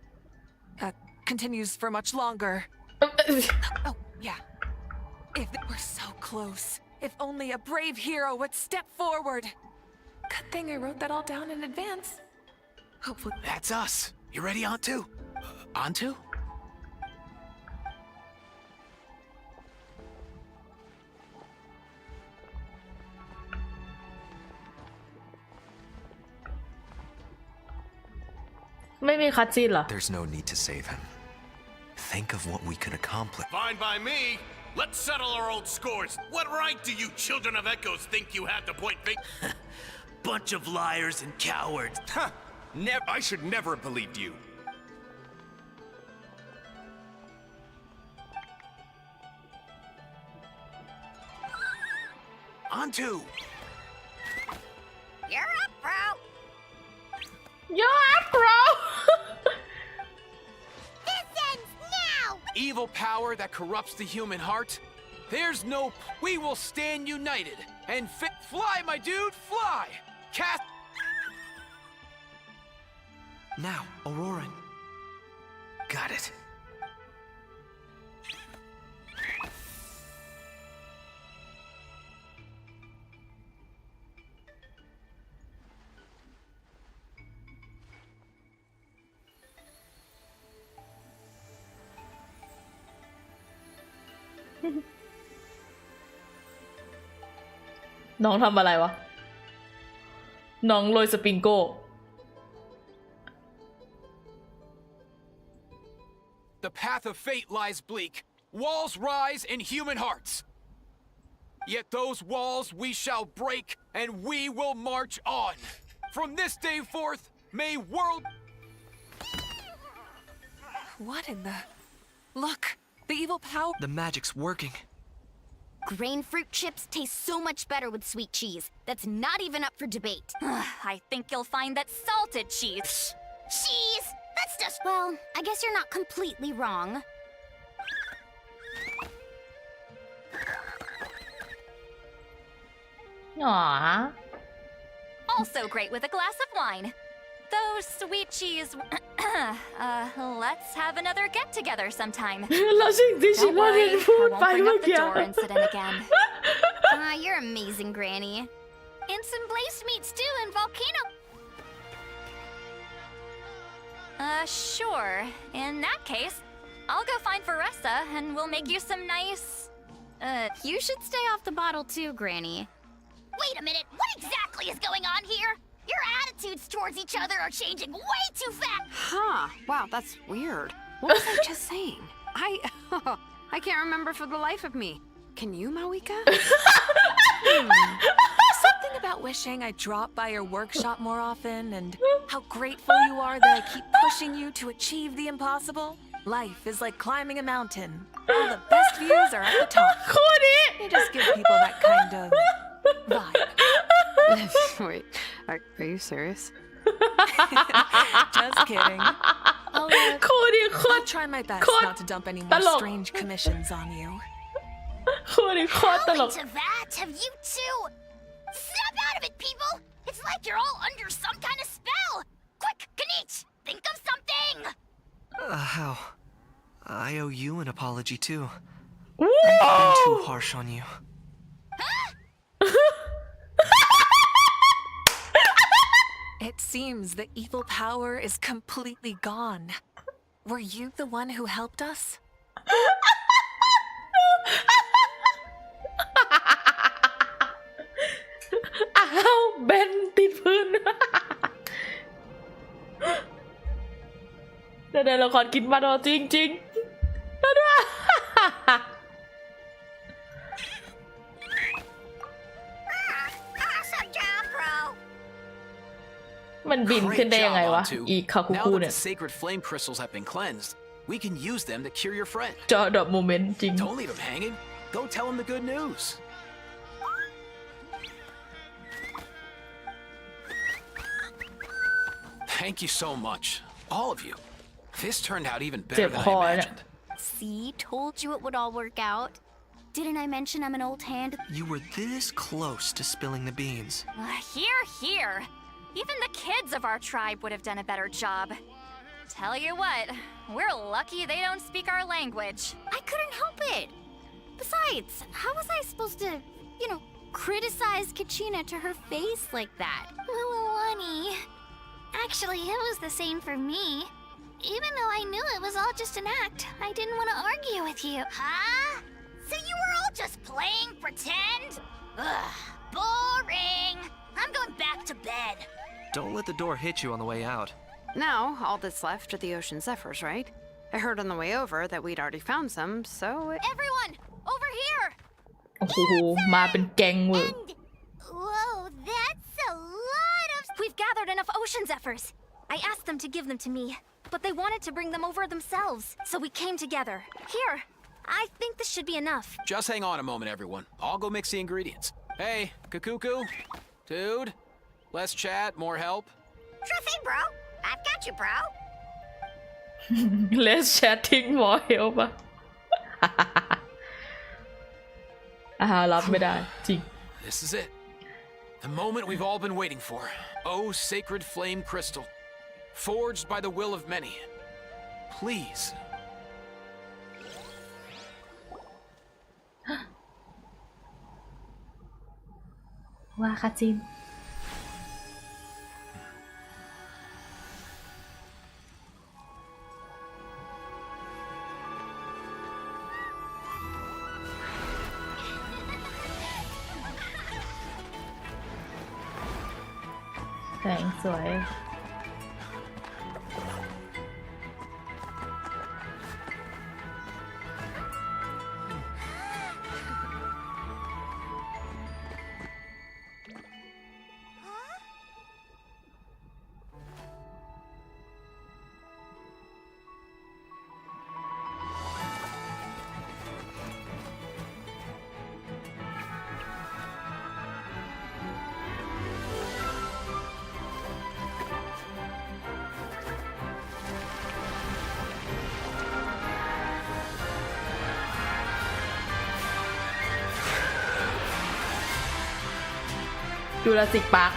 continues for much longer. Oh, yeah. If we're so close. If only a brave hero would step forward. Good thing I wrote that all down in advance. Hopefully. That's us. You ready, Antu? Antu? ไม่มีคัตซีนเหรอ There's no need to save him. Think of what we could accomplish. Fine by me. Let's settle our old scores. What right do you children of Echoes think you have to point fingers? Bunch of liars and cowards. Huh. I should never have believed you. On to. You're up, bro. You're up, bro. This ends now! Evil power that corrupts the human heart. There's no. We will stand united and fly, my dude, fly. Cast. Now, Auroran. Got it. น้องทำอะไรวะ น้องโรยสปริงโก้ The path of fate lies bleak. Walls rise in human hearts. Yet those walls we shall break, and we will march on. From this day forth, may world. What in the... Look, the evil power... The magic's working. Grain fruit chips taste so much better with sweet cheese. That's not even up for debate. I think you'll find that salted cheese. Cheese? That's just... Well, I guess you're not completely wrong. Aww. Also great with a glass of wine. Those sweet cheese... let's have another get-together sometime. Don't worry, I won't bring up the door incident again. You're amazing, Granny. And some glazed meats too, and volcano... Sure. In that case, I'll go find Veressa and we'll make you some nice... You should stay off the bottle too, Granny. Wait a minute, what exactly is going on here? Your attitudes towards each other are changing way too fast! Huh. Wow, that's weird. What was I just saying? I can't remember for the life of me. Can you, Mawika? Something about wishing I dropped by your workshop more often and how grateful you are that I keep pushing you to achieve the impossible. Life is like climbing a mountain. All the best views are at the top. You just give people that kind of vibe. Wait, are you serious? Just kidding. I'll try my best not to dump any more strange commissions on you. Owing to that, have you two... Snap out of it, people! It's like you're all under some kind of spell! Quick, Kanich, think of something! How? I owe you an apology too. I've been too harsh on you. It seems the evil power is completely gone. Were you the one who helped us? อ้าวเบนติดพื้น เดี๋ยวละครกินมาดอจริงๆแล้วด้วย Awesome job, bro! มันบินขึ้นได้ยังไงวะ อีคาคุ Now คุ that เนี่ย the sacred flame crystals have been cleansed, we can use them to cure your friend. จอดอกโมเมนต์จริง Don't leave him hanging. Go tell him the good news. Thank you so much, all of you. This turned out even better than I imagined. See, told you it would all work out. Didn't I mention I'm an old hand? You were this close to spilling the beans. Here. Even the kids of our tribe would have done a better job. Tell you what, we're lucky they don't speak our language. I couldn't help it. Besides, how was I supposed to, criticize Kachina to her face like that? Luwani. Actually, it was the same for me. Even though I knew it was all just an act, I didn't want to argue with you. Huh? So you were all just playing pretend? Ugh, boring. I'm going back to bed. Don't let the door hit you on the way out. Now, all that's left are the ocean zephyrs, right? I heard on the way over that we'd already found some, so... Everyone, over here! โอ้โหมาเป็นแก๊งเว้ย Whoa, that's a lot of... We've gathered enough ocean zephyrs. I asked them to give them to me, but they wanted to bring them over themselves, so we came together. Here, I think this should be enough. Just hang on a moment, everyone. I'll go mix the ingredients. Hey, Kakuku, dude, less chat, more help. Sure thing, bro. I've got you, bro. Let's chatting more help อะ รับไม่ได้จริง This is it. The moment we've all been waiting for. Oh, sacred flame crystal. Forged by the will of many. Please. ว่าคาจินแสงสวย จูราสสิกพาร์ค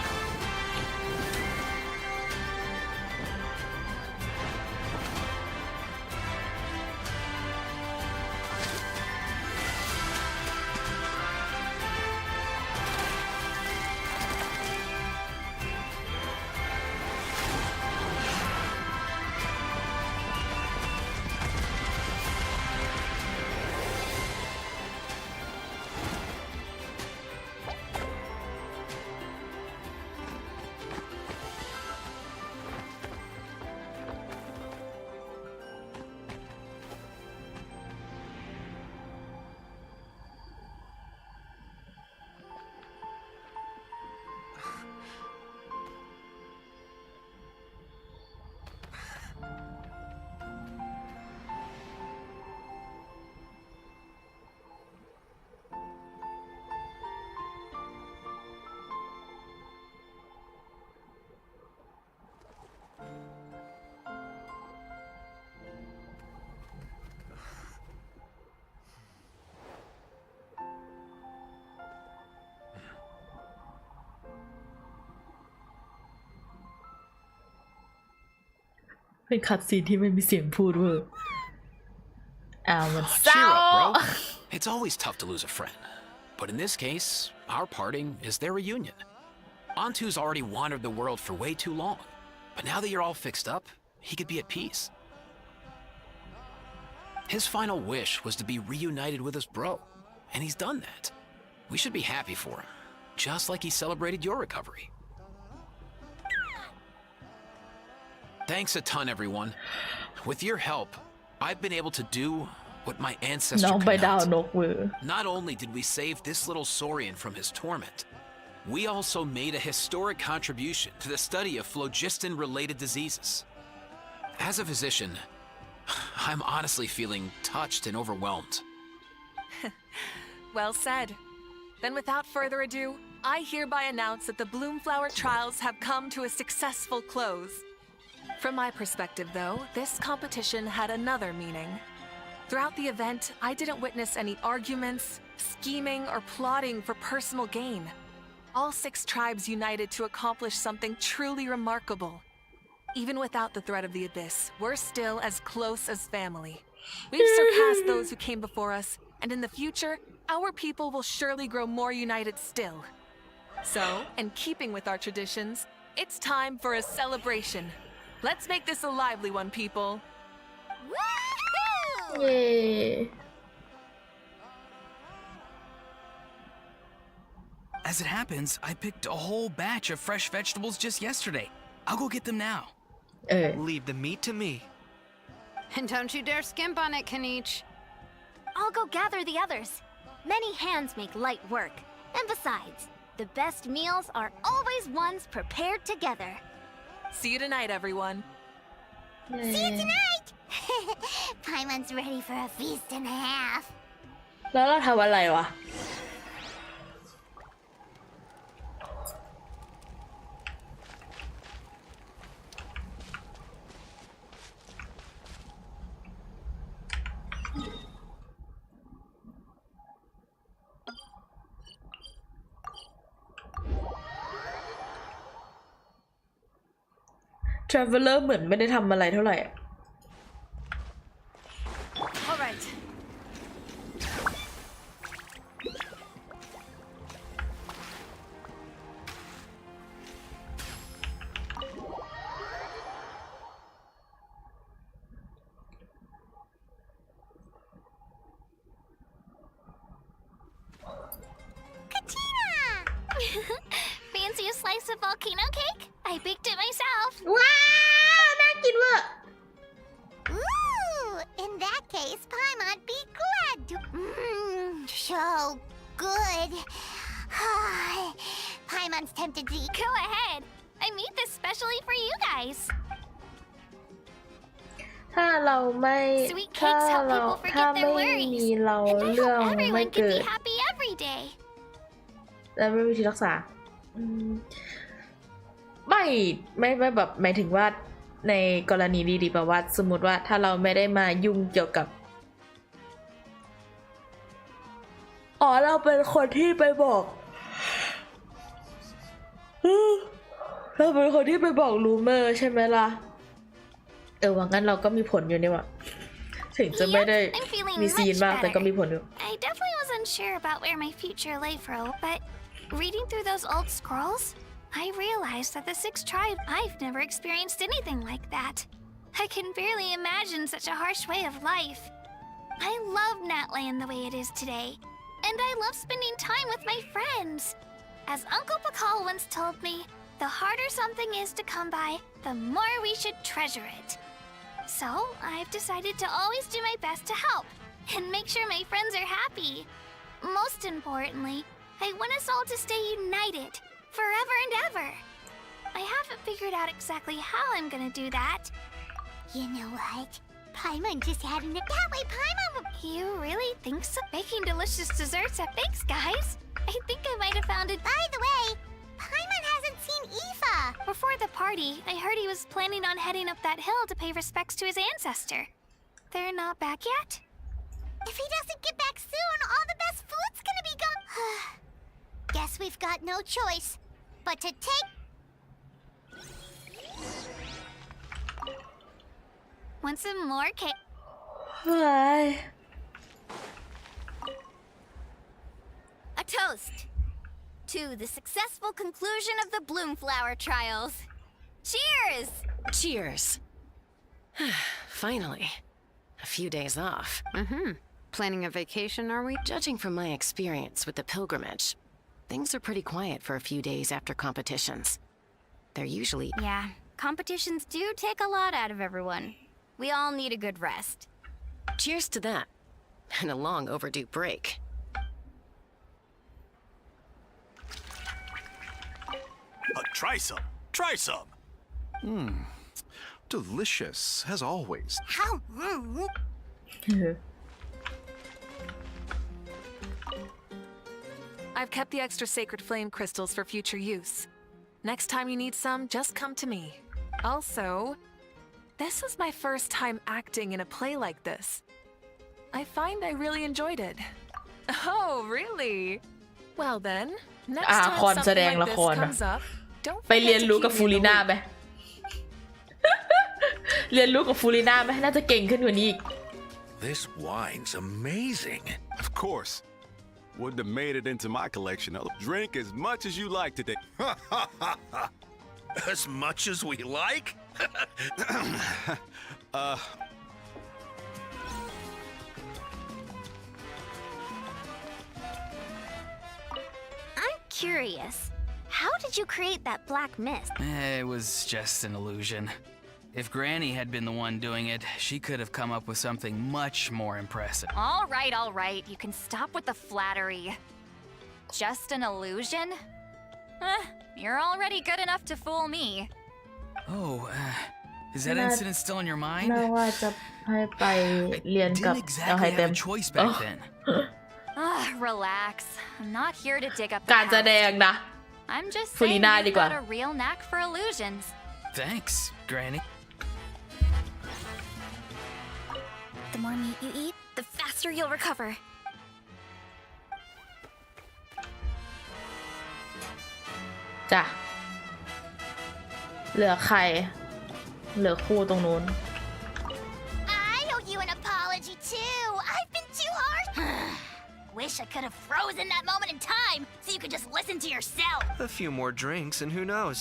เป็นคัดซีนที่ไม่มีเสียงพูดเว้ยมันเศร้า Cheer up, bro. It's always tough to lose a friend. But in this case, our parting is their reunion. Antu's already wandered the world for way too long. But now that you're all fixed up, he could be at peace. His final wish was to be reunited with his bro. And he's done that. We should be happy for him. Just like he celebrated your recovery. Thanks a ton, everyone. With your help, I've been able to do what my ancestor could not. Not only did we save this little Saurian from his torment, we also made a historic contribution to the study of phlogiston-related diseases. As a physician, I'm honestly feeling touched and overwhelmed. Well said. Then without further ado, I hereby announce that the Bloomflower trials have come to a successful close. From my perspective, though, this competition had another meaning. Throughout the event, I didn't witness any arguments, scheming, or plotting for personal gain. All 6 tribes united to accomplish something truly remarkable. Even without the threat of the abyss, we're still as close as family. We've surpassed those who came before us, and in the future, our people will surely grow more united still. So, in keeping with our traditions, it's time for a celebration. Let's make this a lively one, people. Yay. As it happens, I picked a whole batch of fresh vegetables just yesterday. I'll go get them now. Leave the meat to me. And don't you dare skimp on it, Kanich. I'll go gather the others. Many hands make light work. And besides, the best meals are always ones prepared together. See you tonight, everyone. See you tonight! Paimon's ready for a feast and a half. แล้วเราทำอะไรวะ Traveler เหมือนไม่ได้ทำอะไรเท่าไหร่ All right. Fancy a slice of volcano cake? I baked it myself. ว้าวน่ากินว่ะ Ooh, in that case, Paimon'd be glad to. So good. Paimon's tempted to eat. Go ahead. I made this specially for you guys. ถ้าเราไม่ Sweet ถ้า cakes help เรา people ถ้า forget their ไม่ worries. มีเรา And I เรื่อง hope ไม่ everyone เกิ can be ด happy every day. แล้วไม่มีวิธีรักษาไม่แบบหมายถึงว่าในกรณีดีๆแบบว่าสมมติว่าถ้าเราไม่ได้มายุ่งเกี่ยวกับเราเป็นคนที่ไปบอกเราเป็นคนที่ไปบอกรูเมอร์ใช่ไหมล่ะว่างั้นเราก็มีผลอยู่นี่ว่ะถึงจะไม่ได้ I'm feeling มีซีน much มากแต่ก็ better. มีผลอยู่ I definitely wasn't sure about where my future lay, Fro, but reading through those old scrolls, I realized that the Six Tribes, I've never experienced anything like that. I can barely imagine such a harsh way of life. I love Natland the way it is today, and I love spending time with my friends. As Uncle Pakal once told me, the harder something is to come by, the more we should treasure it. So, I've decided to always do my best to help and make sure my friends are happy. Most importantly, I want us all to stay united, forever and ever. I haven't figured out exactly how I'm gonna do that. You know what? Paimon just had an. That way, Paimon. You really think so? Baking delicious desserts at Thanks, guys. I think I might have found it. By the way, Paimon hasn't seen Aoife. Before the party, I heard he was planning on heading up that hill to pay respects to his ancestor. They're not back yet? If he doesn't get back soon, all the best food's gonna be gone. Guess we've got no choice but to take. Want some more cake? Hi. A toast to the successful conclusion of the Bloomflower trials. Cheers! Cheers. Finally. A few days off. Planning a vacation, are we? Judging from my experience with the pilgrimage, things are pretty quiet for a few days after competitions. They're usually... Yeah, competitions do take a lot out of everyone. We all need a good rest. Cheers to that. And a long overdue break. Try some. Try some. Delicious, as always. How? I've kept the extra sacred flame crystals for future use. Next time you need some, just come to me. Also, this was my first time acting in a play like this. I find I really enjoyed it. Oh, really? Well then, next time คอนแสดง something ละ like ค this รอะ comes up, don't ไปเรีย forget น to รู้ keep กับ me ฟู in ลิ the น่า loop. ไหม เรียนรู้กับฟูลิน่าไหมน่าจะเก่งขึ้นกว่านี้อีก This wine's amazing. Of course. Wouldn't have made it into my collection. I'll drink as much as you like today. As much as we like? I'm curious. How did you create that black mist? It was just an illusion. If Granny had been the one doing it, she could have come up with something much more impressive. All right. You can stop with the flattery. Just an illusion? You're already good enough to fool me. Oh, is that incident still in your mind? น่าว่าจะให้ไปเรียนกับ Didn't เอา exactly ให้ have เต็ม a choice back then. Relax. I'm not here to dig up the การแสดง past. นะ I'm just ฟูลี saying น่าดี you've กว่า got a real knack for illusions. Thanks, Granny. The more meat you eat, the faster you'll recover. จ้ะเหลือใครเหลือคู่ตรงนู้น I owe you an apology too. I've been too hard. Wish I could have frozen that moment in time so you could just listen to yourself. A few more drinks, and who knows?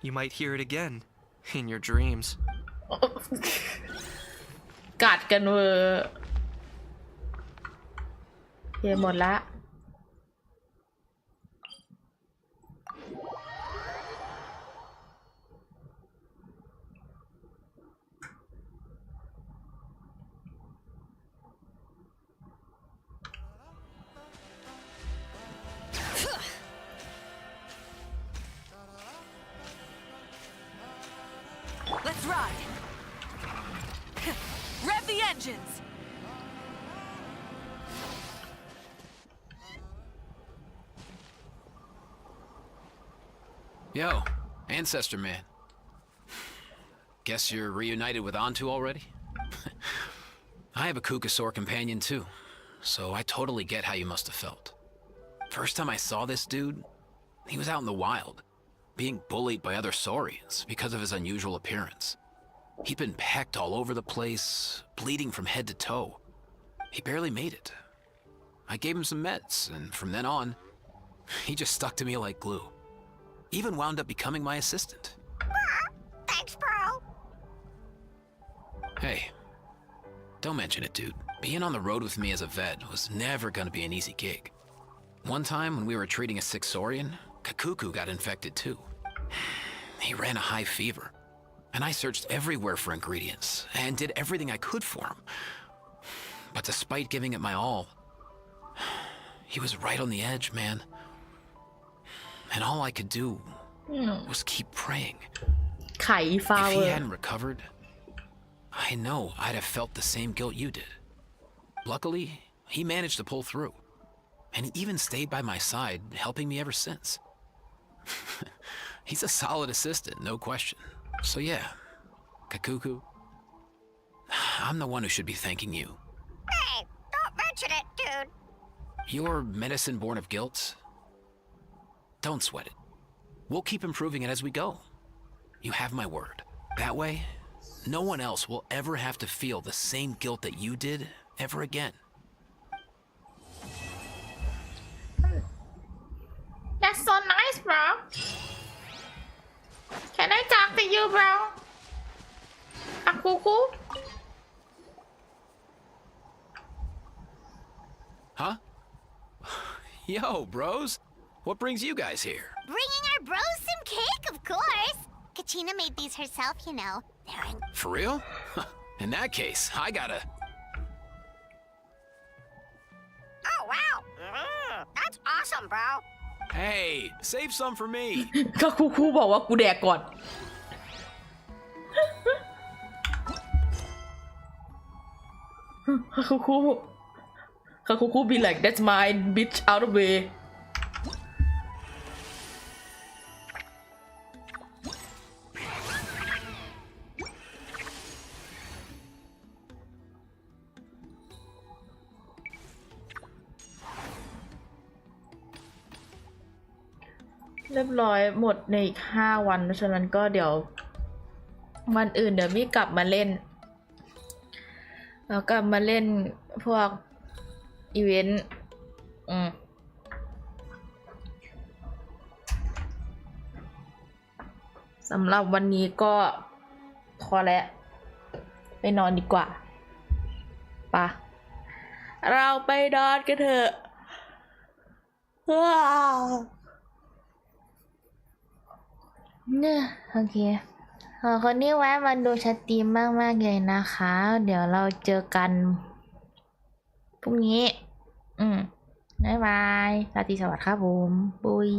You might hear it again in your dreams. กัดกันเวอร์เยหมดละLet's ride. Rev the engines. Yo, Ancestor Man. Guess you're reunited with Antu already? I have a Kukasaur companion too, so I totally get how you must have felt. First time I saw this dude, he was out in the wild, being bullied by other saurians because of his unusual appearance. He'd been pecked all over the place, bleeding from head to toe. He barely made it. I gave him some meds, and from then on, he just stuck to me like glue. Even wound up becoming my assistant. Thanks, bro. Hey, don't mention it, dude. Being on the road with me as a vet was never gonna be an easy gig. One time when we were treating a sick saurian, Kakuku got infected too. He ran a high fever, and I searched everywhere for ingredients and did everything I could for him. But despite giving it my all, he was right on the edge, man. And all I could do was keep praying. ไข่ฟ้า If เวอ he ร์ hadn't recovered, I know I'd have felt the same guilt you did. Luckily, he managed to pull through. And he even stayed by my side, helping me ever since. He's a solid assistant, no question. So yeah, Kakuku, I'm the one who should be thanking you. Hey, don't mention it, dude. Your medicine born of guilt? Don't sweat it. We'll keep improving it as we go. You have my word. That way, no one else will ever have to feel the same guilt that you did ever again. That's so nice, bro. Can I talk to you, bro? Akuku? Huh? Yo, bros. What brings you guys here? Bringing our bros some cake, of course. Kachina made these herself, you know. They're in... For real? In that case, I gotta... Oh, wow. That's awesome, bro. Hey, save some for me. ก็คูบอกว่ากูแดกก่อน คู be like that's mine bitch out of way เรียบร้อยหมดในอีก5 วันเพราะฉะนั้นก็เดี๋ยววันอื่นเดี๋ยวมี่กลับมาเล่นแล้วกลับมาเล่นพวกอีเวนต์สำหรับวันนี้ก็พอแล้วไปนอนดีกว่าป่ะเราไปนอนกันเถอะเนี่ยโอเค ขอบคนที่แวะมาดูสตรีมมากๆเลยนะคะ เดี๋ยวเราเจอกันพรุ่งนี้บ๊ายบายราตรีสวัสดิ์ครับผม บุย